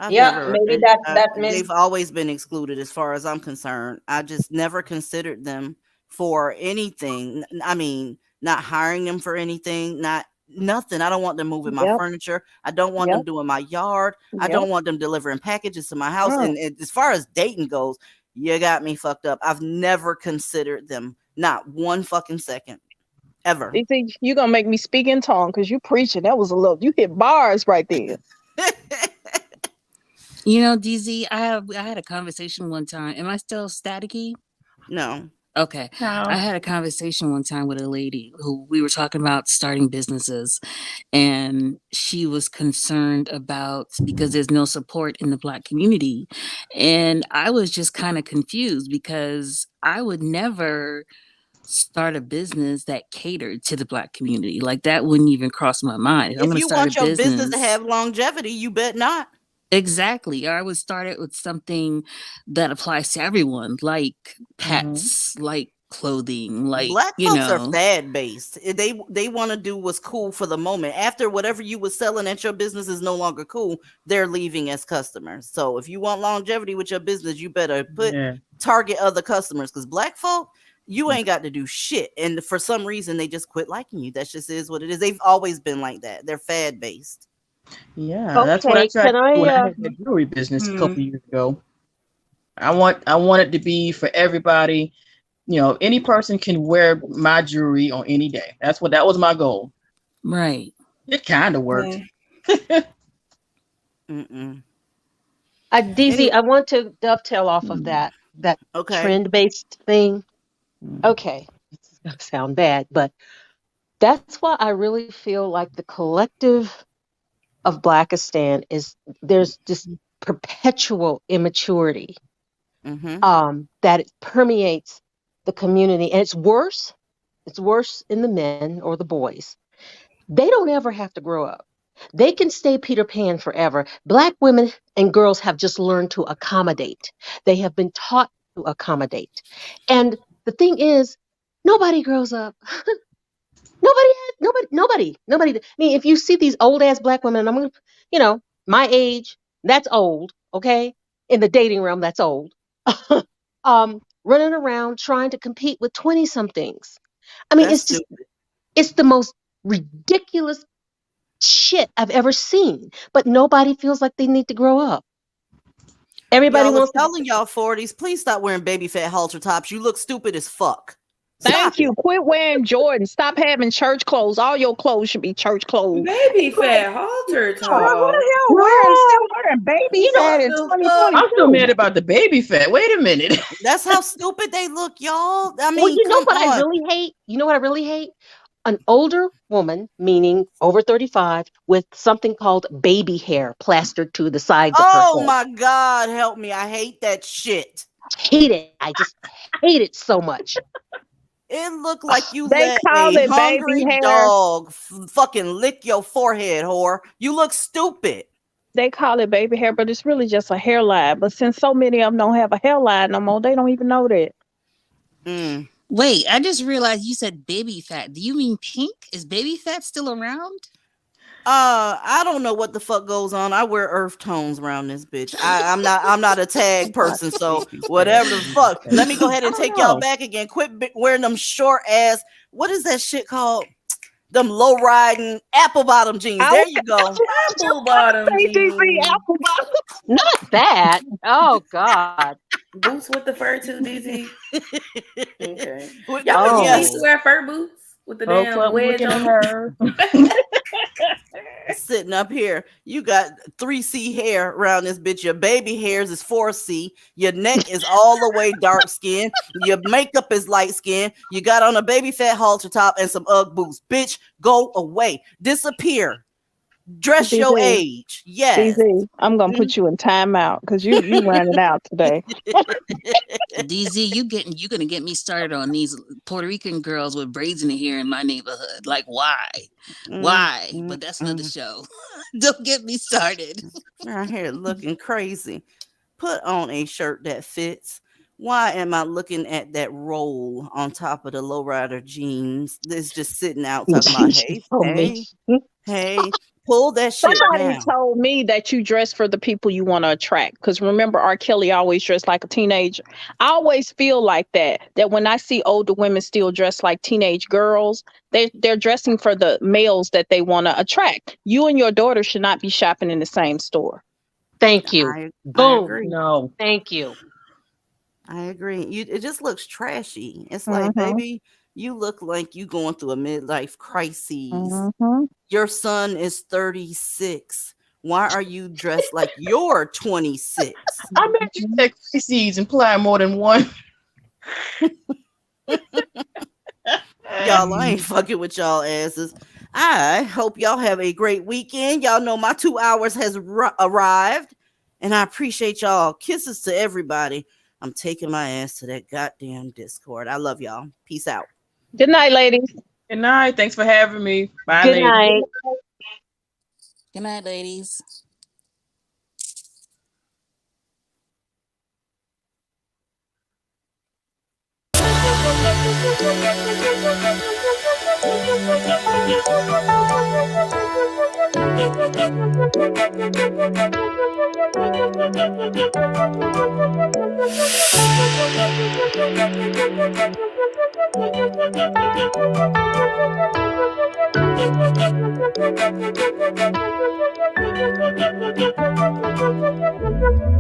Speaker 1: I've
Speaker 13: yeah,
Speaker 1: never.
Speaker 13: maybe that means
Speaker 1: They've always been excluded, as far as I'm concerned. I just never considered them for anything. I mean, not hiring them for anything, not nothing. I don't want them moving my
Speaker 4: Yep.
Speaker 1: furniture. I don't want
Speaker 4: Yep.
Speaker 1: them doing my yard. I
Speaker 4: Yep.
Speaker 1: don't want them delivering packages to my house.
Speaker 4: Mm.
Speaker 1: And as far as dating goes, you got me fucked up. I've never considered them, not one fucking second, ever.
Speaker 10: You think you're gonna make me speak in tongue because you preaching? That was a little. You hit bars right there.
Speaker 16: You know, DZ, I had a conversation one time. Am I still staticky?
Speaker 1: No.
Speaker 16: Okay.
Speaker 14: No.
Speaker 16: I had a conversation one time with a lady who we were talking about starting businesses, and she was concerned about because there's no support in the Black community. And I was just kind of confused because I would never start a business that catered to the Black community. Like that wouldn't even cross my mind. If I'm
Speaker 1: If
Speaker 16: going to
Speaker 1: you
Speaker 16: start
Speaker 1: want
Speaker 16: a
Speaker 1: your business to
Speaker 16: business,
Speaker 1: have longevity, you bet not.
Speaker 16: exactly. Or I would start it with something that applies to everyone, like pets, like clothing, like,
Speaker 1: Black
Speaker 16: you
Speaker 1: folks are
Speaker 16: know.
Speaker 1: fad based. They want to do what's cool for the moment. After whatever you was selling at your business is no longer cool, they're leaving as customers. So if you want longevity with your business, you better target other customers, because Black folk, you ain't got to do shit. And for some reason, they just quit liking you. That just is what it is. They've always been like that. They're fad based.
Speaker 14: Yeah, that's what I
Speaker 3: Okay,
Speaker 14: tried
Speaker 3: can
Speaker 14: to do when I
Speaker 3: I?
Speaker 14: had that jewelry business a couple years ago. I want it to be for everybody. Any person can wear my jewelry on any day. That was my goal.
Speaker 16: Right.
Speaker 14: It kind of worked.
Speaker 1: Mm-mm.
Speaker 3: DZ, I want to dovetail off of that
Speaker 1: Okay.
Speaker 3: trend-based thing. Okay, it's gonna sound bad, but that's why I really feel like the collective of Blackistan is there's this perpetual immaturity that it permeates the community, and it's worse. It's worse in the men or the boys. They don't ever have to grow up. They can stay Peter Pan forever. Black women and girls have just learned to accommodate. They have been taught to accommodate. And the thing is, nobody grows up. Nobody. I mean, if you see these old ass Black women, and I'm gonna, my age, that's old, okay? In the dating realm, that's old. Running around trying to compete with 20 somethings. I mean,
Speaker 1: That's stupid.
Speaker 3: it's the most ridiculous shit I've ever seen. But nobody feels like they need to grow up. Everybody
Speaker 1: Y'all,
Speaker 3: wants
Speaker 1: if
Speaker 3: to.
Speaker 1: y'all in y'all 40s, please stop wearing baby fat halter tops. You look stupid as fuck.
Speaker 10: Thank you. Quit wearing Jordan. Stop having church clothes. All your clothes should be church clothes.
Speaker 5: Baby fat halter top.
Speaker 14: Who the hell still wearing baby fat in 2022? I'm still mad about the baby fat. Wait a minute.
Speaker 1: That's how stupid they look, y'all. I mean,
Speaker 3: Well, you know
Speaker 1: come
Speaker 3: what
Speaker 1: on.
Speaker 3: I really hate? You know what I really hate? An older woman, meaning over 35, with something called baby hair plastered to the sides of her
Speaker 1: Oh
Speaker 3: head.
Speaker 1: my God, help me. I hate that shit.
Speaker 3: Hate it. I just hate it so much.
Speaker 1: It looked like you
Speaker 10: They
Speaker 1: let
Speaker 10: call
Speaker 1: a
Speaker 10: it
Speaker 1: hungry
Speaker 10: baby hair.
Speaker 1: dog fucking lick your forehead, whore. You look stupid.
Speaker 10: They call it baby hair, but it's really just a hairline. But since so many of them don't have a hairline no more, they don't even know that.
Speaker 16: Wait, I just realized you said baby fat. Do you mean pink? Is baby fat still around?
Speaker 1: I don't know what the fuck goes on. I wear earth tones around this bitch. I'm not a tag person, so whatever the fuck. Let me go ahead and take y'all back again. Quit wearing them short ass. What is that shit called? Them low riding apple bottom jeans. There you go.
Speaker 5: Apple bottom
Speaker 10: Say DC
Speaker 5: jeans.
Speaker 10: apple bottom.
Speaker 3: Not that. Oh God.
Speaker 5: Boots with the fur too, DZ. Okay.
Speaker 1: With-
Speaker 5: Y'all remember when we used
Speaker 1: yes.
Speaker 5: to wear fur boots with the
Speaker 14: Oh,
Speaker 5: damn
Speaker 14: club
Speaker 5: wedge
Speaker 14: looking at
Speaker 5: on?
Speaker 14: her.
Speaker 1: Sitting up here, you got 3C hair around this bitch. Your baby hairs is 4C. Your neck is all the way dark skin. Your makeup is light skin. You got on a baby fat halter top and some Ugg boots. Bitch, go away. Disappear. Dress your
Speaker 10: DZ,
Speaker 1: age. Yes.
Speaker 10: DZ, I'm gonna put you in timeout because you running out today.
Speaker 16: DZ, you gonna get me started on these Puerto Rican girls with braids in the hair in my neighborhood. Like why? Why? But that's another show. Don't get me started.
Speaker 1: Around here looking crazy. Put on a shirt that fits. Why am I looking at that roll on top of the lowrider jeans? That's just sitting out talking about, hey,
Speaker 3: Oh,
Speaker 1: hey,
Speaker 3: me.
Speaker 1: hey, pull that shit
Speaker 10: Somebody
Speaker 1: down.
Speaker 10: told me that you dress for the people you want to attract. Because remember, R. Kelly always dressed like a teenager. I always feel like that. That when I see older women still dressed like teenage girls, they're dressing for the males that they want to attract. You and your daughter should not be shopping in the same store.
Speaker 3: Thank you.
Speaker 1: I
Speaker 3: Boom.
Speaker 1: agree.
Speaker 14: No.
Speaker 3: Thank you.
Speaker 1: I agree. It just looks trashy. It's like, baby, you look like you going through a midlife crisis. Your son is 36. Why are you dressed like you're 26?
Speaker 14: I bet you take crises imply more than one.
Speaker 1: Y'all, I ain't fucking with y'all asses. I hope y'all have a great weekend. Y'all know my 2 hours has arrived, and I appreciate y'all. Kisses to everybody. I'm taking my ass to that goddamn Discord. I love y'all. Peace out.
Speaker 10: Good night, ladies.
Speaker 14: Good night. Thanks for having me. Bye,
Speaker 3: Good
Speaker 14: ladies.
Speaker 3: night.
Speaker 16: Good night, ladies.
Speaker 12: Thank you.